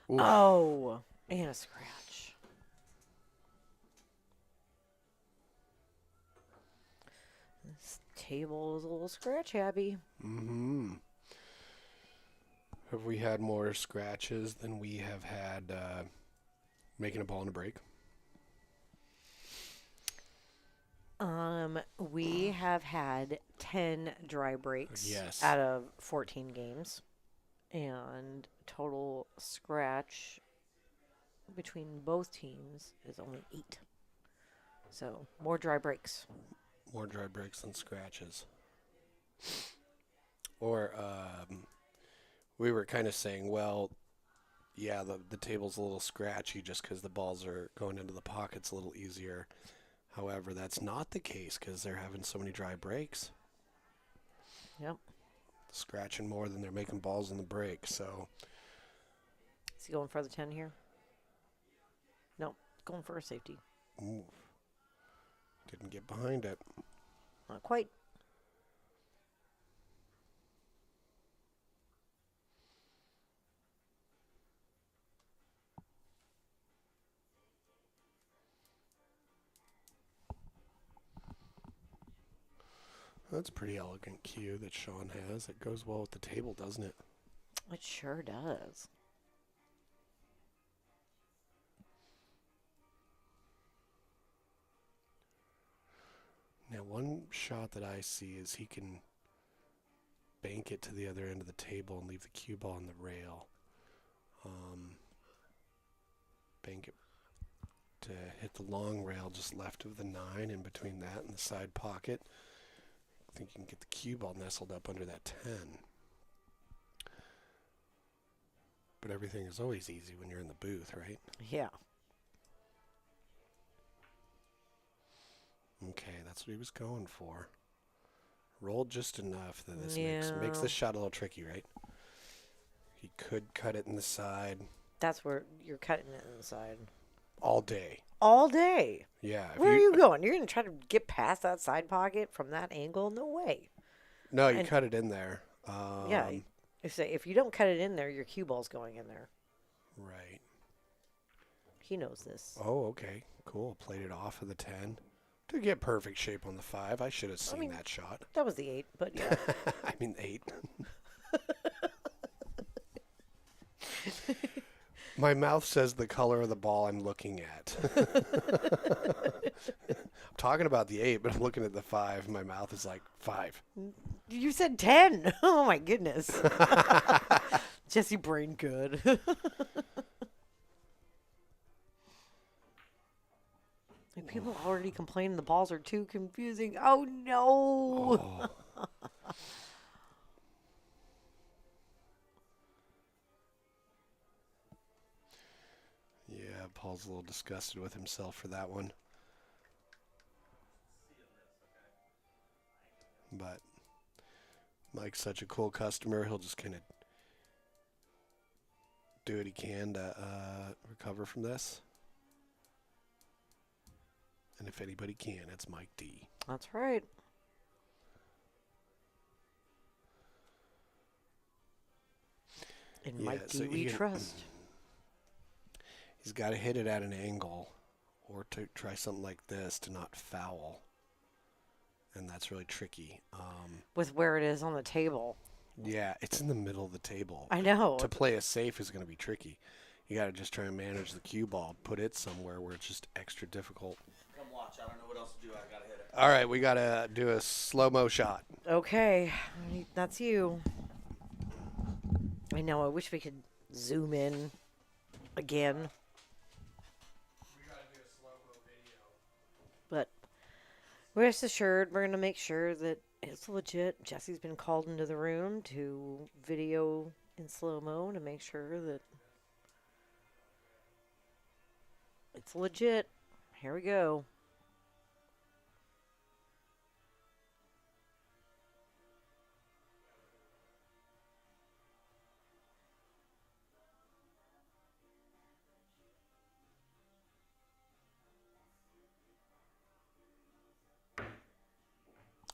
Oof. Oh, and a scratch. This table is a little scratch happy. Mm-hmm. Have we had more scratches than we have had making a ball and a break? We have had 10 dry breaks Yes. out of 14 games. And total scratch between both teams is only 8. So, more dry breaks. More dry breaks than scratches. Or we were kind of saying, well, yeah, the table's a little scratchy just because the balls are going into the pockets a little easier. However, that's not the case because they're having so many dry breaks. Yep. Scratching more than they're making balls in the break, so... Is he going for the 10 here? No, going for a safety. Ooh. Didn't get behind it. Not quite. That's a pretty elegant cue that Sean has. It goes well with the table, doesn't it? It sure does. Now, one shot that I see is he can bank it to the other end of the table and leave the cue ball on the rail. Bank it to hit the long rail just left of the 9, in between that and the side pocket. I think you can get the cue ball nestled up under that 10. But everything is always easy when you're in the booth, right? Yeah. Okay, that's what he was going for. Rolled just enough that this Yeah. makes this shot a little tricky, right? He could cut it in the side That's where you're cutting it inside. all day. All day. Yeah. if Where are you going? You're going to try to get past that side pocket from that angle? No way. No, you and- cut it in there. Yeah. If you don't cut it in there, your cue ball's going in there. Right. He knows this. Oh, okay. Cool. Played it off of the 10. To get perfect shape on the 5. I should have seen that shot. That was the 8, but yeah. I mean, 8. My mouth says the color of the ball I'm looking at. I'm talking about the 8, but I'm looking at the 5. My mouth is like 5. You said 10. Oh, my goodness. Jesse brain good. Like, people already complaining the balls are too confusing. Oh, no. Oh. Yeah, Paul's a little disgusted with himself for that one. But Mike's such a cool customer, he'll just kind of do what he can to recover from this. And if anybody can, it's Mike D. That's right. And Yeah, Mike D, so we you can- trust. He's got to hit it at an angle or to try something like this to not foul. And that's really tricky. With where it is on the table. Yeah, it's in the middle of the table. I know. To play a safe is going to be tricky. You got to just try and manage the cue ball, put it somewhere where it's just extra difficult. Come watch. I don't know what else to do. I gotta hit it. All right, we got to do a slow-mo shot. Okay, that's you. I know, I wish we could zoom in again. We got to do a slow-mo video. But rest assured, we're going to make sure that it's legit. Jesse's been called into the room to video in slow-mo to make sure that it's legit. Here we go.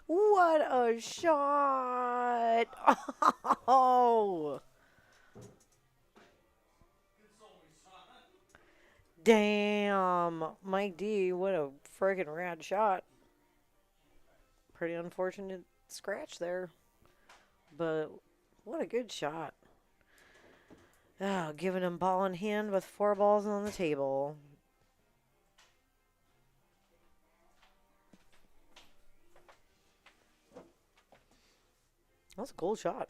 What a shot! Oh! Damn. Mike D, what a friggin' rad shot. Pretty unfortunate scratch there. But what a good shot. Oh, giving him ball in hand with 4 balls on the table. That's a cool shot.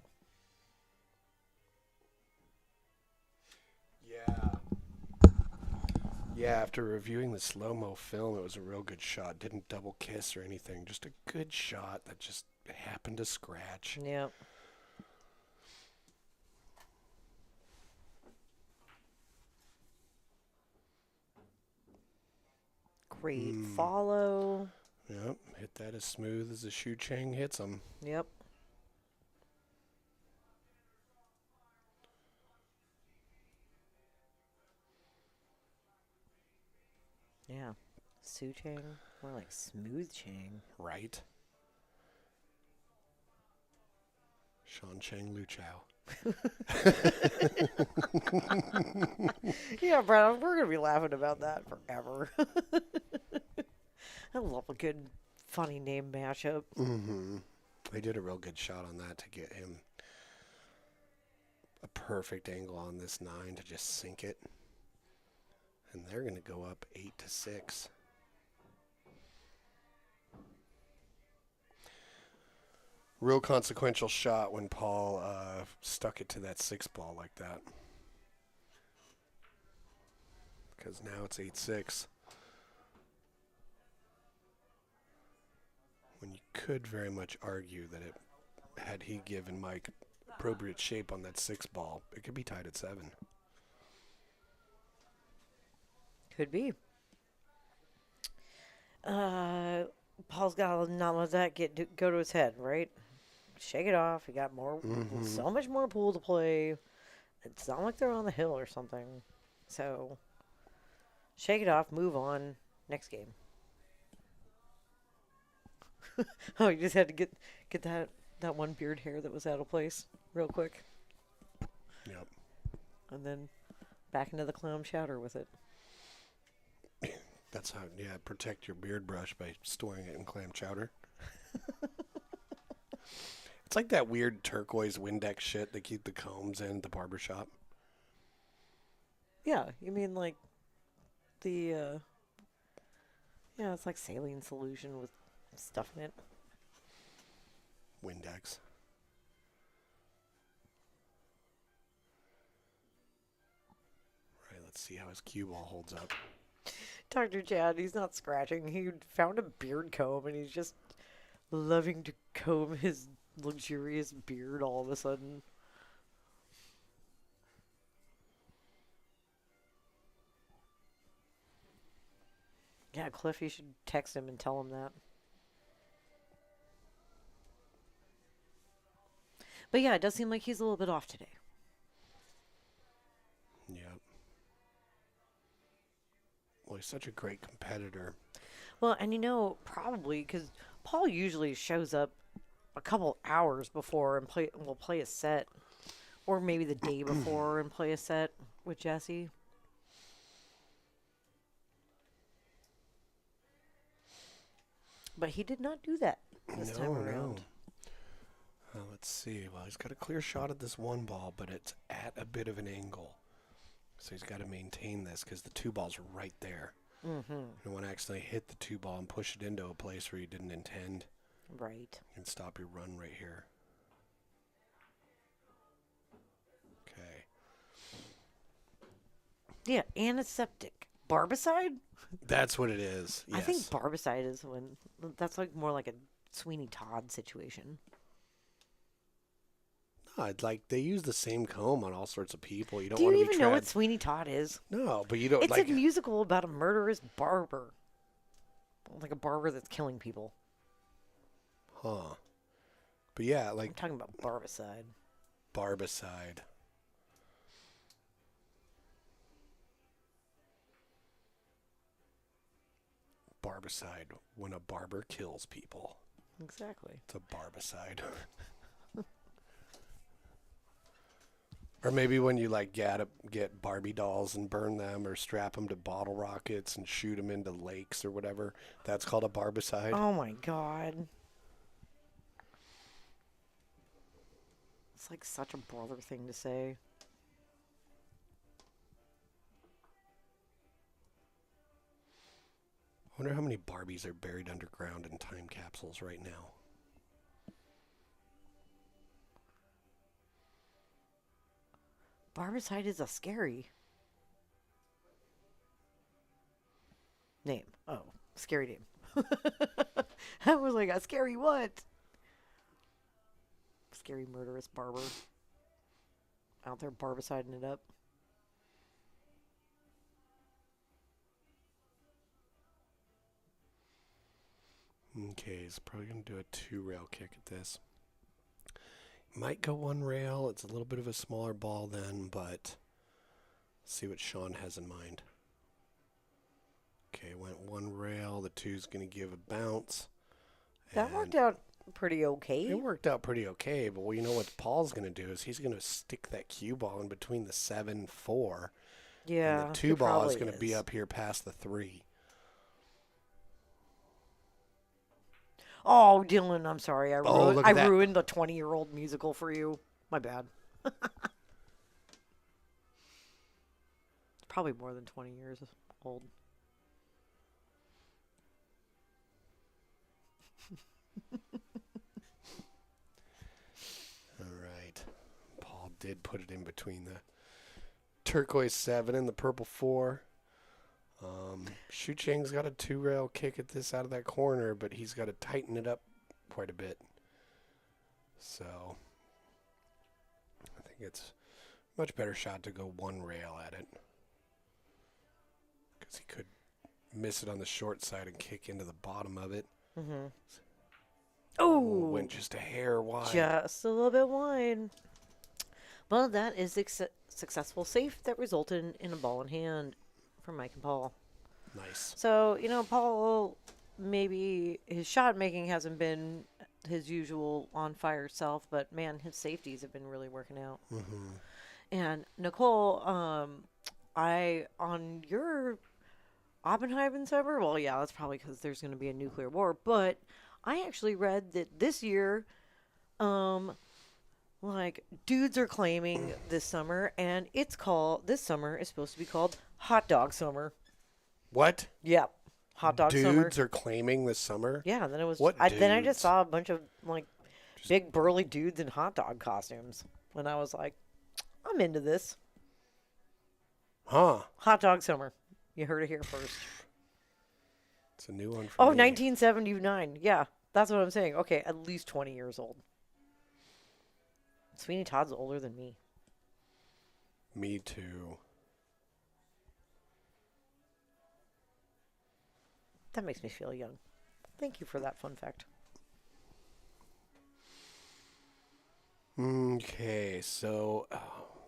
Yeah, after reviewing the slow-mo film, it was a real good shot. Didn't double kiss or anything. Just a good shot that just happened to scratch. Yep. Great follow. Yep, hit that as smooth as the Shucheng hits them. Yep. Yeah. Shucheng. More like smooth Chang. Right? Sean Chang Lu Chao. Yeah, Brad, we're going to be laughing about that forever. I love a good, funny name mashup. Mm-hmm. They did a real good shot on that to get him a perfect angle on this 9 to just sink it. And they're going to go up 8-6. Real consequential shot when Paul stuck it to that 6 ball like that. Because now it's 8-6. When you could very much argue that it, had he given Mike appropriate shape on that 6 ball, it could be tied at 7. Could be. Paul's got to not let that go to his head, right? Shake it off. He got more, so much more pool to play. It's not like they're on the hill or something. So, shake it off. Move on. Next game. Oh, you just had to get that one beard hair that was out of place real quick. Yep. And then back into the clam chowder with it. That's how, yeah, protect your beard brush by storing it in clam chowder. It's like that weird turquoise Windex shit they keep the combs in at the barber shop. Yeah, you mean like the, yeah, it's like saline solution with stuff in it. Windex. Right, let's see how his cue ball holds up. Dr. Chad, he's not scratching. He found a beard comb and he's just loving to comb his luxurious beard all of a sudden. Yeah, Cliff, you should text him and tell him that. But yeah, it does seem like he's a little bit off today. Yep. Well, he's such a great competitor. Well, and you know, probably because Paul usually shows up a couple hours before and will play a set, or maybe the day before and play a set with Jesse. But he did not do that this time around. Let's see. Well, he's got a clear shot at this 1 ball, but it's at a bit of an angle. So he's got to maintain this because the 2 ball's right there. Mm-hmm. You don't want to accidentally hit the 2 ball and push it into a place where you didn't intend. Right. And stop your run right here. Okay. Yeah, antiseptic. Barbicide? That's what it is. Yes. I think barbicide is when that's like more like a Sweeney Todd situation. No, I'd like they use the same comb on all sorts of people. You don't Do want you to be even know what trad. Sweeney Todd is? No, but you don't It's like. a musical about a murderous barber. Like a barber that's killing people. Huh. But yeah, I'm like talking about barbicide. barbicide. Barbicide, when a barber kills people. Exactly. It's a barbicide. Or maybe when you like get Barbie dolls and burn them, or strap them to bottle rockets and shoot them into lakes or whatever. That's called a barbicide. Oh my god. It's like such a brother thing to say. I wonder how many Barbies are buried underground in time capsules right now. Barbicide is a scary name. Oh, scary name. I was like, a scary what? Scary murderous barber. Out there barbiciding it up. Okay, he's probably going to do a 2-rail kick at this. Might go 1 rail. It's a little bit of a smaller ball then, but see what Sean has in mind. Okay, went 1 rail. The 2's going to give a bounce. That worked out pretty okay. It worked out pretty okay, but well, you know what Paul's going to do is he's going to stick that cue ball in between the 7-4. Yeah. And the 2 he ball is probably going to be up here past the 3. Oh, Dylan, I'm sorry. look at that. Ruined the 20-year-old musical for you. My bad. Probably more than 20 years old. All right. Paul did put it in between the turquoise 7 and the purple 4. Shucheng's got a 2-rail kick at this out of that corner, but he's got to tighten it up quite a bit. So I think it's a much better shot to go 1 rail at it, because he could miss it on the short side and kick into the bottom of it. Mm-hmm. Oh, Oh, went just a hair wide. just a little bit wide. Well, that is successful save that resulted in a ball in hand for Mike and Paul. Nice. So, Paul, maybe his shot making hasn't been his usual on fire self, but man, his safeties have been really working out. Mm-hmm. And Nicole, on your Oppenheimen server, well, yeah, that's probably because there's going to be a nuclear war, but I actually read that this year, dudes are claiming this summer, and this summer is supposed to be called Hot Dog Summer. What? Yep. Hot Dog Summer. Dudes are claiming this summer? Yeah, then it was. What Then I dudes? just saw a bunch of big burly dudes in hot dog costumes, and I was like, I'm into this. Huh. Hot Dog Summer. You heard it here first. It's a new one for Oh, me. 1979. Yeah, that's what I'm saying. Okay, at least 20 years old. Sweeney Todd's older than me. Me too. That makes me feel young. Thank you for that fun fact. Okay, so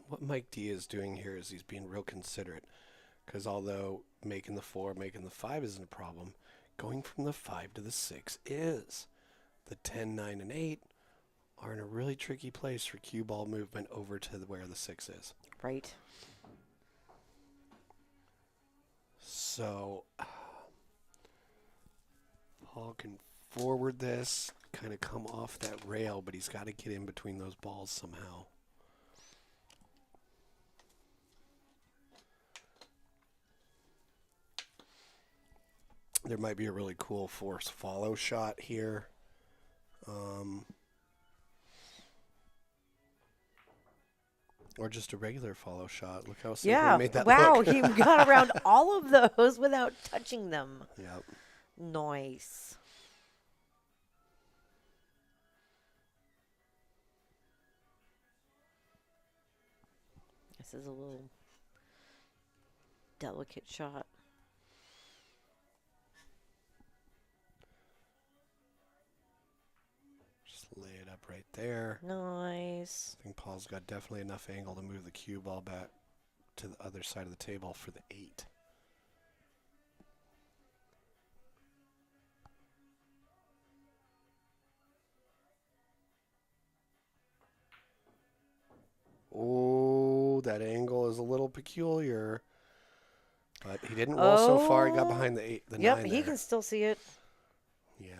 what Mike D is doing here is he's being real considerate, because although making the 4, making the 5 isn't a problem, going from the 5 to the 6 is. The 10, 9, and 8 are in a really tricky place for cue ball movement over to where the 6 is. Right. So Paul can forward this, kind of come off that rail, but he's got to get in between those balls somehow. There might be a really cool force follow shot here. Or just a regular follow shot. Look how simple he made that wow, look. he got around all of those without touching them. Yep. Nice. This is a little delicate shot. Just lay it up right there. Nice. I think Paul's got definitely enough angle to move the cue ball back to the other side of the table for the 8. Oh, that angle is a little peculiar. But he didn't roll so far. He got behind the 8, the 9 Yep, there. he can still see it. Yeah.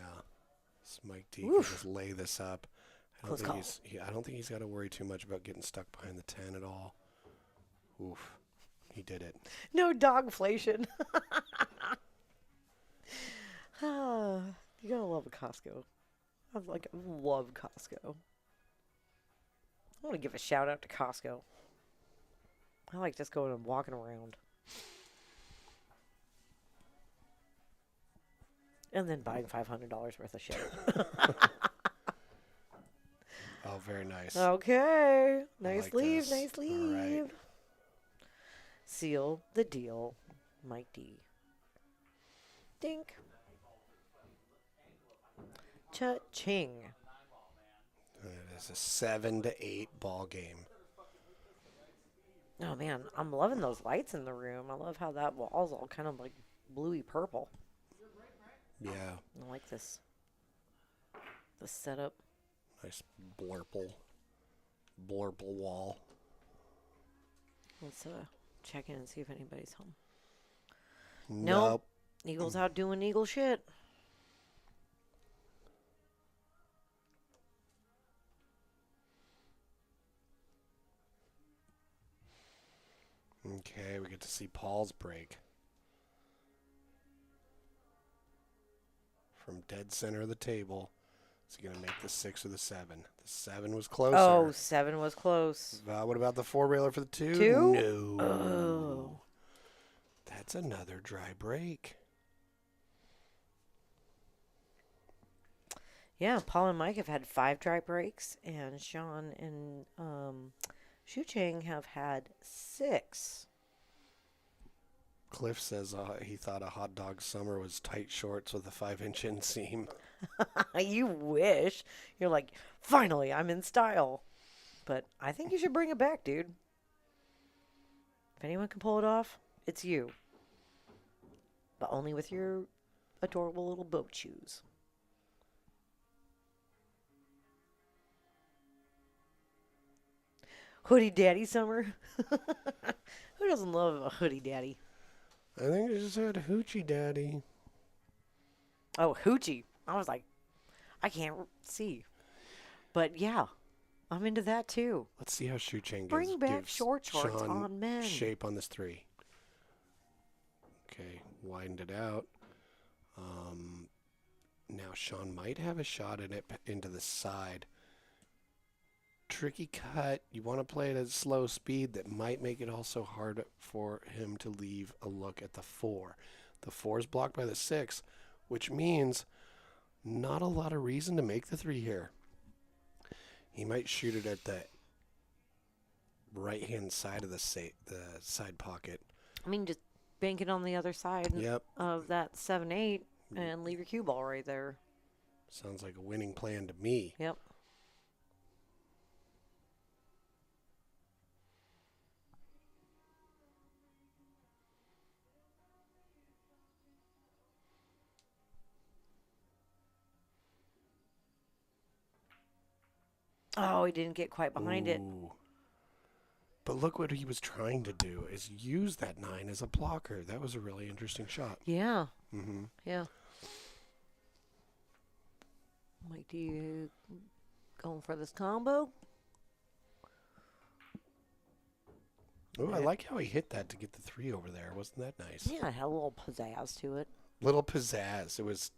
This Mike D can just lay this up. I don't Close think call. I don't think he's got to worry too much about getting stuck behind the 10 at all. Oof. He did it. No dogflation. You gotta love a Costco. I love Costco. I want to give a shout out to Costco. I like just going and walking around. And then buying $500 worth of shit. Oh, very nice. Okay. Nice like leave, this. nice All leave. right. Seal the deal, Mike D. Dink. Cha-ching. It is a 7-8 ball game. Oh, man. I'm loving those lights in the room. I love how that wall's all kind of like bluey purple. Yeah. I like this. The setup. Nice blurple wall. Let's check in and see if anybody's home. Nope. Eagle's out doing eagle shit. Okay, we get to see Paul's break. From dead center of the table. Is he going to make the 6 or the 7? The 7 was closer. Oh, 7 was close. What about the 4-railer for the 2? 2? No. Oh. That's another dry break. Yeah, Paul and Mike have had 5 dry breaks, and Sean and Shucheng have had 6. Cliff says he thought a hot dog summer was tight shorts with a 5-inch inseam. You wish. You're like, finally, I'm in style. But I think you should bring it back, dude. If anyone can pull it off, it's you. But only with your adorable little boat shoes. Hoodie daddy summer. Who doesn't love a hoodie daddy? I think I just had a hoochie daddy. Oh, hoochie. I was like, I can't see. But yeah, I'm into that too. Let's see how Shucheng Bring back gives short shorts Sean on men. shape on this 3. Okay, widened it out. Now Sean might have a shot at it into the side. Tricky cut. You want to play it at slow speed. That might make it also hard for him to leave a look at the 4. The 4 is blocked by the 6, which means not a lot of reason to make the 3 here. He might shoot it at the right-hand side of the side pocket. I mean, just bank it on the other side Yep. of that 7-8 and leave your cue ball right there. Sounds like a winning plan to me. Yep. Oh, he didn't get quite behind it. Ooh. But look what he was trying to do is use that 9 as a blocker. That was a really interesting shot. Yeah. Mm-hmm. Yeah. Mike, do you going for this combo? Oh, I like how he hit that to get the 3 over there. Wasn't that nice? Yeah, it had a little pizzazz to it. Little pizzazz. It was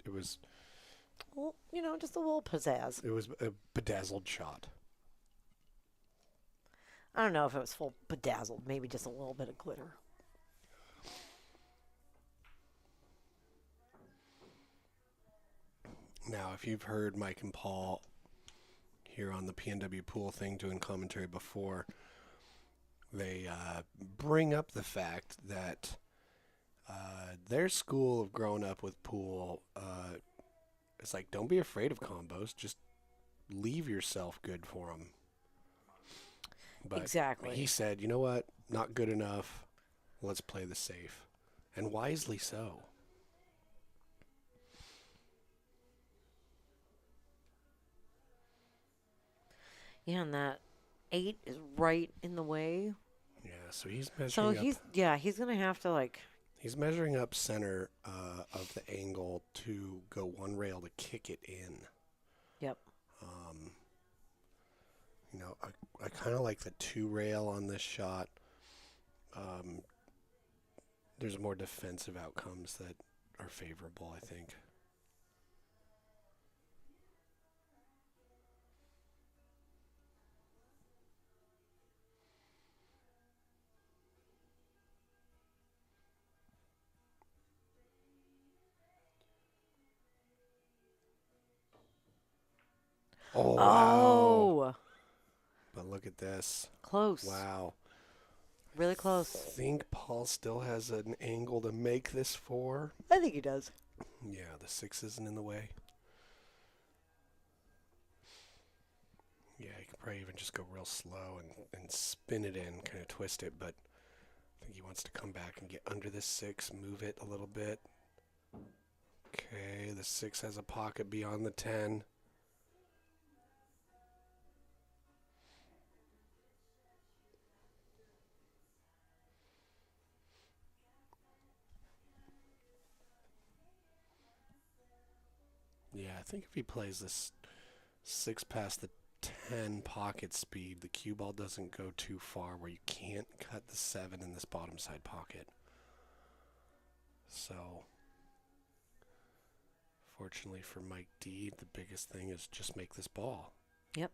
Well, you know, just a little pizzazz. a bedazzled shot. I don't know if it was full bedazzled. Maybe just a little bit of glitter. Now, if you've heard Mike and Paul here on the PNW Pool thing doing commentary before, they bring up the fact that their school of growing up with pool, it's like, don't be afraid of combos. Just leave yourself good for them. But Exactly. he said, you know what? Not good enough. Let's play the safe. And wisely so. Yeah, and that 8 is right in the way. Yeah, so he's So measuring up. he's gonna have to like. He's measuring up center of the angle to go one rail to kick it in. Yep. You know, I kind of like the 2 rail on this shot. There's more defensive outcomes that are favorable, I think. Oh, wow. Oh, But look at this. close. Wow. Really close. Think Paul still has an angle to make this 4? I think he does. Yeah, the 6 isn't in the way. Yeah, he could probably even just go real slow and spin it in, kind of twist it, but I think he wants to come back and get under the 6, move it a little bit. Okay, the 6 has a pocket beyond the 10. Yeah, I think if he plays this 6 past the 10 pocket speed, the cue ball doesn't go too far where you can't cut the 7 in this bottom side pocket. So, fortunately for Mike D, the biggest thing is just make this ball. Yep.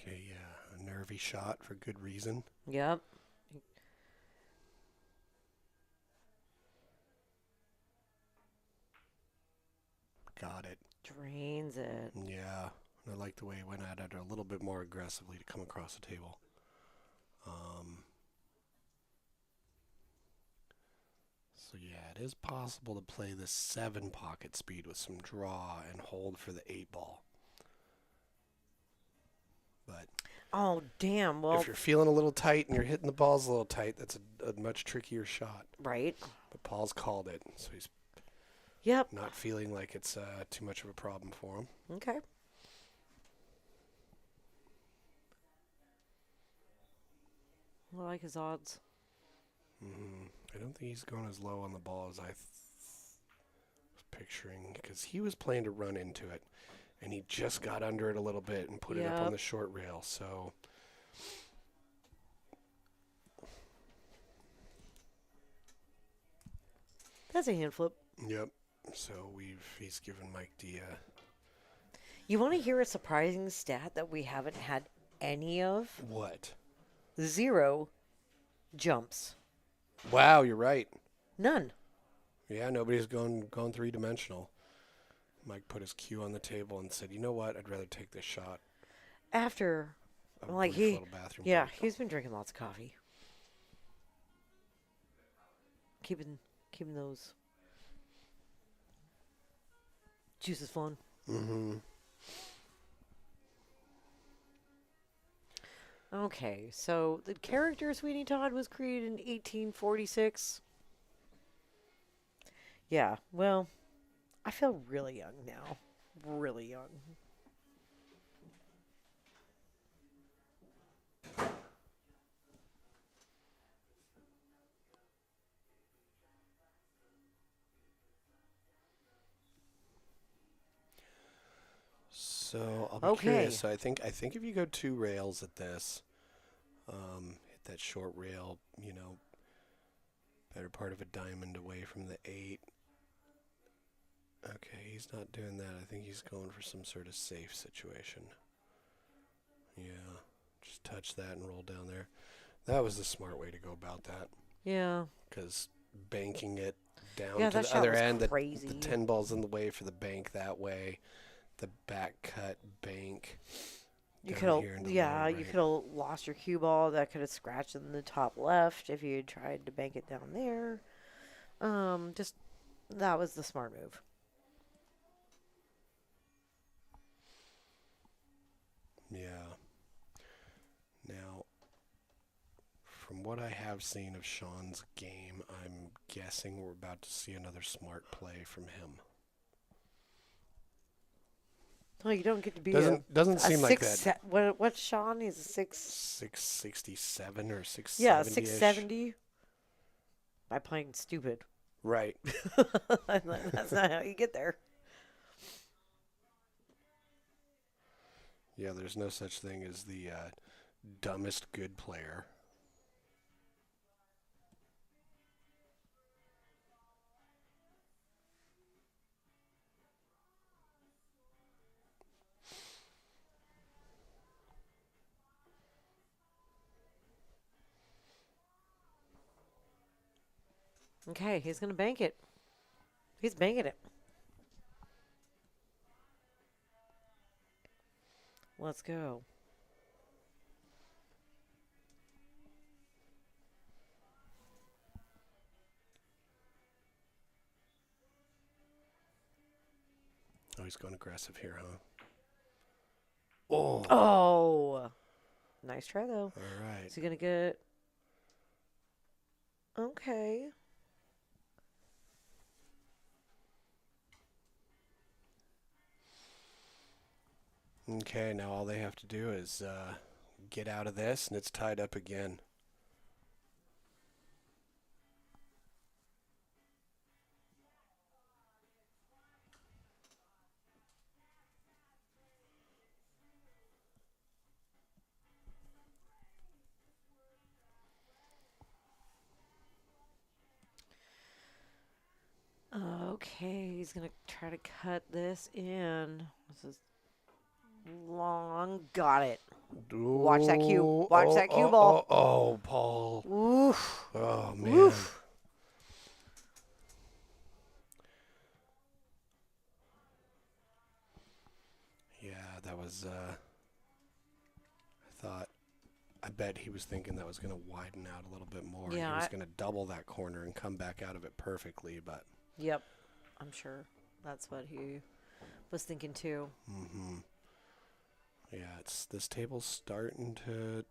Okay, yeah, a nervy shot for good reason. Yep. Got it. Drains it. Yeah, I like the way he went at it a little bit more aggressively to come across the table. So yeah, it is possible to play the 7 pocket speed with some draw and hold for the 8 ball. But Oh, damn. Well, if you're feeling a little tight and you're hitting the balls a little tight, that's a much trickier shot. right. But Paul's called it, so he's Yep. not feeling like it's too much of a problem for him. Okay. I like his odds. I don't think he's going as low on the ball as I was picturing, because he was planning to run into it, and he just got under it a little bit and put it up on Yep. the short rail. So That's a hand flip. yep. So he's given Mike D a You want to hear a surprising stat that we haven't had any of? what? 0 jumps. Wow, you're right. None. Yeah, nobody's gone 3-dimensional. Mike put his cue on the table and said, "You know what? I'd rather take this shot." After, A like brief he, little bathroom yeah, break. he's been drinking lots of coffee. Keeping those juices flowing. Okay, so the character Sweeney Todd was created in 1846. Yeah, well, I feel really young now. Really young. So I'll be Okay. curious. So I think if you go 2 rails at this, hit that short rail, better part of a diamond away from the 8. Okay, he's not doing that. I think he's going for some sort of safe situation. Yeah, just touch that and roll down there. That was the smart way to go about that. Yeah. Because banking it down Yeah, to that the shot other was end, the crazy. 10 ball's in the way for the bank that way. The back cut bank. You down could have, here in the yeah, lower you right. could have lost your cue ball. That could have scratched in the top left if you had tried to bank it down there. Just that was the smart move. Yeah. Now, from what I have seen of Sean's game, I'm guessing we're about to see another smart play from him. Oh, you don't get to be Doesn't a seem like that. What's Sean? He's a 667 or 670. Yeah, 670 by playing stupid. Right. That's not how you get there. Yeah, there's no such thing as the dumbest good player. Okay, he's gonna bank it. He's banking it. Let's go. Oh, he's going aggressive here, huh? Oh. Oh, nice try though. All right. Is he gonna get? Okay. Okay, now all they have to do is get out of this, and it's tied up again. Okay, he's gonna try to cut this in. This is long. Got it. Watch that cue. Watch that cue ball. Oh, Paul. Oof. Oh, man. Oof. Yeah, that was, I bet he was thinking that was going to widen out a little bit more. Yeah, He was I- going to double that corner and come back out of it perfectly, but. Yep. I'm sure that's what he was thinking too. Mm-hmm. Yeah, this table's starting to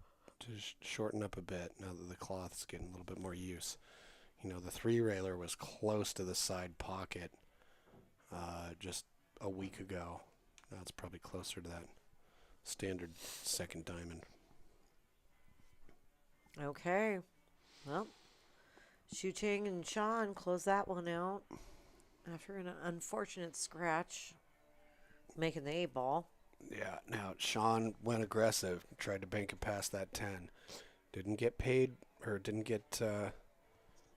shorten up a bit now that the cloth's getting a little bit more use. You know, the 3-railer was close to the side pocket just a week ago. Now it's probably closer to that standard second diamond. Okay. Well, Shucheng and Sean close that one out after an unfortunate scratch, making the 8-ball. Yeah, now Sean went aggressive, tried to bank it past that 10. Didn't get paid, or didn't get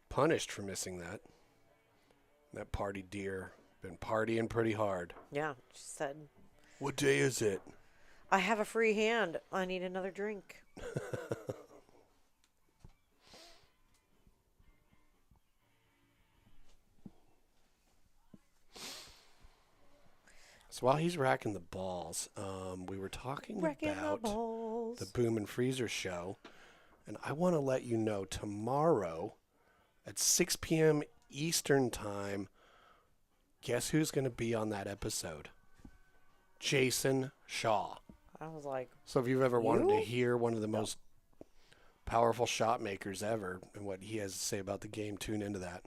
punished for missing that. That party deer been partying pretty hard. Yeah, she said, What day is it? I have a free hand. I need another drink. So while he's racking the balls, we were talking Wrecking the about balls. the Boom and Freezer show, and I want to let you know tomorrow at 6 p.m. Eastern Time, guess who's going to be on that episode? Jason Shaw. I was like, So if you've ever wanted to You? hear one of the most powerful shot makers ever and what he has to say about the game, tune into that.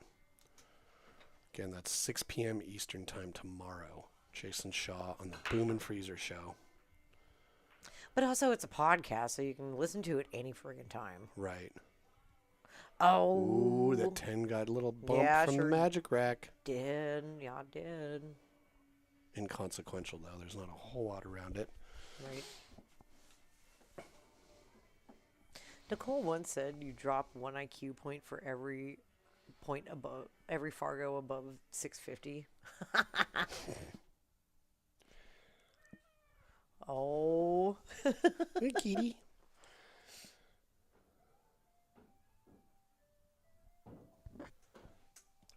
Again, that's 6 p.m. Eastern Time tomorrow. Jason Shaw on the Boom and Freezer show. but also it's a podcast, so you can listen to it any friggin' time. Right. Oh, Ooh, that 10 got a little bump Yeah, from sure the magic rack. did. Yeah, I did. Inconsequential, though. There's not a whole lot around it. Right. Nicole once said you drop one IQ point for every point above every Fargo above 650. Oh. Hey, kitty.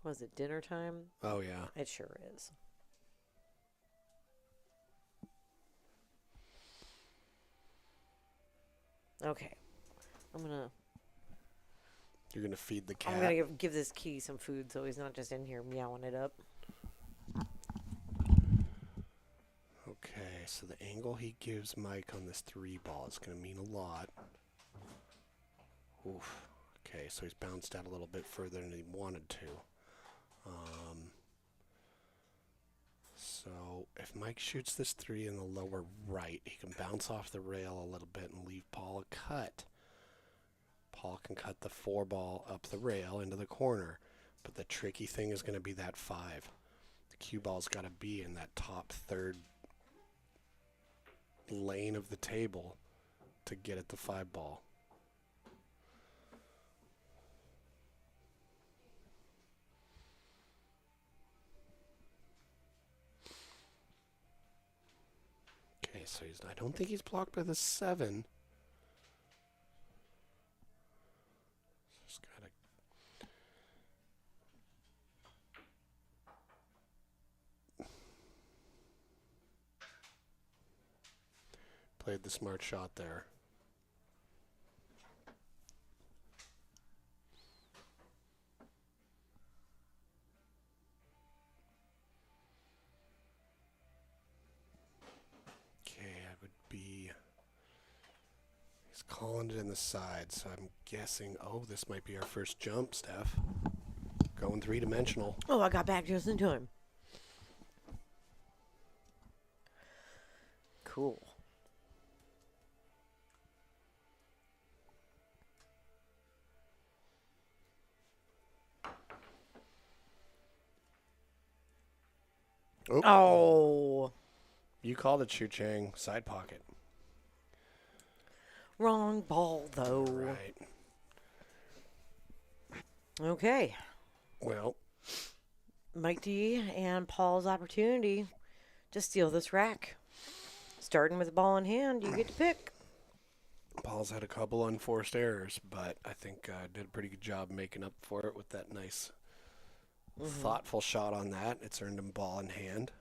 Was it dinner time? Oh, yeah. It sure is. Okay. You're going to feed the cat. I'm gonna give this kitty some food so he's not just in here meowing it up. Okay, so the angle he gives Mike on this 3 ball is going to mean a lot. Oof. Okay, so he's bounced out a little bit further than he wanted to. So if Mike shoots this 3 in the lower right, he can bounce off the rail a little bit and leave Paul a cut. Paul can cut the 4 ball up the rail into the corner, but the tricky thing is going to be that 5. The cue ball's got to be in that top third lane of the table to get at the 5 ball. Okay, so I don't think he's blocked by the 7. Just gotta played the smart shot there. He's calling it in the side, so I'm guessing, this might be our first jump, Steph. Going 3-dimensional. Oh, I got back just in time. Cool. Oh. You called it, Shucheng. Side pocket. Wrong ball, though. Right. Okay. Well, Mike D and Paul's opportunity to steal this rack. Starting with the ball in hand, you get to pick. Paul's had a couple unforced errors, but I think did a pretty good job making up for it with that nice, thoughtful shot on that. It's earned him ball in hand.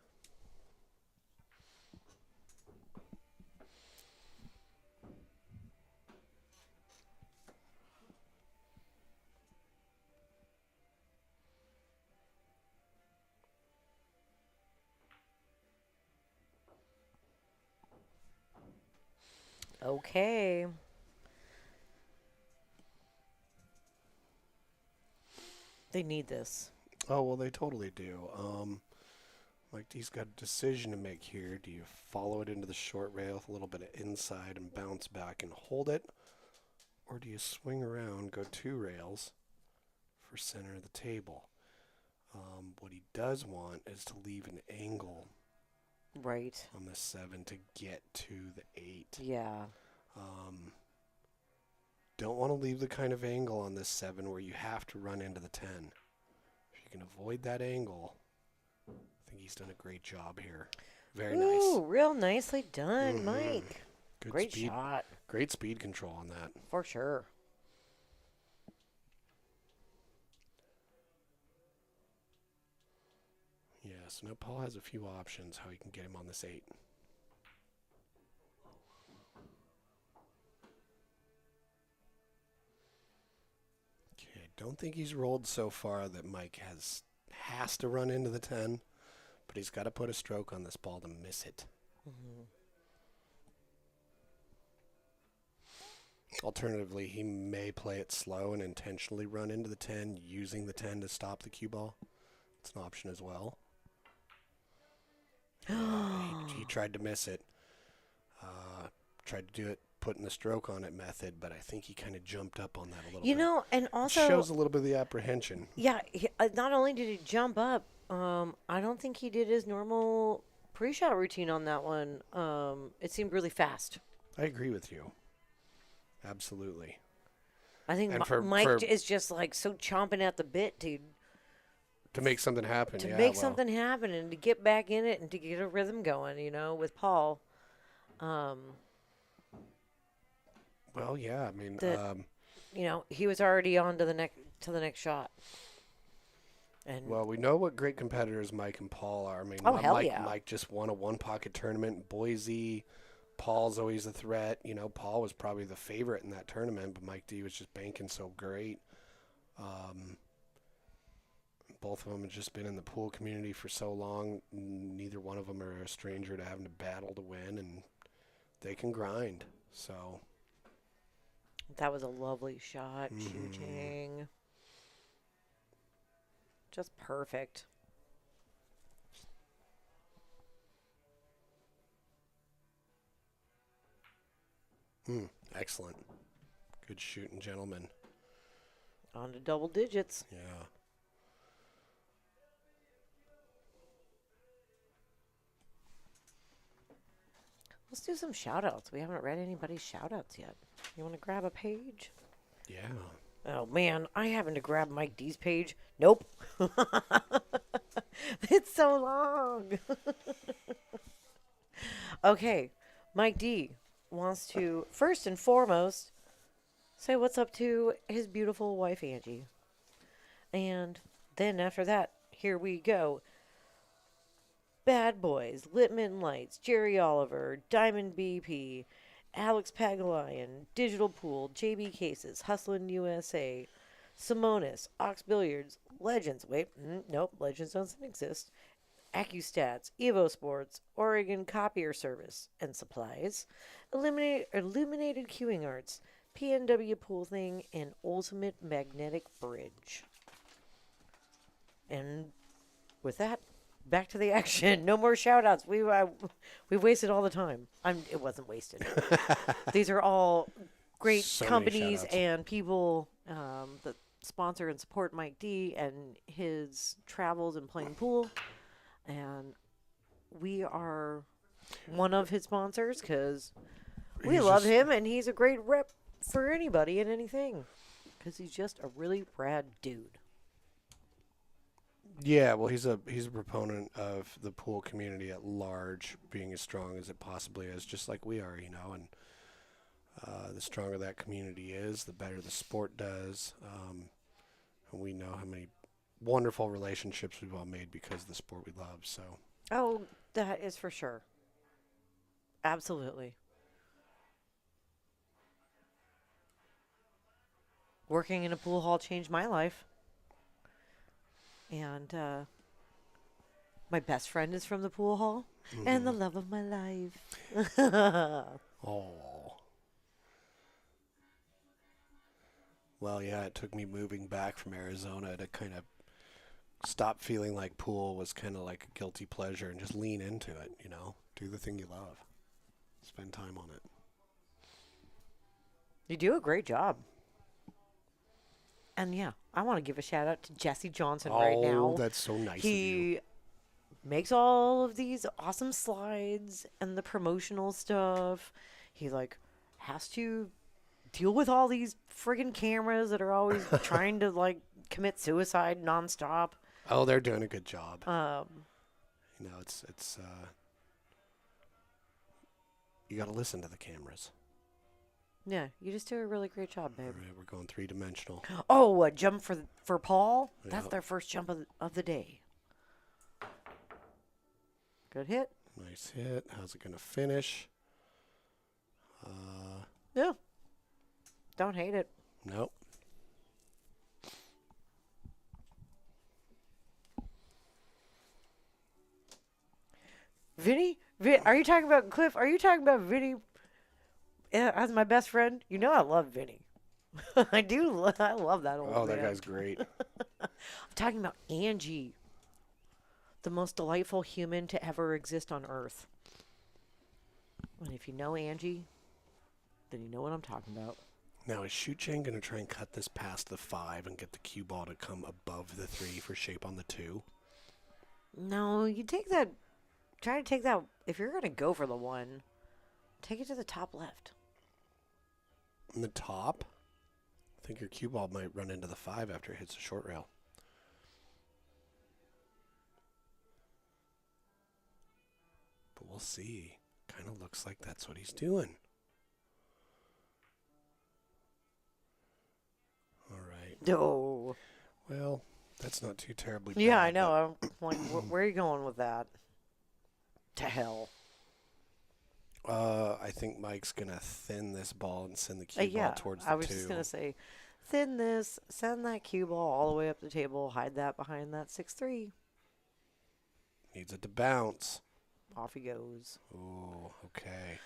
Okay. They need this. Oh, well, they totally do. Like, he's got a decision to make here. Do you follow it into the short rail with a little bit of inside and bounce back and hold it? Or do you swing around, go 2 rails for center of the table? What he does want is to leave an angle Right. on the 7 to get to the 8. Yeah. Don't want to leave the kind of angle on this 7 where you have to run into the 10. If you can avoid that angle, I think he's done a great job here. Very nice. Ooh, real nicely done, Mike. Good Great speed, shot. Great speed control on that. For sure. Yeah, so now Paul has a few options how he can get him on this 8. Okay, don't think he's rolled so far that Mike has to run into the 10, but he's got to put a stroke on this ball to miss it. Alternatively, he may play it slow and intentionally run into the 10, using the 10 to stop the cue ball. It's an option as well. He tried to miss it. Tried to do it, putting the stroke on it method, but I think he kind of jumped up on that a little bit. You know, and also... It shows a little bit of the apprehension. Yeah, not only did he jump up, I don't think he did his normal pre-shot routine on that one. It seemed really fast. I agree with you. Absolutely. I think And Mike is just like so chomping at the bit to make something happen. to yeah, make well, something happen and to get back in it and to get a rhythm going, with Paul. Well, yeah. I mean, That- he was already on to the next shot. And well, we know what great competitors Mike and Paul are. I mean, Oh, hell Mike, yeah. Mike just won a one-pocket tournament in Boise. Paul's always a threat. Paul was probably the favorite in that tournament, but Mike D was just banking so great. Both of them have just been in the pool community for so long. Neither one of them are a stranger to having to battle to win, and they can grind. So, that was a lovely shot, Mhm. Shucheng. Just perfect. Excellent. Good shooting, gentlemen. On to double digits. Yeah. Let's do some shout outs. We haven't read anybody's shout outs yet. You want to grab a page? Yeah. Oh, man. I happen to grab Mike D's page. Nope. It's so long. Okay. Mike D wants to, first and foremost, say what's up to his beautiful wife, Angie. And then after that, here we go. Bad Boys, Litman Lights, Jerry Oliver, Diamond BP, Alex Pagalion, Digital Pool, JB Cases, Hustlin' USA, Simonis, Ox Billiards, Legends. Wait, nope, Legends doesn't exist. AccuStats, Evo Sports, Oregon Copier Service and Supplies, Illuminated Queuing Arts, PNW Pool Thing, and Ultimate Magnetic Bridge. And with that, back to the action. No more shout-outs. We wasted all the time. It wasn't wasted. These are all great So many companies shout-outs. and people that sponsor and support Mike D and his travels and playing pool. And we are one of his sponsors because we He's love just- him and he's a great rep for anybody and anything because he's just a really rad dude. Yeah, well, he's a proponent of the pool community at large being as strong as it possibly is, just like we are, and the stronger that community is, the better the sport does. And we know how many wonderful relationships we've all made because of the sport we love. So, Oh, that is for sure. Absolutely. Working in a pool hall changed my life. And my best friend is from the pool hall. And the love of my life. oh. Well, yeah, it took me moving back from Arizona to kind of stop feeling like pool was kind of like a guilty pleasure and just lean into it, do the thing you love. Spend time on it. You do a great job. And yeah, I want to give a shout out to Jesse Johnson right now. Oh, that's so nice of you. He makes all of these awesome slides and the promotional stuff. He has to deal with all these friggin' cameras that are always trying to commit suicide nonstop. Oh, they're doing a good job. Um, It's you got to listen to the cameras. yeah, you just do a really great job, All babe. right, we're going 3-dimensional. Oh, a jump for Paul. That's Yeah. their first jump of the day. Good hit. Nice hit. How's it going to finish? Yeah. Don't hate it. Nope. Vinny? Are you talking about Cliff? Are you talking about Vinny as my best friend? You know I love Vinny. I do. I love that old Oh, man. that guy's great. I'm talking about Angie, the most delightful human to ever exist on Earth. And if you know Angie, then you know what I'm talking about. Now, is Shucheng going to try and cut this past the 5 and get the cue ball to come above the 3 for shape on the 2? No, you take that. Try to take that. If you're going to go for the 1, take it to the top left. In the top? I think your cue ball might run into the 5 after it hits a short rail. But we'll see. Kind of looks like that's what he's doing. All right. No. Well, that's not too terribly bad. Yeah, I know. I'm like, where are you going with that? To hell. I think Mike's going to thin this ball and send the cue Yeah, ball towards the 2. I was just going to say, thin this, send that cue ball all the way up the table, hide that behind that 6-3. Needs it to bounce. Off he goes. Ooh, okay.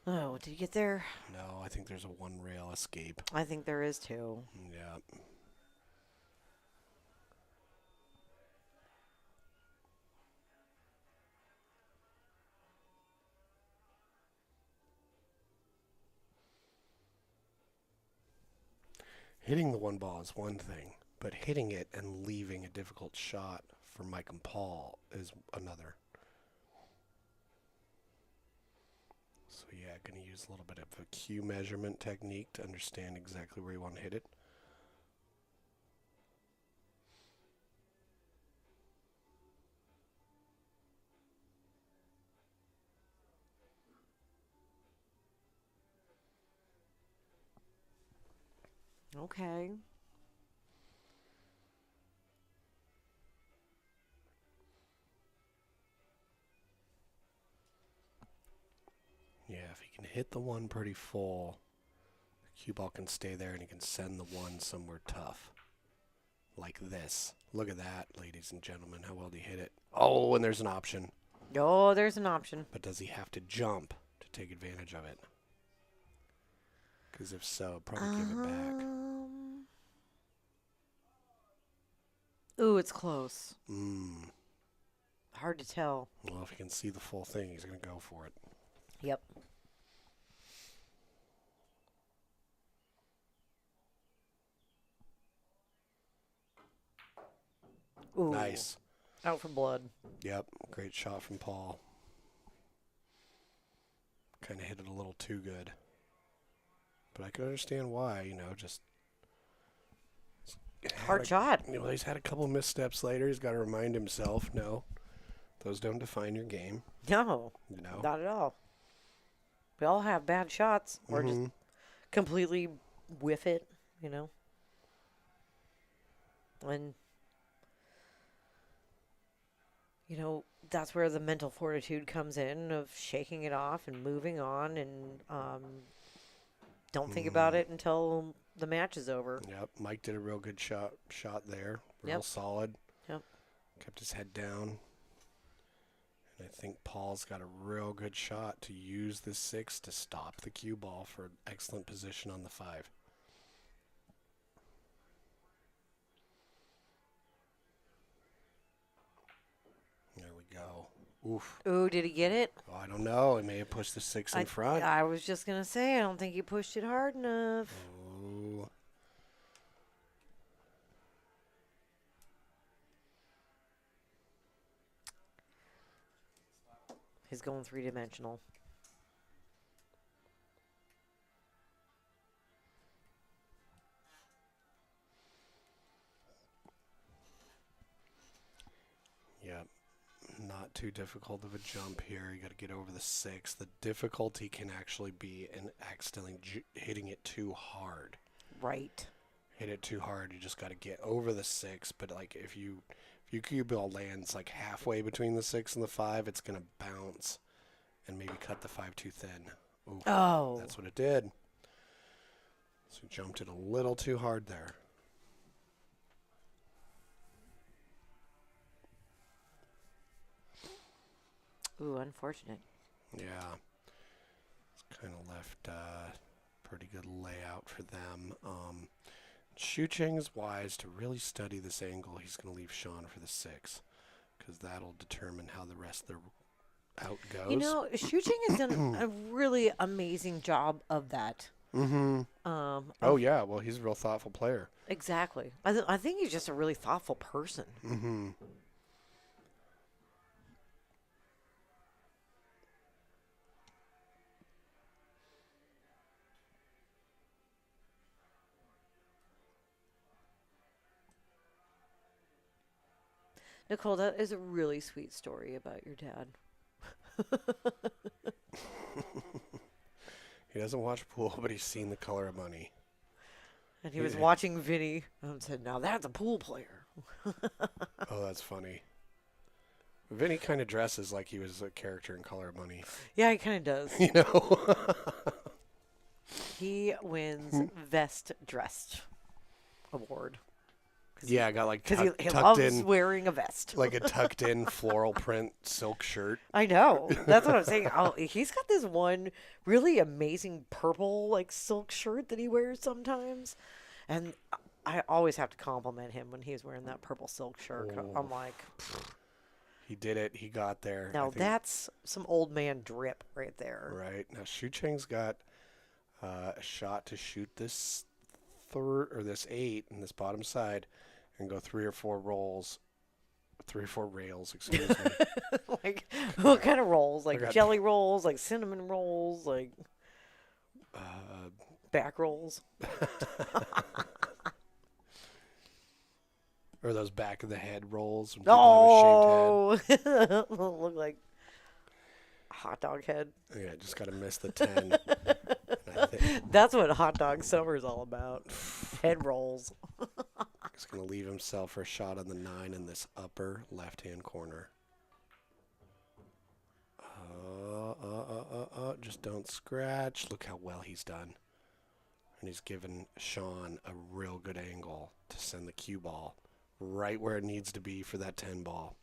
Oh, did you get there? No, I think there's a 1 rail escape. I think there is too. Yeah. Hitting the 1 ball is one thing, but hitting it and leaving a difficult shot for Mike and Paul is another. So yeah, going to use a little bit of a cue measurement technique to understand exactly where you want to hit it. Okay. Yeah, if he can hit the 1 pretty full, the cue ball can stay there and he can send the 1 somewhere tough. Like this. Look at that, ladies and gentlemen. How well did he hit it? Oh, and there's an option. Oh, there's an option. But does he have to jump to take advantage of it? Because if so, probably give it back. Ooh, it's close. Mm. Hard to tell. Well, if he can see the full thing, he's going to go for it. Yep. Ooh. Nice. Out for blood. Yep, great shot from Paul. Kind of hit it a little too good. But I can understand why, just... Hard shot. He's had a couple missteps later. He's got to remind himself, no, those don't define your game. No, not at all. We all have bad shots or just completely whiff it, And, that's where the mental fortitude comes in of shaking it off and moving on and don't think about it until the match is over. Yep, Mike did a real good shot there. Real solid. Yep. Kept his head down. And I think Paul's got a real good shot to use the 6 to stop the cue ball for an excellent position on the 5. There we go. Oof. Ooh, did he get it? Oh, I don't know. He may have pushed the 6 in front. I was just going to say, I don't think he pushed it hard enough. Oh. He's going 3-dimensional. Yep. Not too difficult of a jump here. You got to get over the 6. The difficulty can actually be in accidentally hitting it too hard. Right. Hit it too hard. You just got to get over the 6. But like if your cue ball lands like halfway between the 6 and the 5, it's gonna bounce and maybe cut the 5 too thin. Oof. Oh. That's what it did. So you jumped it a little too hard there. Ooh, unfortunate. Yeah. It's kind of left pretty good layout for them. Shucheng is wise to really study this angle. He's going to leave Sean for the 6 because that'll determine how the rest of their out goes. Shucheng has done a really amazing job of that. Mm-hmm. Oh, yeah. Well, he's a real thoughtful player. Exactly. I think he's just a really thoughtful person. Mm-hmm. Nicole, that is a really sweet story about your dad. He doesn't watch pool, but he's seen The Color of Money. And he was Yeah. watching Vinny and said, now that's a pool player. Oh, that's funny. Vinny kind of dresses like he was a character in Color of Money. Yeah, he kind of does. You know? He wins Best Dressed Award. Yeah, I got like Because he tucked loves in, wearing a vest. like a tucked in floral print silk shirt. I know. That's what I'm saying. Oh, he's got this one really amazing purple, like, silk shirt that he wears sometimes. And I always have to compliment him when he's wearing that purple silk shirt. Oh. I'm like, He did it. He got there. I now think. that's some old man drip right there. Right. Now, Shucheng's got a shot to shoot this third or this 8 in this bottom side and go 3 or 4 rails, excuse me. Like, what kind of rolls? Like got- jelly rolls, like cinnamon rolls, like back rolls. Or those back of the head rolls. When people have a shaved Oh, look like a hot dog head. head. Yeah, just got to miss the 10. And I think That's what hot dog summer is all about. Head rolls. he's going to leave himself for a shot on the 9 in this upper left-hand corner. Just don't scratch. Look how well he's done. And he's given Sean a real good angle to send the cue ball right where it needs to be for that 10 ball.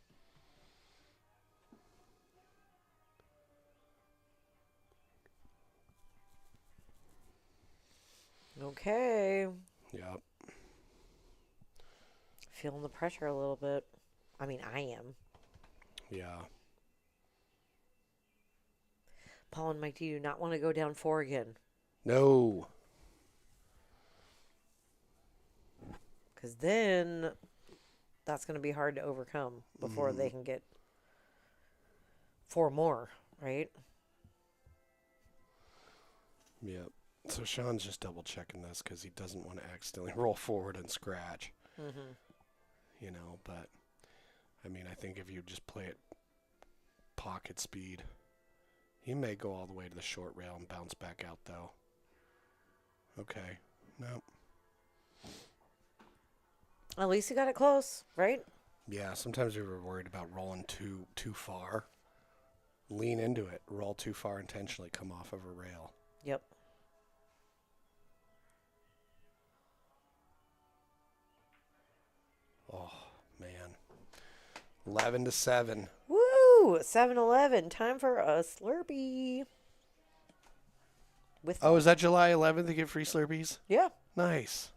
Okay. Yep. Feeling the pressure a little bit. I mean, I am. Yeah. Paul and Mike, do you not want to go down 4 again? No. Because then that's going to be hard to overcome before they can get 4 more, right? Yep. So Sean's just double checking this because he doesn't want to accidentally roll forward and scratch. Mm-hmm. You know, but I mean, I think if you just play it pocket speed, he may go all the way to the short rail and bounce back out though. Okay. Nope. At least he got it close, right? Yeah, sometimes we were worried about rolling too far. Lean into it. Roll too far intentionally. Come off of a rail. Yep. Oh man. 11-7. Woo! 7-Eleven. Time for a Slurpee. With Oh, is that July 11th? They get free Slurpees. yeah. Nice.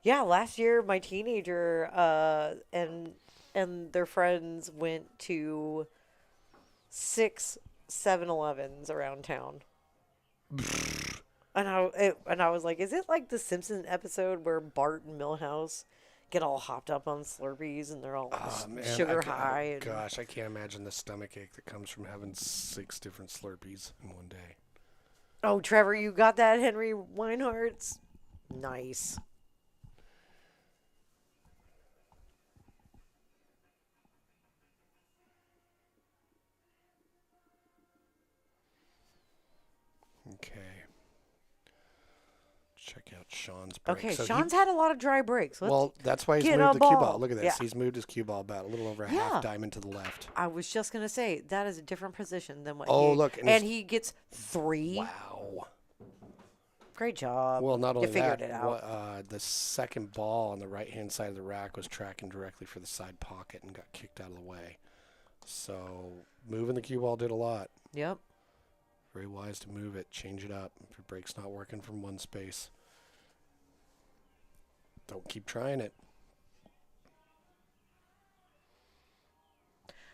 Yeah, last year my teenager and their friends went to 6 7-Elevens around town. And I was like, is it like the Simpsons episode where Bart and Milhouse get all hopped up on Slurpees and they're all Oh, man, sugar high? And, Gosh, I can't imagine the stomach ache that comes from having 6 different Slurpees in one day. oh, Trevor, you got that Henry Weinhardt's? Nice. Okay. Check out Sean's break. Okay, So he- Sean's had a lot of dry breaks. well, that's why he's get moved a the cue ball. ball. Look at this. Yeah. He's moved his cue ball about a little over a Yeah. half diamond to the left. I was just gonna say that is a different position than what. Oh, he, look, and and he's- he gets 3. Wow. Great job. Well, not only you figured that, it out. the second ball on the right-hand side of the rack was tracking directly for the side pocket and got kicked out of the way. So moving the cue ball did a lot. Yep. Very wise to move it, change it up. If your brake's not working from one space, don't keep trying it.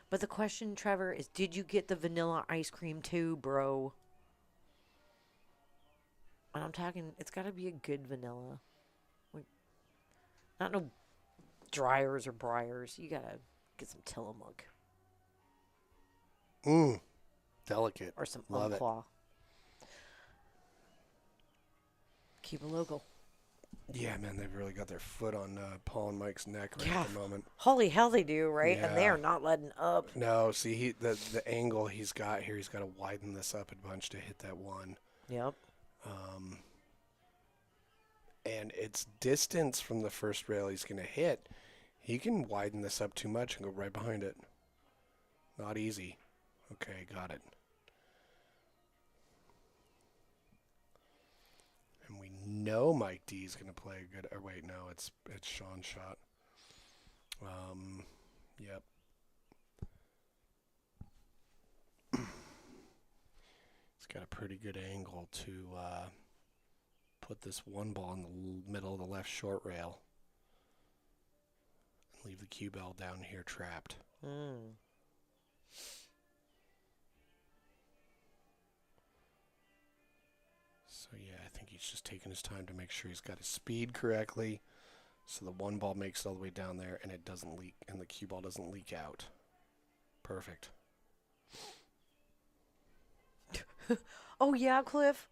But the question, Trevor, is did you get the vanilla ice cream too, bro? And I'm talking, it's got to be a good vanilla. Like, not no dryers or briars. You got to get some Tillamook Delicate. or some Love it. Umpqua. Keep it local. Yeah, man, they've really got their foot on Paul and Mike's neck right Yeah. at the moment. Holy hell, they do, right? And they Yeah. are not letting up. No, see, the angle he's got here, he's got to widen this up a bunch to hit that one. Yep. And it's distance from the first rail he's going to hit. He can widen this up too much and go right behind it. Not easy. Okay, got it. And we know Mike D is going to play a good. Or wait, no, it's Sean's shot. Yep. He's got a pretty good angle to put this one ball in the middle of the left short rail and leave the cue ball down here trapped. Mm. So yeah, I think he's just taking his time to make sure he's got his speed correctly, so the one ball makes it all the way down there and it doesn't leak, and the cue ball doesn't leak out. Perfect. Oh, yeah, Cliff.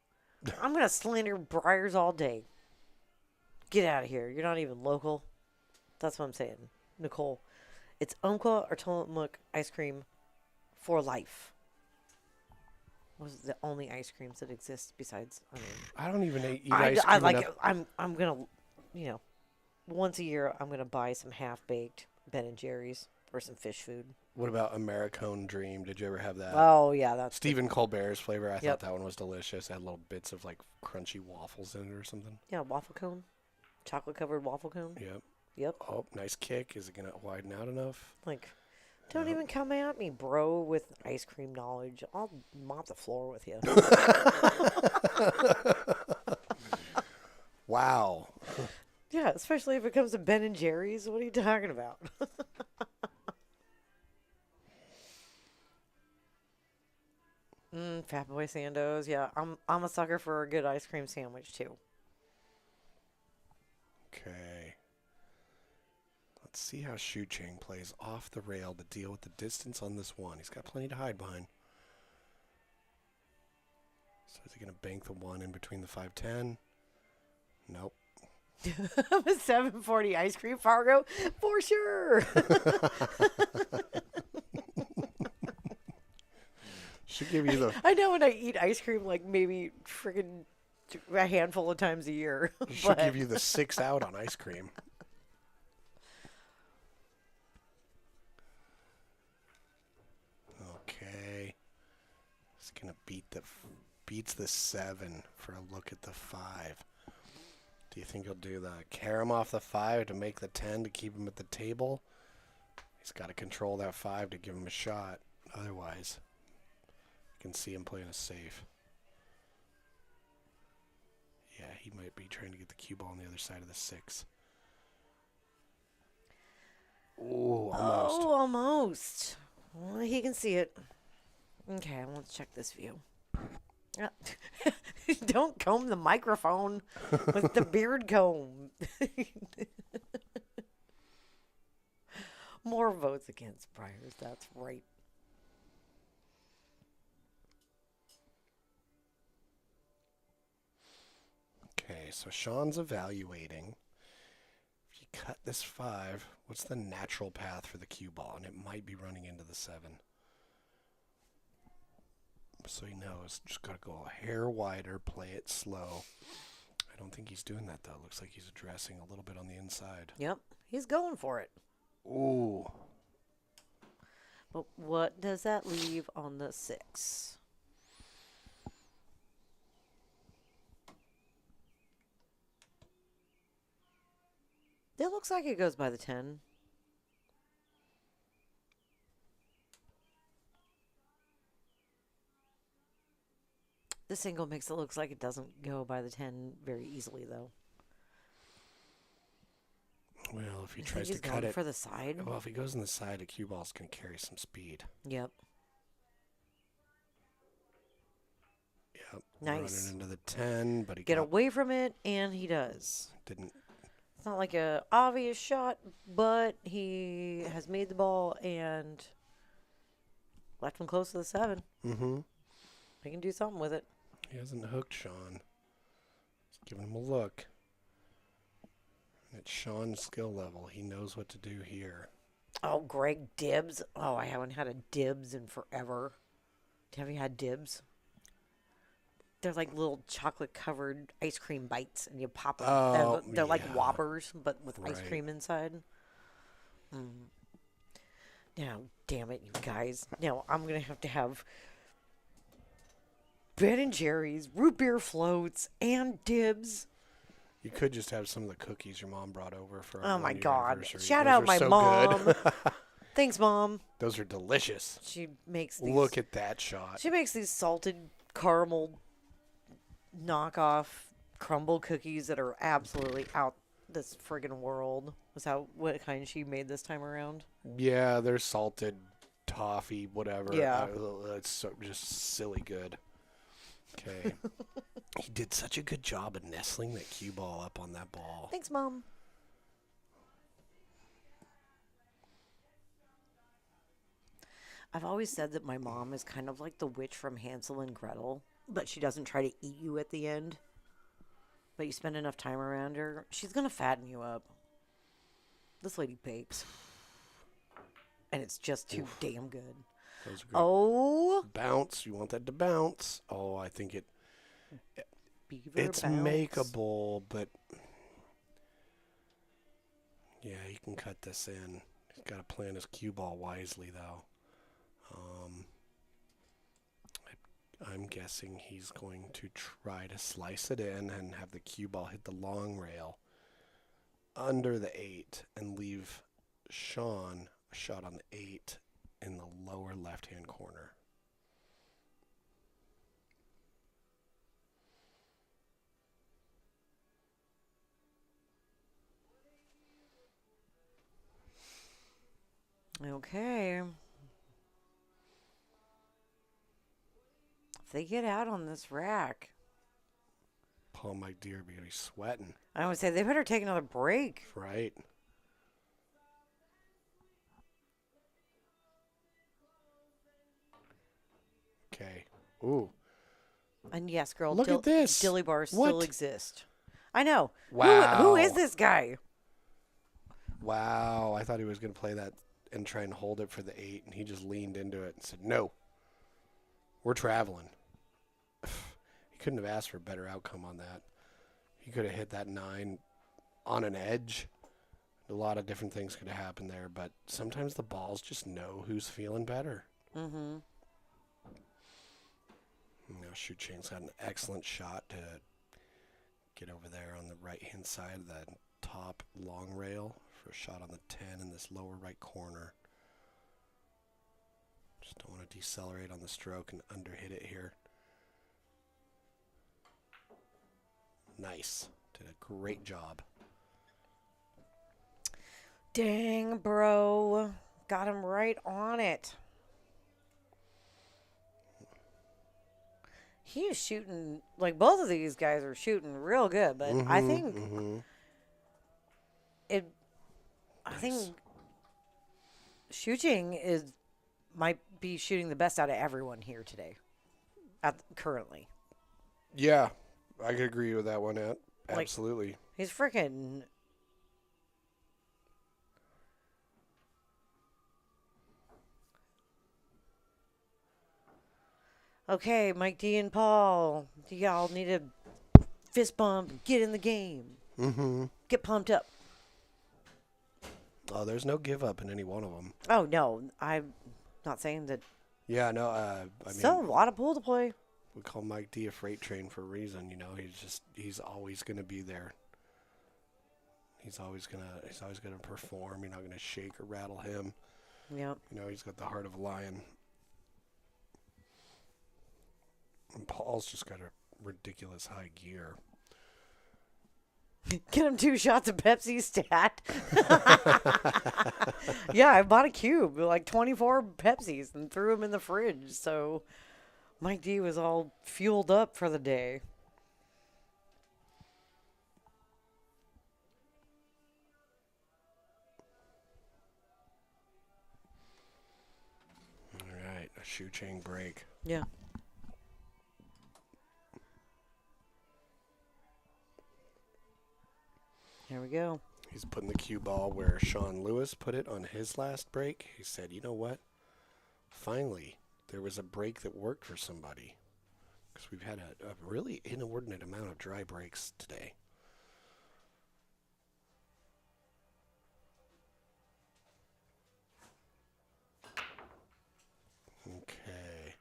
I'm going to slander Briars all day. Get out of here. You're not even local. That's what I'm saying. Nicole, it's Umpqua or Tillamook ice cream for life. Was the only ice creams that exist besides, I mean, I don't even eat ice cream I like enough. it. I'm going to, once a year, I'm going to buy some half-baked Ben and Jerry's or some fish food. What about Americone Dream? Did you ever have that? Oh, yeah, that's Stephen Colbert's flavor. I thought Yep. that one was delicious. It had little bits of like crunchy waffles in it or something. yeah, waffle cone. Chocolate-covered waffle cone. Yep. Yep. Oh, nice kick. Is it going to widen out enough? Like, don't Yep. even come at me, bro, with ice cream knowledge. I'll mop the floor with you. Wow. Yeah, especially if it comes to Ben and Jerry's. What are you talking about? Fat Boy Sandos. Yeah, I'm a sucker for a good ice cream sandwich too. Okay. Let's see how Shucheng plays off the rail to deal with the distance on this one. He's got plenty to hide behind. So is he going to bank the one in between the 510? Nope. I'm a 740 ice cream Fargo for sure. Should give you the I know when I eat ice cream, like maybe friggin' a handful of times a year. should give you the 6 out on ice cream. Okay. He's gonna beats the 7 for a look at the 5. Do you think he'll do the carom off the 5 to make the 10 to keep him at the table? He's got to control that 5 to give him a shot. Otherwise, you can see him playing a safe. Yeah, he might be trying to get the cue ball on the other side of the 6. Ooh, almost. Oh, almost. Well, he can see it. Okay, let's check this view. Don't comb the microphone with the beard comb. More votes against Briars. That's right. Okay, so Sean's evaluating. If you cut this 5, what's the natural path for the cue ball? And it might be running into the 7. So he knows, just got to go a hair wider, play it slow. I don't think he's doing that, though. Looks like he's addressing a little bit on the inside. Yep, he's going for it. Ooh. But what does that leave on the 6? It looks like it goes by the 10. The single makes it look like it doesn't go by the 10 very easily, though. Well, if he You think tries to he's cut going it. for the side? Well, if he goes in the side, a cue ball's going to carry some speed. Yep. Yep. Nice. Running into the 10, but he Get got, away from it, and he does. didn't. It's not like a obvious shot, but he has made the ball and left him close to the 7. Mm-hmm. He can do something with it. He hasn't hooked Sean. Just giving him a look. At Sean's skill level, he knows what to do here. Oh, Greg dibs. Oh, I haven't had a dibs in forever. Have you had dibs? They're like little chocolate-covered ice cream bites, and you pop them. Oh, They're like yeah. Whoppers, but with ice Right. cream inside. Now, damn it, you guys. Now, I'm going to have Ben & Jerry's, root beer floats, and dibs. You could just have some of the cookies your mom brought over for our Oh, my 1-year God. anniversary. Shout Those out are my so mom. Good. Thanks, Mom. Those are delicious. She makes these. Look at that shot. She makes these salted caramel knockoff crumble cookies that are absolutely out this friggin' world. Was that what kind she made this time around? Yeah, they're salted toffee, whatever. Yeah. It's so just silly good. Okay. He did such a good job of nestling that cue ball up on that ball. Thanks, Mom. I've always said that my mom is kind of like the witch from Hansel and Gretel, but she doesn't try to eat you at the end. But you spend enough time around her, she's going to fatten you up. This lady bakes. And it's just too damn good. Those are great. Oh, Bounce. You want that to bounce. Oh, I think beaver it's bounce. makeable, but yeah, he can cut this in. He's got to plan his cue ball wisely, though. I'm guessing he's going to try to slice it in and have the cue ball hit the long rail under the 8 and leave Sean a shot on the 8 in the lower left-hand corner. Okay. If they get out on this rack, Paul Mike Deere be sweating, I would say they better take another break. right? Okay. Ooh. And yes, girl, Look at this. dilly bars still What? exist. I know. Wow. Who is this guy? Wow. I thought he was going to play that and try and hold it for the 8, and he just leaned into it and said, no, we're traveling. He couldn't have asked for a better outcome on that. He could have hit that 9 on an edge. A lot of different things could have happened there, but sometimes the balls just know who's feeling better. Mm-hmm. Now Shucheng's got an excellent shot to get over there on the right-hand side of the top long rail for a shot on the 10 in this lower right corner. Just don't want to decelerate on the stroke and underhit it here. Nice. Did a great job. Dang, bro. Got him right on it. He is shooting, like both of these guys are shooting real good, but I think I think Shucheng might be shooting the best out of everyone here today. Currently. Yeah, I could agree with that one, Ed. Absolutely. He's freaking. Okay, Mike D and Paul, y'all need to fist bump and get in the game. Mm-hmm. Get pumped up. Oh, there's no give up in any one of them. Oh, no, I'm not saying that. Yeah, no, I mean, Still a lot of pool to play. we call Mike D a freight train for a reason. You know, he's always going to be there. He's always gonna perform. You're not gonna shake or rattle him. Yep. You know, he's got the heart of a lion. And Paul's just got a ridiculous high gear. Get him 2 shots of Pepsi stat. Yeah, I bought a cube, like 24 Pepsis, and threw them in the fridge. So Mike D was all fueled up for the day. All right, a Shucheng break. Yeah. Here we go. He's putting the cue ball where Sean Lewis put it on his last break. He said, you know what? Finally, there was a break that worked for somebody. Because we've had a really inordinate amount of dry breaks today. Okay.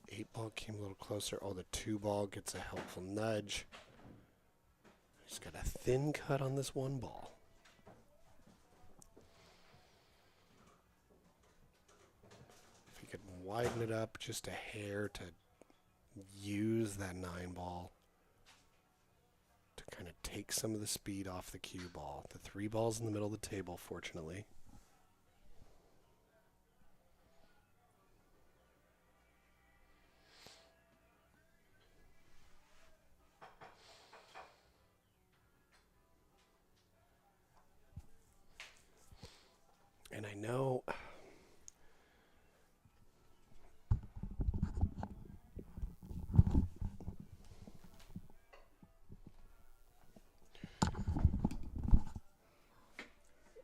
The 8-ball came a little closer. Oh, the 2-ball gets a helpful nudge. He's got a thin cut on this 1-ball. If he could widen it up just a hair to use that 9-ball to kind of take some of the speed off the cue ball. The 3-ball's in the middle of the table, fortunately. And I know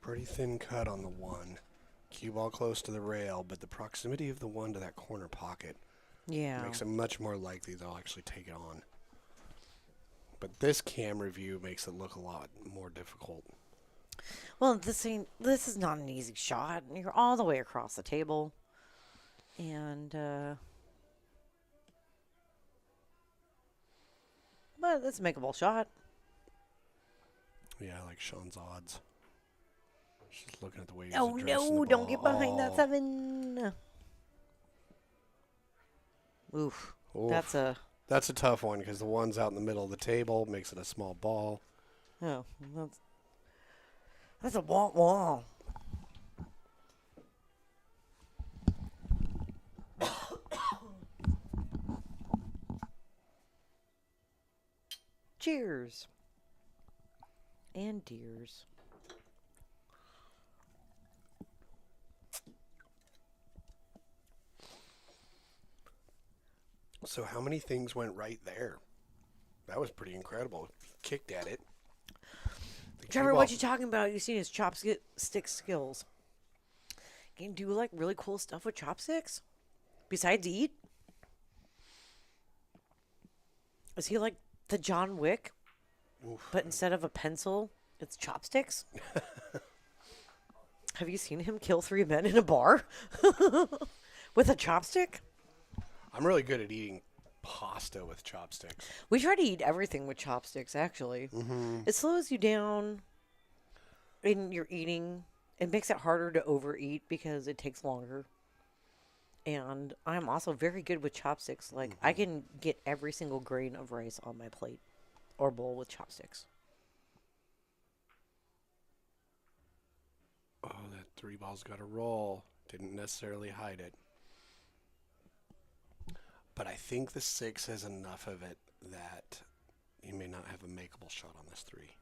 pretty thin cut on the 1. Cue ball close to the rail, but the proximity of the 1 to that corner pocket makes it much more likely they'll actually take it on. But this camera view makes it look a lot more difficult. Well, this is not an easy shot. You're all the way across the table. And, but it's a makeable shot. Yeah, I like Sean's odds. Just looking at the way he's Oh, addressing no, the don't ball. get behind that 7. Oof. Oof. That's a tough one because the 1's out in the middle of the table, makes it a small ball. Oh, that's a wah-wah. Cheers. And deers. So how many things went right there? That was pretty incredible. Kicked at it. Trevor, what you talking about? You've seen his chopstick skills. Can you do like really cool stuff with chopsticks? Besides eat? Is he like the John Wick? Oof. But instead of a pencil, it's chopsticks? Have you seen him kill 3 men in a bar? With a chopstick? I'm really good at eating pasta with chopsticks. We try to eat everything with chopsticks, actually. Mm-hmm. It slows you down in your eating. It makes it harder to overeat because it takes longer. And I'm also very good with chopsticks. Like, I can get every single grain of rice on my plate or bowl with chopsticks. Oh, that 3-ball's got a roll. Didn't necessarily hide it. But I think the 6 has enough of it that you may not have a makeable shot on this 3.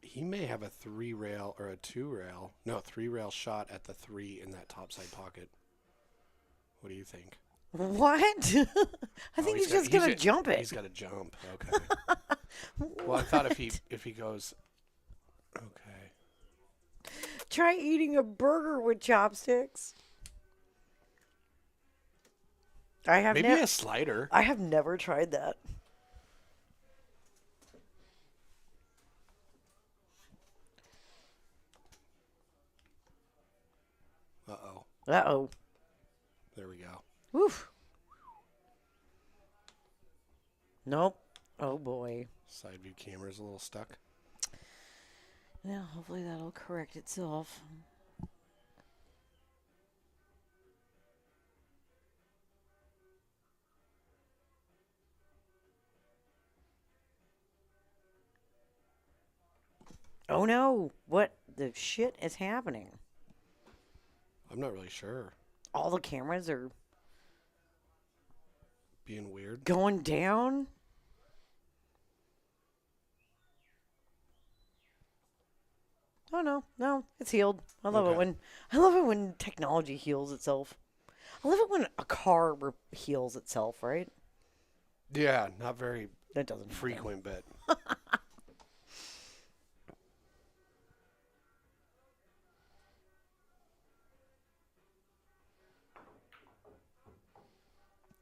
He may have a 3-rail or a 2-rail. No, 3-rail shot at the 3 in that topside pocket. What do you think? What? I think he's just going to jump it. He's got to jump. Okay. Well, I thought if he goes... Okay. Try eating a burger with chopsticks. Maybe a slider. I have never tried that. Uh-oh. Uh-oh. There we go. Oof. Nope. Oh, boy. Side view camera's a little stuck. Yeah, hopefully that'll correct itself. Oh, no. What the shit is happening? I'm not really sure. All the cameras are Being weird. going down? Oh no, it's healed. I love it when technology heals itself. I love it when a car heals itself, right? Yeah, not very That doesn't happen. frequent, but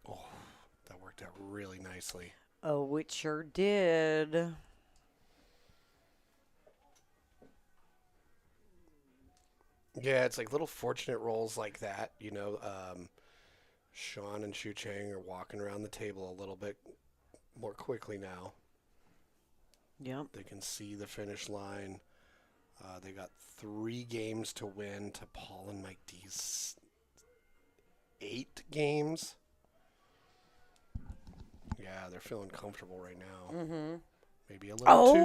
oh, that worked out really nicely. Oh, it sure did. Yeah, it's like little fortunate rolls like that. Sean and Shucheng are walking around the table a little bit more quickly now. Yep. They can see the finish line. They got 3 games to win to Paul and Mike D's 8 games. Yeah, they're feeling comfortable right now. Mm-hmm. Maybe a little too.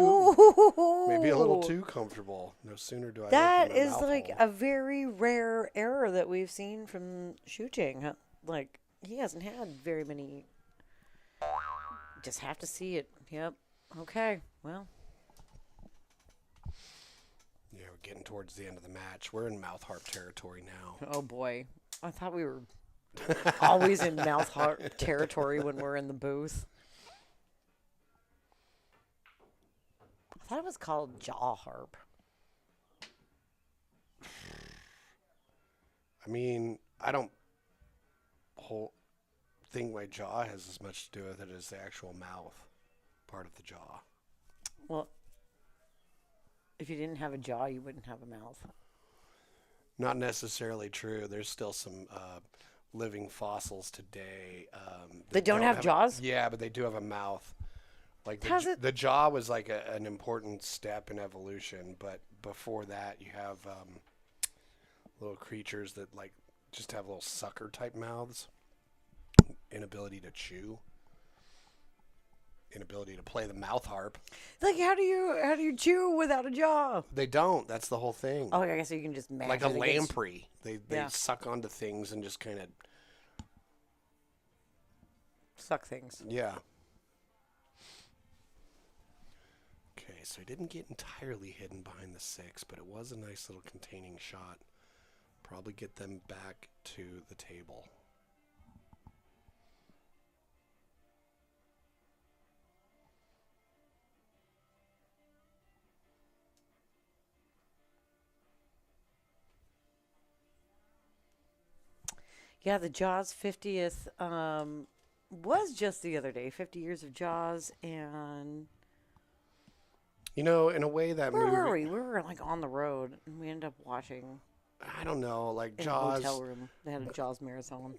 Oh, Maybe a little too comfortable. No sooner do I That open my is mouth like hole. a very rare error that we've seen from Shucheng. Like, he hasn't had very many. Just have to see it. Yep. Okay. Well. Yeah, we're getting towards the end of the match. We're in mouth harp territory now. Oh boy. I thought we were always in mouth harp territory when we're in the booth. I thought it was called jaw harp. I mean, I don't think my jaw has as much to do with it as the actual mouth part of the jaw. Well, if you didn't have a jaw, you wouldn't have a mouth. Not necessarily true. There's still some living fossils today. They don't have jaws? Yeah, but they do have a mouth. Like The jaw was like an important step in evolution, but before that, you have little creatures that like just have little sucker type mouths, inability to chew, inability to play the mouth harp. Like, how do you chew without a jaw? They don't. That's the whole thing. Oh, I guess you can just mash Like a it against- lamprey. They Yeah. suck onto things and just kind of Suck things. yeah. Okay, so he didn't get entirely hidden behind the 6, but it was a nice little containing shot. Probably get them back to the table. Yeah, the Jaws 50th was just the other day. 50 years of Jaws, and In a way that where movie, were we? We were like on the road, and we ended up watching I don't know, like in a Jaws. hotel room. They had a Jaws marathon.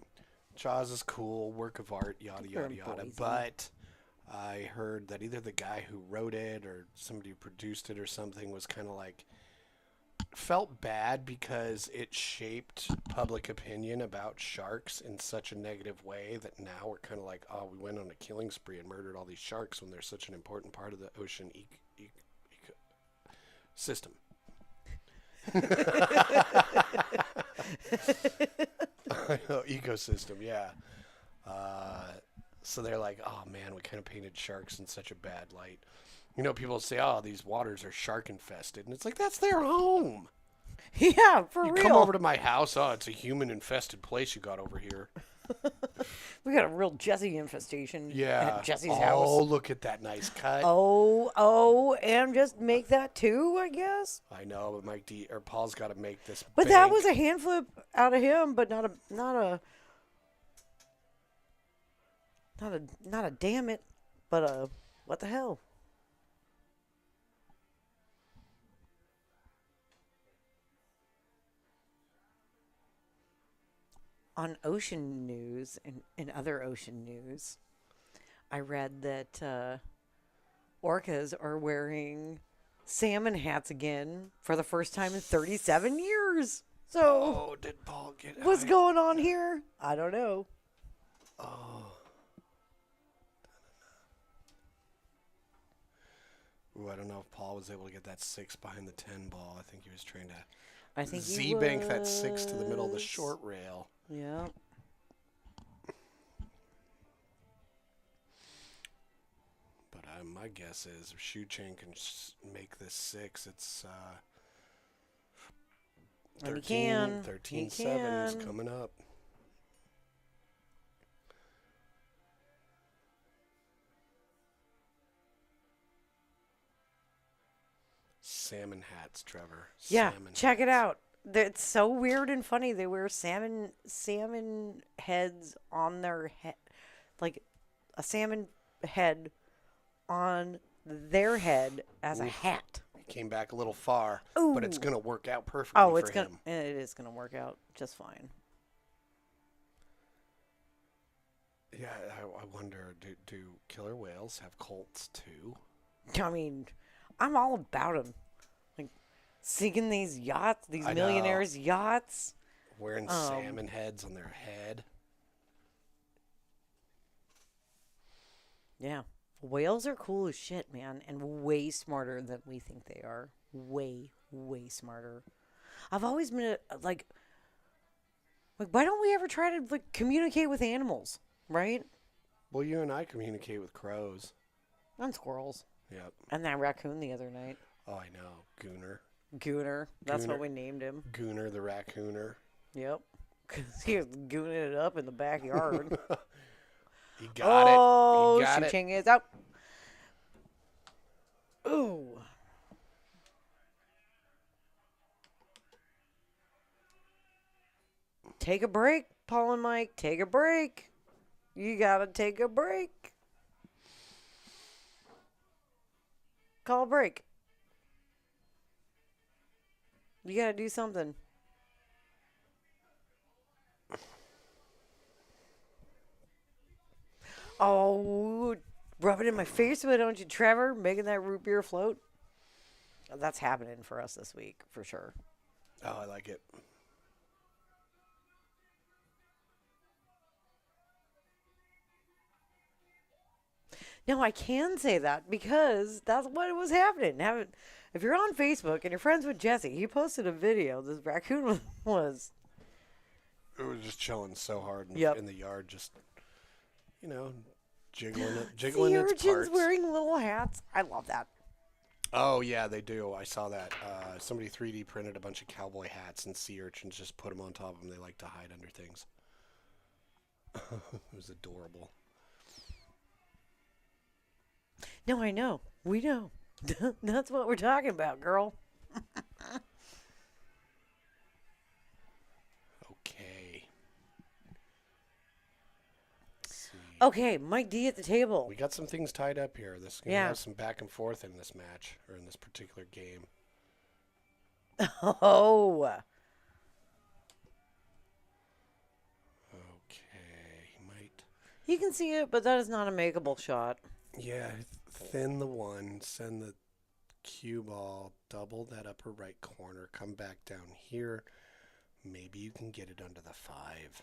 Jaws is cool, work of art, yada They're yada yada. boys, But I heard that either the guy who wrote it or somebody who produced it or something was kind of like felt bad because it shaped public opinion about sharks in such a negative way that now we're kind of like, oh, we went on a killing spree and murdered all these sharks when they're such an important part of the ocean system. Ecosystem, yeah. So they're like, oh man, we kind of painted sharks in such a bad light. People say, oh, these waters are shark infested. And it's like, that's their home. Yeah, for You real. come over to my house, oh, it's a human infested place you got over here. We got a real Jesse infestation Yeah. at Jesse's Oh, house. look at that nice cut. Oh, and just make that too, I guess. I know, but Paul's got to make this. But that bank. was a hand flip out of him, but not a damn it, but a what the hell? On ocean news and other ocean news, I read that orcas are wearing salmon hats again for the first time in 37 years. So, Oh, did Paul get what's I- going on here? I don't know. Oh. Ooh, I don't know if Paul was able to get that 6 behind the 10 ball. I think he was trying to I think he Z-bank that 6 to the middle of the was. short rail. Yeah. But my guess is if Shucheng can make this 6, it's And he 13, can. 13 He 7s can. coming up. salmon hats, Trevor. Yeah, Salmon check it hats. out. It's so weird and funny. They wear salmon heads on their head, like a salmon head on their head as a Oof. hat. It came back a little far, but it's Ooh. going to work out perfectly Oh, for it's gonna. him. It is gonna work out just fine. Yeah, I wonder, do killer whales have colts too? I mean, I'm all about them. Like sinking these yachts, these I know. millionaires' yachts. Wearing salmon heads on their head. Yeah. Whales are cool as shit, man, and way smarter than we think they are. Way, way smarter. I've always been like, why don't we ever try to like communicate with animals, right? Well, you and I communicate with crows. And squirrels. Yep. And that raccoon the other night. Oh, I know. Gooner. That's Gooner. what we named him. Gooner the raccooner. Yep. Because he was gooning it up in the backyard. He got it. Oh, He got it. Shucheng is out. Ooh. Take a break, Paul and Mike. Take a break. You gotta take a break. Call a break. You gotta do something. Oh, rub it in my face, why don't you, Trevor? Making that root beer float. That's happening for us this week, for sure. Oh, I like it. No, I can say that because that's what was happening. Now, if you're on Facebook and you're friends with Jesse, he posted a video. This raccoon was. It was just chilling so hard Yep. in the yard, just, jiggling The its urchins parts. wearing little hats. I love that. Oh, yeah, they do. I saw that. Somebody 3D printed a bunch of cowboy hats, and sea urchins just put them on top of them. They like to hide under things. It was adorable. No, I know. We know. That's what we're talking about, girl. Okay. Let's see. Okay, Mike D at the table. We got some things tied up here. This is going to Yeah. have some back and forth in this match, or in this particular game. Oh. Okay. He might. You can see it, but that is not a makeable shot. Yeah, thin the one, send the cue ball, double that upper right corner, come back down here. Maybe you can get it under the 5.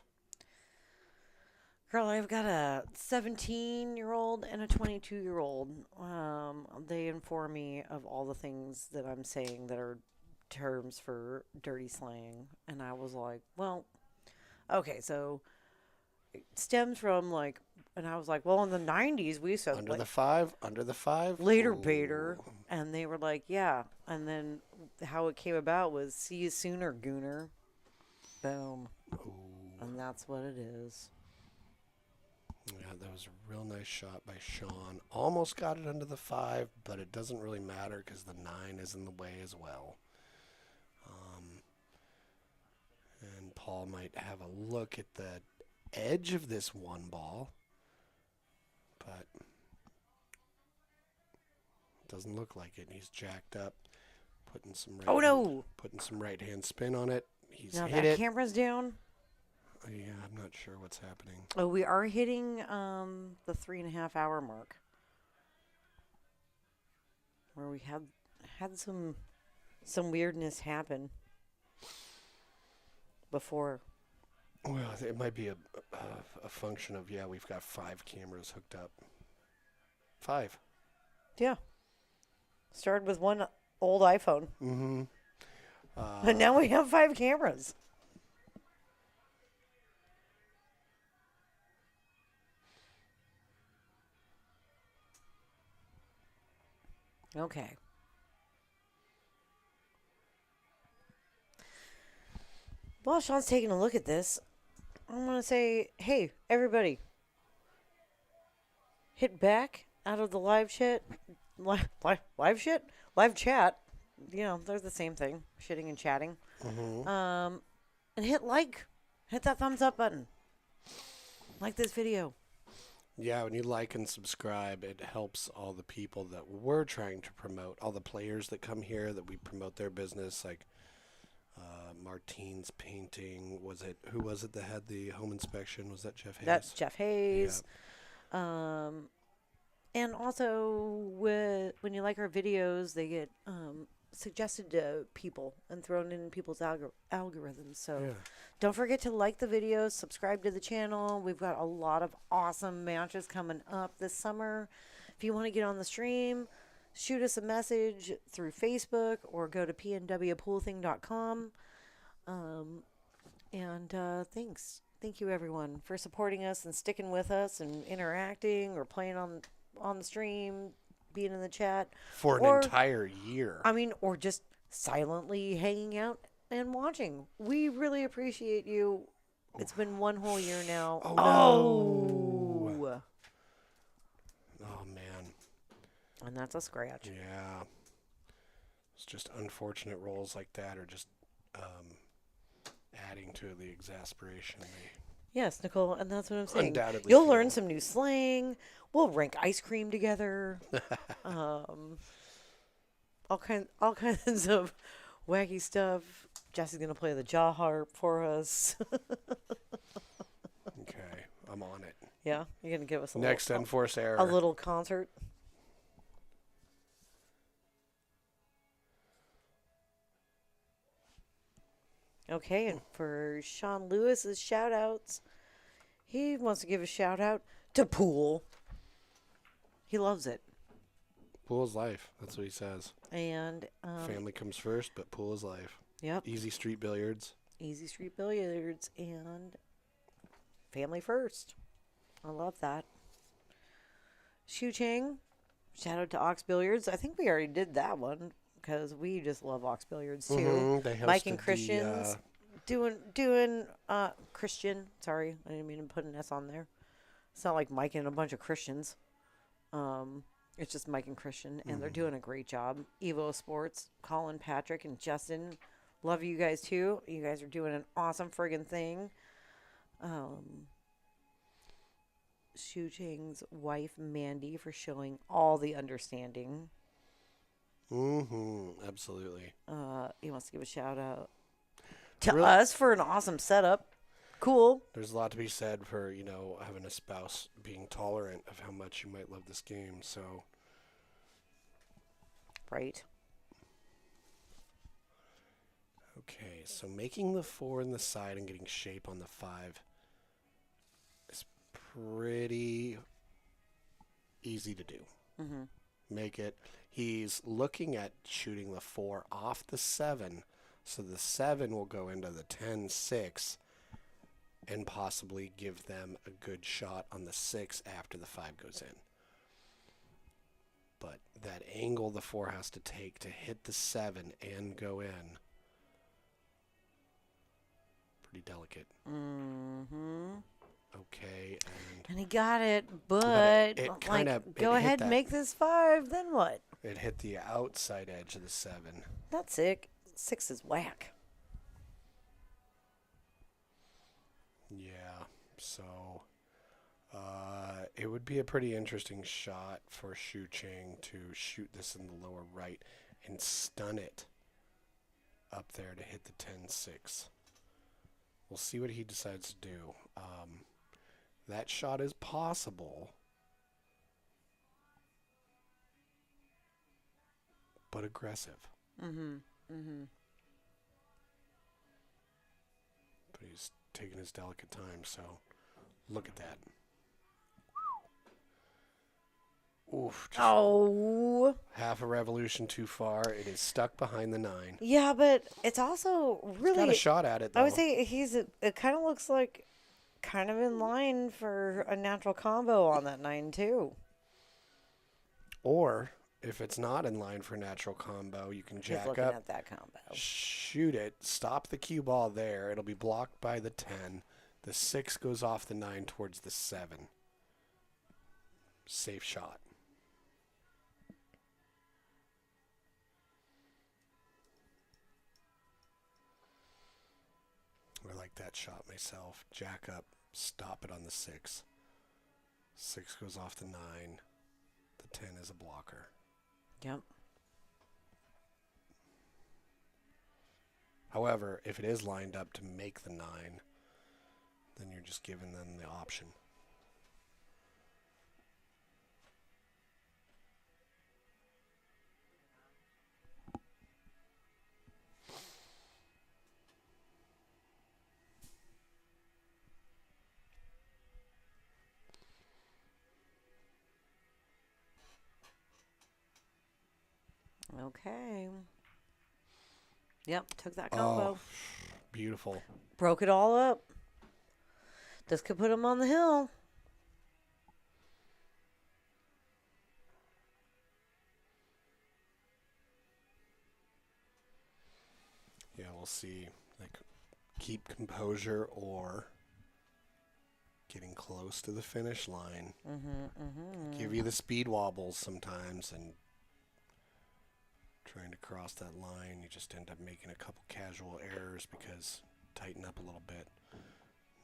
Girl, I've got a 17-year-old and a 22-year-old. They inform me of all the things that I'm saying that are terms for dirty slang. And I was like, well, okay, so it stems from like, and I was like, well, in the 90s, we said Under like, the 5, under the 5. later Ooh. Bader. And they were like, yeah. And then how it came about was, see you sooner, Gooner. Boom. Ooh. And that's what it is. Yeah, that was a real nice shot by Sean. Almost got it under the 5, but it doesn't really matter because the 9 is in the way as well. And Paul might have a look at the edge of this one ball, but doesn't look like it. He's jacked up, putting some right Oh, no. putting some right hand spin on it. He's Now hit that it. camera's down. Yeah, I'm not sure what's happening. Oh, we are hitting the 3.5 hour mark, where we had some weirdness happen before. Well, it might be a function of, we've got 5 cameras hooked up. 5. Yeah, started with one old iPhone, Mm-hmm. and now we have 5 cameras. Okay. While Sean's taking a look at this, I'm going to say, hey, everybody, hit back out of the live chat, live chat, they're the same thing, shitting and chatting. Mm-hmm. And hit like. Hit that thumbs up button. Like this video. Yeah, when you like and subscribe, it helps all the people that we're trying to promote, all the players that come here that we promote their business, like Martine's Painting. Who was it that had the home inspection? Was that Jeff Hayes? That's Jeff Hayes. And also, when you like our videos, they get suggested to people and thrown in people's algorithms. So Yeah. don't forget to like the videos, subscribe to the channel. We've got a lot of awesome matches coming up this summer. If you want to get on the stream, shoot us a message through Facebook or go to pnwpoolthing.com. Thanks. Thank you, everyone, for supporting us and sticking with us and interacting or playing on the stream, being in the chat. For Or- an entire year. Or just silently hanging out and watching. We really appreciate you. It's been one whole year now. Oh, Oh. Oh, man. And that's a scratch. Yeah. It's just unfortunate rolls like that are just adding to the exasperation. Yes, Nicole, and that's what I'm saying. Undoubtedly You'll feel. learn some new slang. We'll rank ice cream together. All kinds of wacky stuff. Jesse's gonna play the jaw harp for us. Okay, I'm on it. Yeah, you're gonna give us a Next little, Enforce Error. a little concert. Okay, and for Sean Lewis's shout outs, he wants to give a shout out to Pool. He loves it. Pool is life. That's what he says. And Family comes first, but pool is life. yep, Easy Street Billiards. Easy Street Billiards and family first. I love that. Shucheng, shout out to Ox Billiards. I think we already did that one because we just love Ox Billiards too. Mhm, they Mike and hosted the, Christians doing Christian. Sorry, I didn't mean to put an S on there. It's not like Mike and a bunch of Christians. It's just Mike and Christian, and they're doing a great job. Evo Sports, Colin, Patrick, and Justin. Love you guys too. You guys are doing an awesome friggin' thing. Shucheng's wife Mandy for showing all the understanding. Absolutely. He wants to give a shout out to Really? us for an awesome setup. Cool. There's a lot to be said for, having a spouse being tolerant of how much you might love this game. So, Right. okay. So making the 4 in the side and getting shape on the 5 is pretty easy to do. Mm-hmm. Make it. He's looking at shooting the 4 off the 7. So the 7 will go into the 10-6 and possibly give them a good shot on the 6 after the 5 goes in. But that angle the 4 has to take to hit the 7 and go in, pretty delicate. Mm-hmm. Okay, And he got it, but it like, kinda- go it hit ahead that- and make this 5. Then what? it hit the outside edge of the 7. That's sick. 6 is whack. Yeah, so it would be a pretty interesting shot for Shucheng to shoot this in the lower right and stun it up there to hit the 10-6. We'll see what he decides to do. That shot is possible, but aggressive. Mm-hmm. But he's taking his delicate time, so look at that. Oof. Just Oh. half a revolution too far. It is stuck behind the 9. Yeah, but it's also really. Got a shot at it, though. I would say it kind of looks like kind of in line for a natural combo on that 9 too. Or if it's not in line for natural combo, you can He's jack looking up, at that combo. shoot it, stop the cue ball there. It'll be blocked by the 10. The 6 goes off the 9 towards the 7. Safe shot. take that shot myself. Jack up, stop it on the 6. 6 goes off the 9. The 10 is a blocker. Yep. However, if it is lined up to make the 9, then you're just giving them the option. Okay. Yep, took that combo. Oh, beautiful. Broke it all up. This could put him on the hill. Yeah, we'll see. Like, keep composure or getting close to the finish line. Give you the speed wobbles sometimes, and trying to cross that line, you just end up making a couple casual errors because tighten up a little bit.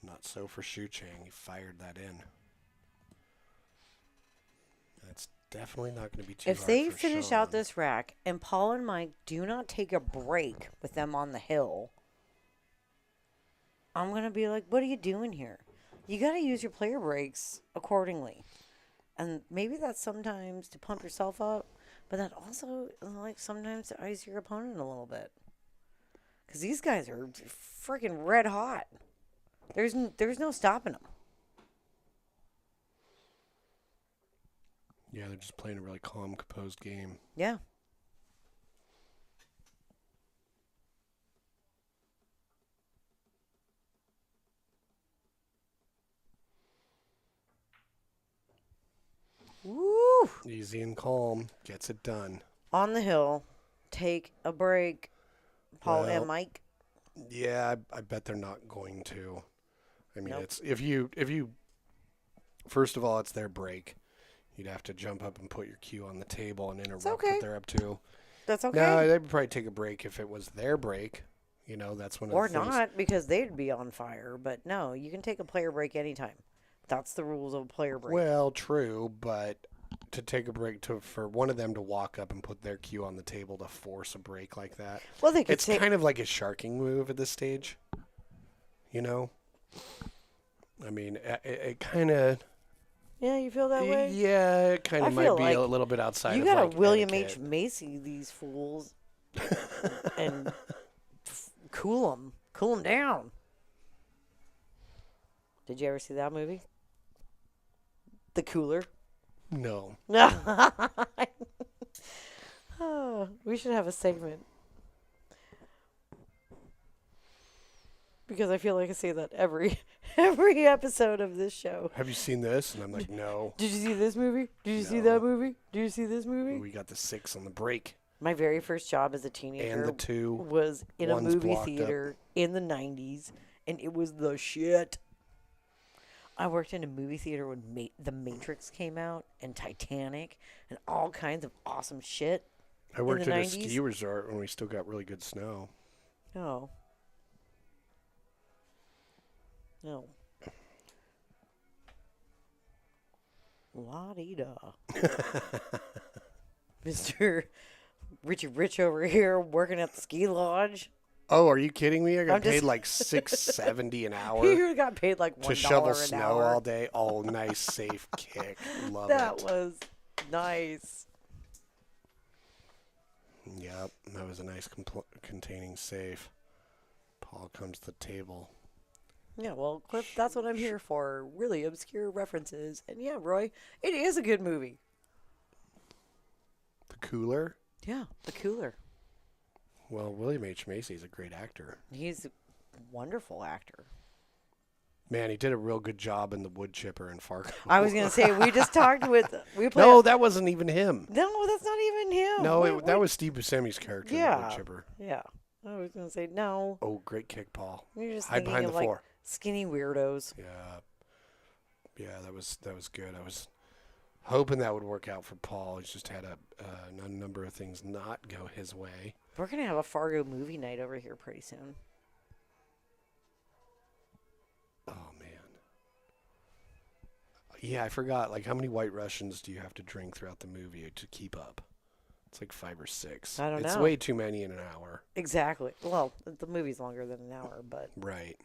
Not so for Shucheng. He fired that in. That's definitely not going to be too If hard they for finish out Sean. this rack and Paul and Mike do not take a break with them on the hill, I'm going to be like, what are you doing here? You got to use your player breaks accordingly. And maybe that's sometimes to pump yourself up, but that also, like, sometimes to ice your opponent a little bit. Because these guys are freaking red hot. There's no stopping them. Yeah, they're just playing a really calm, composed game. Yeah. Woo! Easy and calm. Gets it done. On the hill, take a break, Paul Well, and Mike. Yeah, I bet they're not going to. I mean, Nope. it's if you first of all, it's their break. You'd have to jump up and put your cue on the table and interrupt okay. what they're up to. That's okay. No, they'd probably take a break if it was their break. You know, that's one of Or the things. not, because they'd be on fire. But no, you can take a player break anytime. That's the rules of a player break. Well, true, but to take a break for one of them to walk up and put their cue on the table to force a break like that. Well, they could It's take. kind of like a sharking move at this stage. You know? I mean, it kind of... Yeah, you feel that way? Yeah, it kind I of might feel be like a little bit outside You of gotta like William etiquette. H. Macy these fools and cool them down. Did you ever see that movie? The Cooler. No. Oh, we should have a segment. Because I feel like I say that every episode of this show. Have you seen this? And I'm like, no. Did you see this movie? Did you see No. that movie? Did you see this movie? We got the 6 on the break. My very first job as a teenager And the 2. was in a One's movie blocked up. theater in the 90s, and it was the shit. I worked in a movie theater when The Matrix came out, and Titanic, and all kinds of awesome shit. I worked the at a 90s? ski resort when we still got really good snow. No. No. La-dee-da. Mr. Richie Rich over here working at the ski lodge. Oh, are you kidding me? I got I'm just- paid like $6.70 an hour He got paid like $1 to shovel an snow hour. all day. Oh, nice, safe kick. Love That it. was nice. Yep, that was a nice containing safe. Paul comes to the table. Yeah, well, Cliff, that's what I'm here for. Really obscure references. And yeah, Roy, it is a good movie. The Cooler? Yeah, The Cooler. Well, William H. Macy is a great actor. He's a wonderful actor. Man, he did a real good job in The Wood Chipper and Fargo. I was going to say, we just talked with... We played No, that wasn't even him. No, that's not even him. No, Wait, that wait. was Steve Buscemi's character in The Yeah. Wood Chipper. Yeah. I was going to say, no. Oh, great kick, Paul. You're just Hide thinking behind of, the like, floor. skinny weirdos. Yeah, that was good. I was hoping that would work out for Paul. He's just had a number of things not go his way. We're going to have a Fargo movie night over here pretty soon. Yeah, I forgot. Like, how many White Russians do you have to drink throughout the movie to keep up? It's like 5 or 6. I don't It's know. way too many in an hour. Exactly. Well, the movie's longer than an hour, but Right.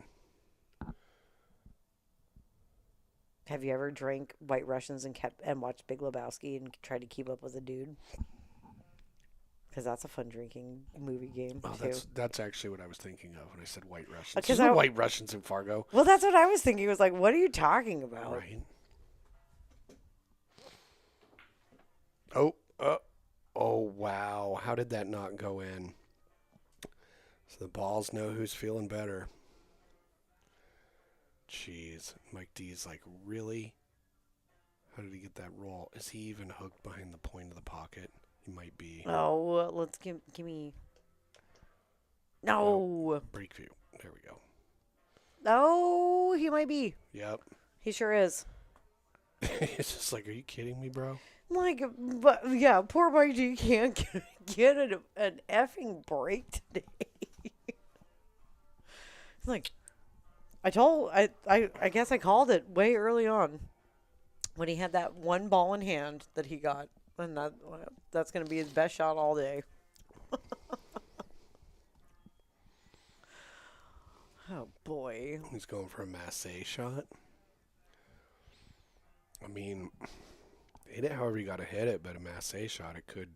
have you ever drank White Russians and watched Big Lebowski and tried to keep up with a dude? Because that's a fun drinking movie game Oh, too. that's actually what I was thinking of when I said White Russians. Because There's no White Russians in Fargo. Well, that's what I was thinking. It was like, what are you talking about? Right. Oh, wow. How did that not go in? So the balls know who's feeling better. Jeez. Mike D's like, really? How did he get that roll? Is he even hooked behind the point of the pocket? He might be. Oh, let's give me. No. Break view. There we go. No, he might be. Yep. He sure is. It's just like, are you kidding me, bro? Like, but yeah, poor Mike G can't get an effing break today. Like, I guess I called it way early on when he had that one ball in hand that he got, and that's gonna be his best shot all day. Oh boy, He's going for a masse shot. I mean, hit it however you got to hit it, but a masse shot, it could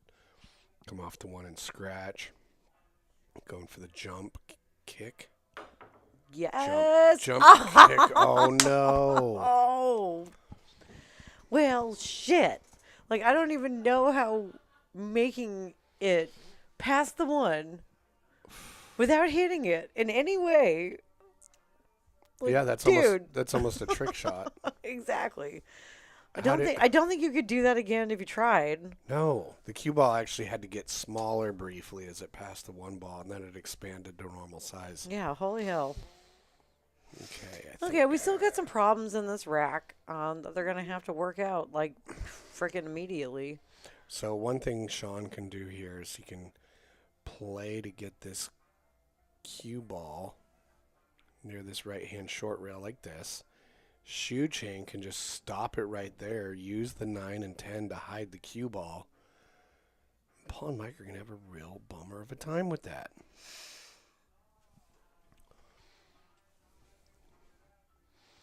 come off the one and scratch. Going for the jump kick. yes. Jump kick. Oh, no. Oh. Well, shit. Like, I don't even know how making it past the one without hitting it in any way. Like, Yeah, that's dude. almost a trick shot. Exactly. I How don't think you could do that again if you tried. No, the cue ball actually had to get smaller briefly as it passed the one ball, and then it expanded to normal size. Yeah, holy hell. Okay. Okay, we still got some problems in this rack that they're going to have to work out, like, freaking immediately. So one thing Sean can do here is he can play to get this cue ball near this right-hand short rail like this. Shucheng can just stop it right there, use the 9 and 10 to hide the cue ball. Paul and Mike are going to have a real bummer of a time with that.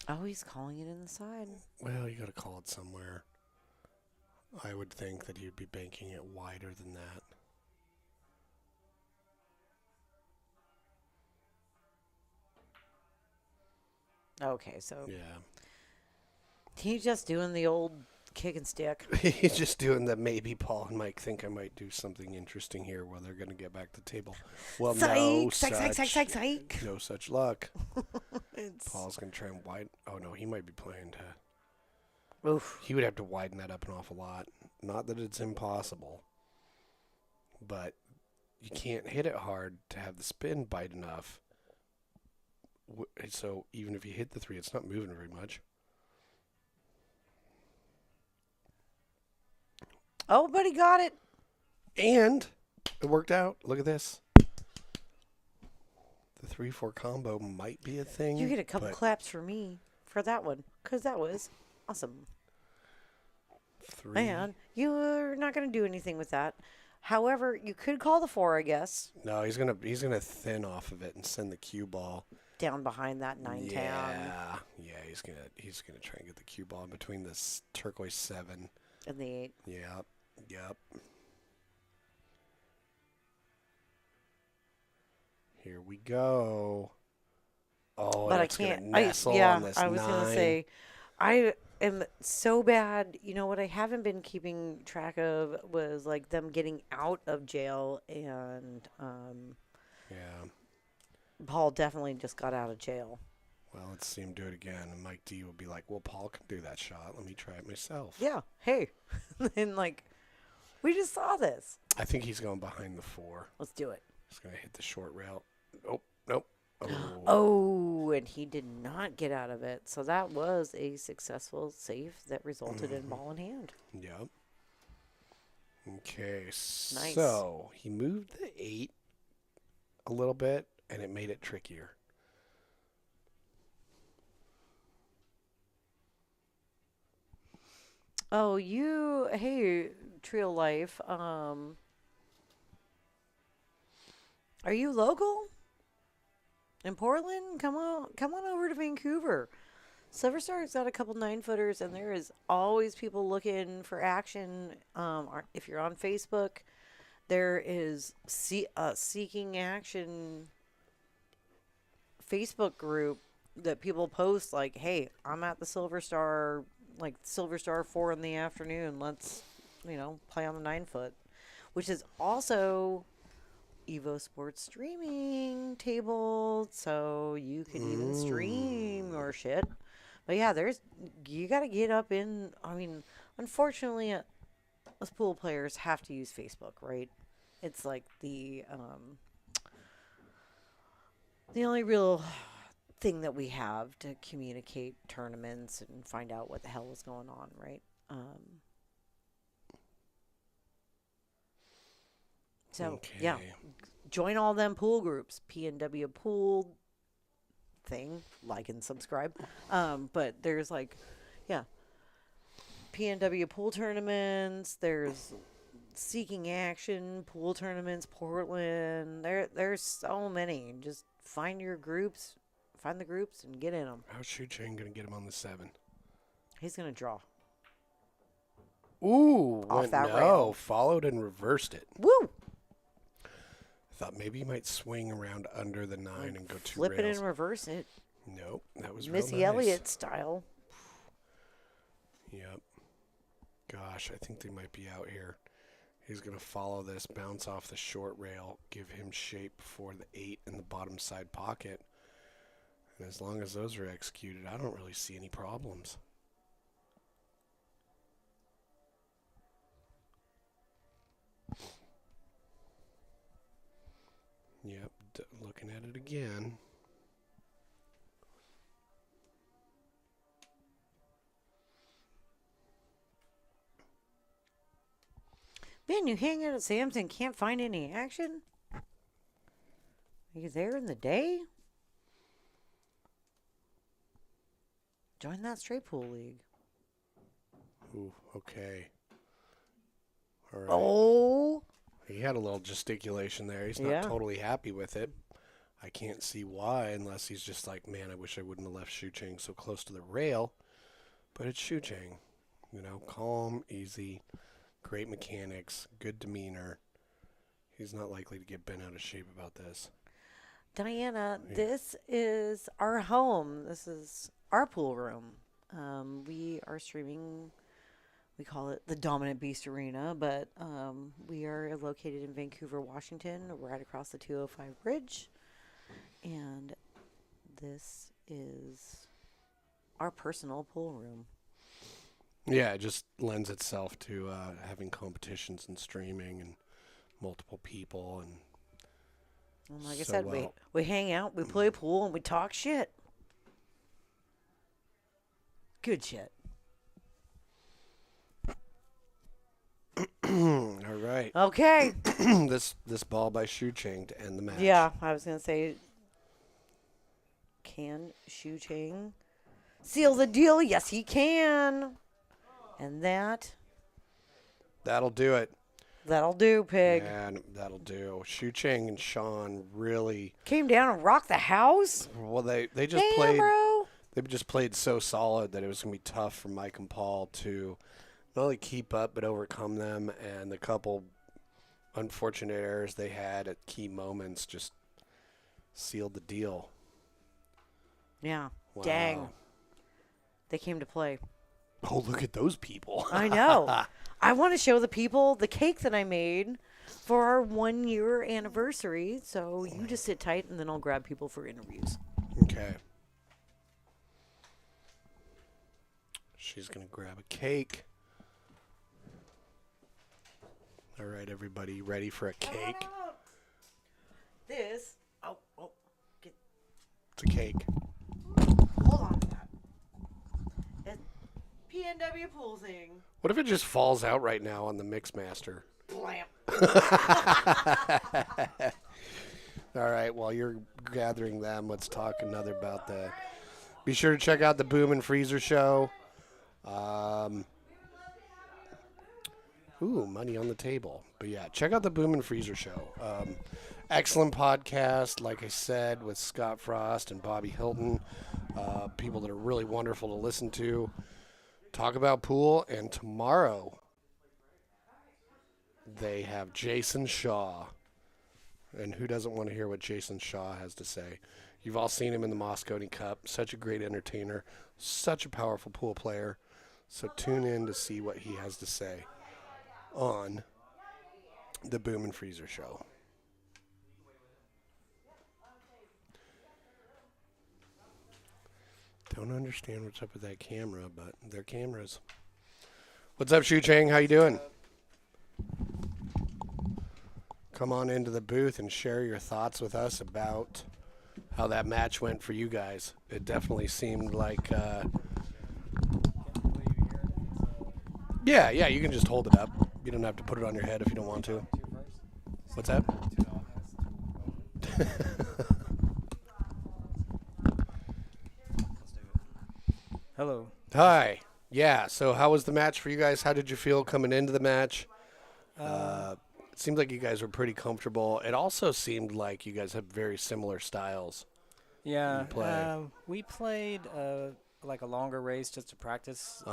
Oh, he's calling it in the side. Well, you got to call it somewhere. I would think that he'd be banking it wider than that. Okay, so Yeah. he's just doing the old kick and stick. He's just doing that. Maybe Paul and Mike think I might do something interesting here while they're going to get back to the table. Well, no Psych. no such luck. It's... Paul's going to try and widen. Oh, no, he might be playing to... Oof. He would have to widen that up an awful lot. Not that it's impossible, but you can't hit it hard to have the spin bite enough. So even if you hit the 3, it's not moving very much. Oh, but he got it. And it worked out. Look at this. The 3-4 combo might be a thing. You get a couple claps for me for that one, because that was awesome. 3. Man, you're not going to do anything with that. However, you could call the 4, I guess. No, he's gonna thin off of it and send the cue ball Down behind that 9-10. Yeah, he's gonna try and get the cue ball in between this turquoise 7 And the 8. Yep. Here we go. Oh, But I it's gonna can't. nestle on this I was 9. going to say, I am so bad. You know what I haven't been keeping track of was like them getting out of jail, and Yeah. Paul definitely just got out of jail. Well, let's see him do it again, and Mike D will be like, "Well, Paul can do that shot. Let me try it myself." Yeah. Hey, and like, we just saw this. I think he's going behind the 4. Let's do it. He's gonna hit the short rail. Oh, nope. Oh. Oh, and he did not get out of it. So that was a successful save that resulted in ball in hand. Yep. Okay, Nice. so he moved the 8 a little bit, and it made it trickier. Oh, hey, Trio Life. Are you local in Portland? Come on over to Vancouver. Silver Star's got a couple 9-footers, and there is always people looking for action. If you're on Facebook, there is Seeking Action Facebook group that people post like, "Hey, I'm at the Silver Star, like Silver Star 4 in the afternoon. Let's, play on the 9-foot," which is also Evo Sports streaming table, so you can even stream or shit. But yeah, you got to get up in. I mean, unfortunately, us pool players have to use Facebook, right? It's like the only real thing that we have to communicate tournaments and find out what the hell is going on, right? So yeah, Okay. join all them pool groups, PNW pool thing, like and subscribe. But there's PNW pool tournaments. There's Seeking Action pool tournaments, Portland. There's so many. Just find the groups, and get in them. How's Shucheng going to get him on the 7? He's gonna draw. Ooh, Off that rail. Followed and reversed it. Woo! Thought maybe he might swing around under the 9 and go 2 Flip it rails. and reverse it, Nope, that was Missy real nice. Elliott style. Yep. Gosh, I think they might be out here. He's going to follow this, bounce off the short rail, give him shape for the 8 in the bottom side pocket. And as long as those are executed, I don't really see any problems. Yep, looking at it again. Man, you hang out at Sam's and can't find any action? Are you there in the day? Join that straight pool league. Ooh, okay. All right. Oh! He had a little gesticulation there. He's Yeah. not totally happy with it. I can't see why, unless he's just like, man, I wish I wouldn't have left Shucheng so close to the rail. But it's Shucheng. Calm, easy, great mechanics, good demeanor. He's not likely to get bent out of shape about this. Diana, Yeah. this is our home. This is our pool room. We are streaming. We call it the Dominant Beast Arena, but we are located in Vancouver, Washington, right across the 205 bridge. And this is our personal pool room. Yeah, it just lends itself to having competitions and streaming and multiple people. And like I so said, well. we hang out, we play pool, and we talk shit. Good shit. All right. Okay. This ball by Shucheng to end the match. Yeah, I was going to say, can Shucheng seal the deal? Yes, he can. And That'll do it. that'll do, pig. And that'll do. Shucheng and Sean really Came down and rocked the house. well. They just Damn, played. bro. They just played so solid that it was gonna be tough for Mike and Paul to not only keep up but overcome them. And the couple unfortunate errors they had at key moments just sealed the deal. Yeah. Wow. Dang. They came to play. Oh, look at those people. I know. I want to show the people the cake that I made for our 1-year anniversary. So you just sit tight, and then I'll grab people for interviews. Okay. She's going to grab a cake. All right, everybody, ready for a cake? This. Oh, get. It's a cake. Hold on to that. It's PNW pool thing. What if it just falls out right now on the Mixmaster? Blam. All right, while you're gathering them, let's talk another about the... Be sure to check out the Boom and Freezer show. Ooh, money on the table. But yeah, check out the Boom and Freezer show. Excellent podcast, like I said, with Scott Frost and Bobby Hilton. People that are really wonderful to listen to. Talk about pool. And tomorrow, they have Jason Shaw. And who doesn't want to hear what Jason Shaw has to say? You've all seen him in the Moscone Cup. Such a great entertainer. Such a powerful pool player. So tune in to see what he has to say on the Boom and Freezer show. Don't understand what's up with that camera, but they're cameras. What's up, Shucheng? How you doing? Come on into the booth and share your thoughts with us about how that match went for you guys. It definitely seemed like... Yeah, you can just hold it up. You don't have to put it on your head if you don't want to. What's that? Hello. Hi. Yeah, so how was the match for you guys? How did you feel coming into the match? It seemed like you guys were pretty comfortable. It also seemed like you guys had very similar styles. Yeah, play. we played like a longer race just to practice.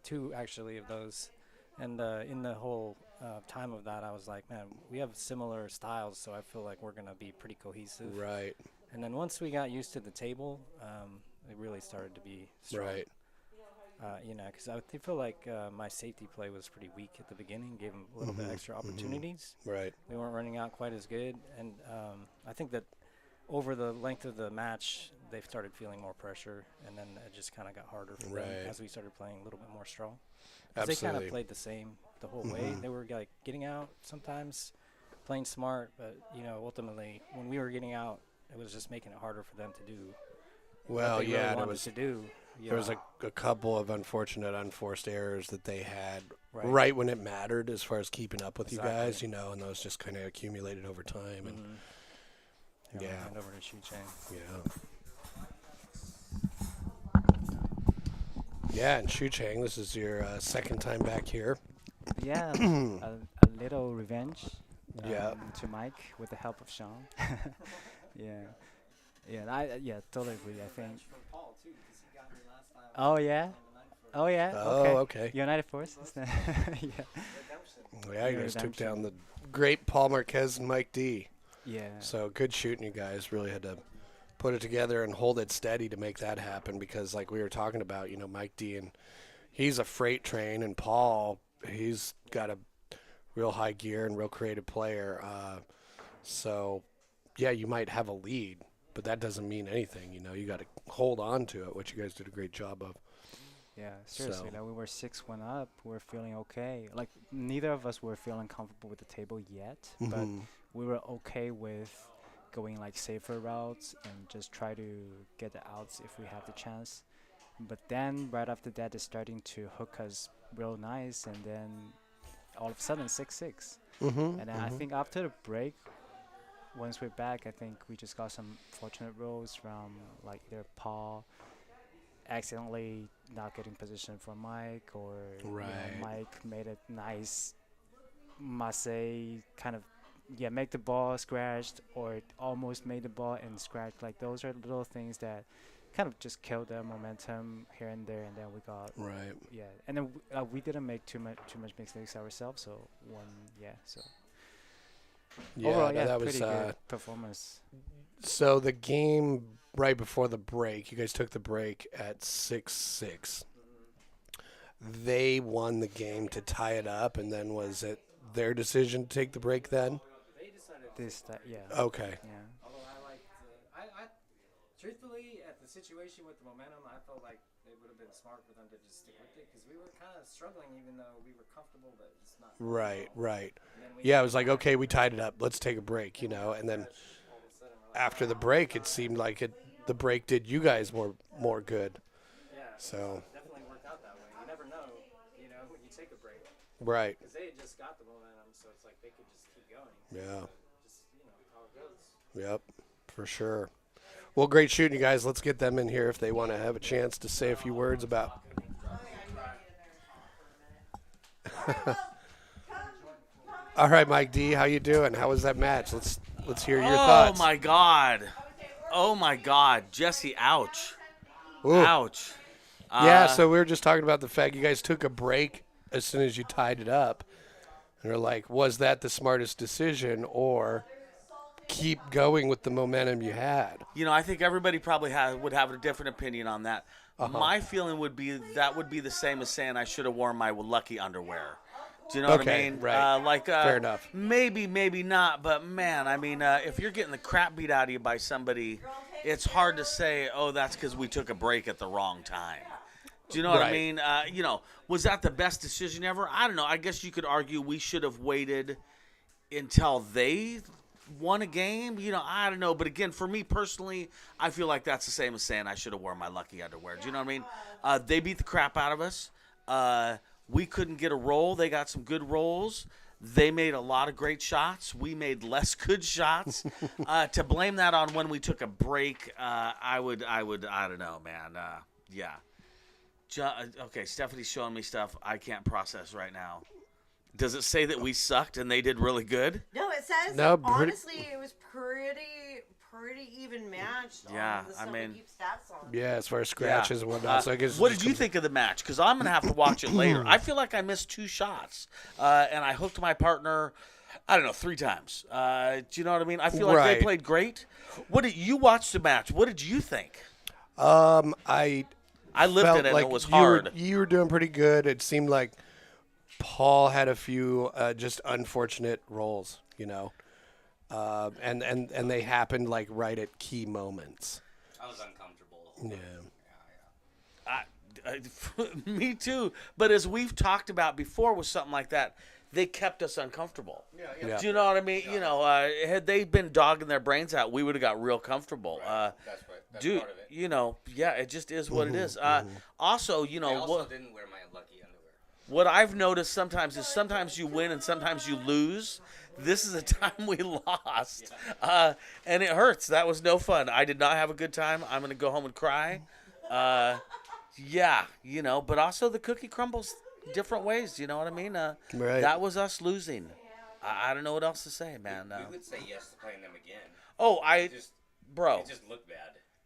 Two actually of those, and in the whole time of that, I was like, man, we have similar styles, so I feel like we're gonna be pretty cohesive. Right. And then once we got used to the table, it really started to be strong. Right. Because I feel like my safety play was pretty weak at the beginning, gave them a little bit extra opportunities. Right. We weren't running out quite as good, and I think that over the length of the match, they started feeling more pressure, and then it just kind of got harder for them as we started playing a little bit more strong. Because they kind of played the same the whole way. They were like getting out sometimes, playing smart, but ultimately when we were getting out, it was just making it harder for them to do. Well, what they yeah, really there wanted was to do. there was a couple of unfortunate, unforced errors that they had Right. right when it mattered as far as keeping up with Exactly. you guys, and those just kind of accumulated over time. And Yeah. Yeah. Hand over to Shucheng. Yeah, and Shucheng, this is your second time back here. Yeah, a little revenge. Yeah. To Mike with the help of Sean. Totally agree. I think. Oh yeah. Oh yeah. Oh, Okay. okay. United Forces. Yeah. Yeah, you guys took Redemption. down the great Paul Marquez and Mike D. Yeah. So good shooting, you guys. Really had to put it together and hold it steady to make that happen because, like we were talking about, Mike D, and he's a freight train, and Paul, he's got a real high gear and real creative player. So, yeah, you might have a lead, but that doesn't mean anything. You got to hold on to it, which you guys did a great job of. Yeah, seriously, So- we were 6-1 up. We're feeling okay. Like, neither of us were feeling comfortable with the table yet, but we were okay with going, like, safer routes and just try to get the outs if we have the chance. But then, right after that, it's starting to hook us real nice, and then all of a sudden, 6-6. And then I think after the break, once we're back, I think we just got some fortunate rolls from, like, either Paul accidentally not getting position for Mike, or Right. Mike made a nice Marseille kind of make the ball scratched, or it almost made the ball and scratched. Like, those are little things that kind of just killed the momentum here and there, and then we got Right. and then we didn't make too much mistakes ourselves, so Yeah, overall, no, that pretty was good performance. so the game right before the break, you guys took the break at 6-6. They won the game to tie it up, and then was it their decision to take the break then? They decided. Okay. Yeah. Although I liked, I truthfully, at the situation with the momentum, I felt like it would have been smart for them to just stick with it because we were kind of struggling, even though we were comfortable, but it's not. Right. And then we Yeah, it was like, okay, we tied it up. Let's take a break, and then all of a sudden we're like, after the break, it seemed like the break did you guys more good. yeah, So, definitely worked out that way. You never know, when you take a break right. because they had just got the momentum, so it's like they could just keep going. Yeah. Just how it goes. Yep, for sure. Well, great shooting, you guys. Let's get them in here if they want to have a chance to say a few words about. All right, Mike D, how you doing? How was that match? Let's hear your thoughts. Oh my God, Jesse! Ouch! Ooh. Ouch! Yeah, so we were just talking about the fact you guys took a break as soon as you tied it up. And we're like, was that the smartest decision or keep going with the momentum you had? I think everybody probably would have a different opinion on that. My feeling would be that would be the same as saying I should have worn my lucky underwear. Do you know what I mean? Right. Fair enough. Maybe not, but man, I mean, if you're getting the crap beat out of you by somebody, it's hard to say, oh, that's because we took a break at the wrong time. Do you know what I mean? Was that the best decision ever? I don't know. I guess you could argue we should have waited until they won a game. I don't know. But again, for me personally, I feel like that's the same as saying I should have worn my lucky underwear. Do you know what I mean? They beat the crap out of us. We couldn't get a roll. They got some good rolls. They made a lot of great shots. We made less good shots. To blame that on when we took a break, I don't know, man. Yeah. Okay, Stephanie's showing me stuff I can't process right now. Does it say that we sucked and they did really good? No, it says honestly it was pretty even matched. Yeah, on the stuff we keep stats on. Yeah, as far as scratches and whatnot. So I guess what did you think of the match? Because I'm gonna have to watch it later. I feel like I missed 2 shots, and I hooked my partner, I don't know, 3 times. Do you know what I mean? I feel like they played great. What did you watch the match? What did you think? I lived in it, and it was hard. You were doing pretty good. It seemed like Paul had a few just unfortunate rolls, and they happened like right at key moments. I was uncomfortable. Yeah. Me too. But as we've talked about before with something like that, they kept us uncomfortable. Yeah. Do you know what I mean? Had they been dogging their brains out, we would have got real comfortable. That's right. That's dude, part of it. it just is what it is. Also, I also didn't wear my lucky underwear. What I've noticed sometimes is sometimes you win and sometimes you lose. This is a time we lost, and it hurts. That was no fun. I did not have a good time. I'm going to go home and cry. But also the cookie crumbles different ways. You know what I mean? Right. That was us losing. I don't know what else to say, man. We would say yes to playing them again. Oh, It just looked bad.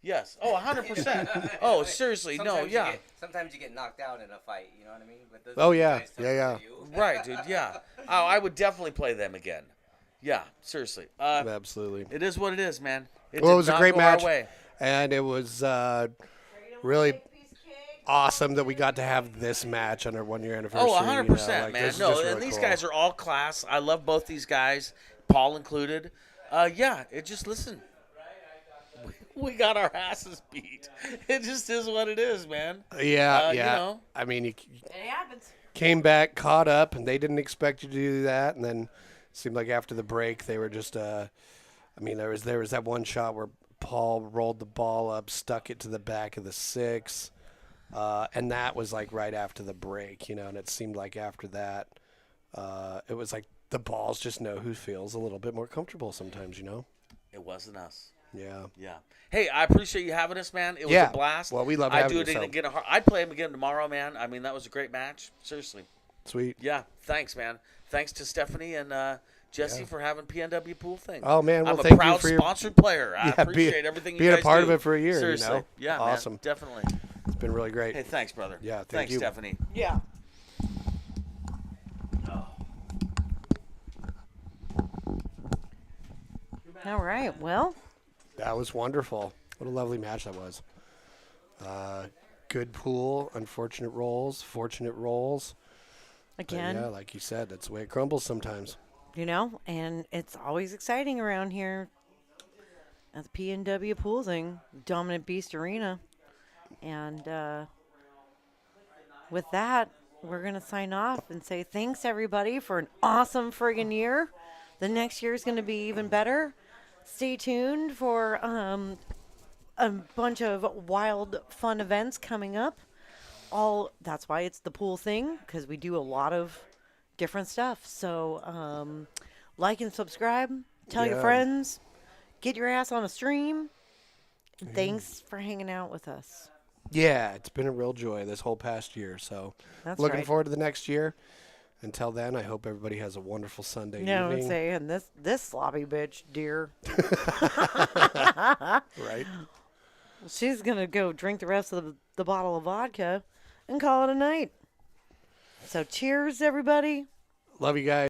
Yes. Oh, 100%. Oh, seriously. Sometimes you get knocked out in a fight. You know what I mean? But Yeah. Right, dude. Yeah. Oh, I would definitely play them again. Yeah, seriously. Absolutely. It is what it is, man. It was a great match, our way. and it was really awesome that we got to have this match on our 1-year anniversary. Oh, 100%, man. No, really and these cool. guys are all class. I love both these guys, Paul included. Listen. We got our asses beat. It just is what it is, man. Yeah. I mean, It happens. came back, caught up, and they didn't expect you to do that. And then it seemed like after the break, they were just, there was that one shot where Paul rolled the ball up, stuck it to the back of the 6. And that was like right after the break, and it seemed like after that, it was like the balls just know who feels a little bit more comfortable sometimes, It wasn't us. Yeah. Yeah. Hey, I appreciate you having us, man. It was a blast. Well, we love having you. I'd play him again tomorrow, man. I mean, that was a great match. Seriously. Sweet. Yeah. Thanks, man. Thanks to Stephanie and Jesse for having PNW Pool Thing. Oh, man. Well, I'm a thank proud you for sponsored player. I appreciate everything you guys do. Being a part of it for a year, Seriously. Yeah, awesome. Man. Definitely. It's been really great. Hey, thanks, brother. Yeah, thanks, you. Stephanie. Yeah. All right. Well, that was wonderful. What a lovely match that was. Good pool, unfortunate rolls, fortunate rolls. Again. But yeah, like you said, that's the way it crumbles sometimes. And it's always exciting around here at the PNW Pool Thing, Dominant Beast Arena. And with that, we're going to sign off and say thanks, everybody, for an awesome friggin' year. The next year is going to be even better. Stay tuned for a bunch of wild, fun events coming up. That's why it's the pool thing, because we do a lot of different stuff. So like and subscribe. Tell your friends. Get your ass on a stream. And thanks for hanging out with us. Yeah, it's been a real joy this whole past year. So That's looking right. forward to the next year. Until then, I hope everybody has a wonderful Sunday No, I'm evening. saying this sloppy bitch, dear. Right? She's gonna go drink the rest of the bottle of vodka and call it a night. So cheers, everybody. Love you guys.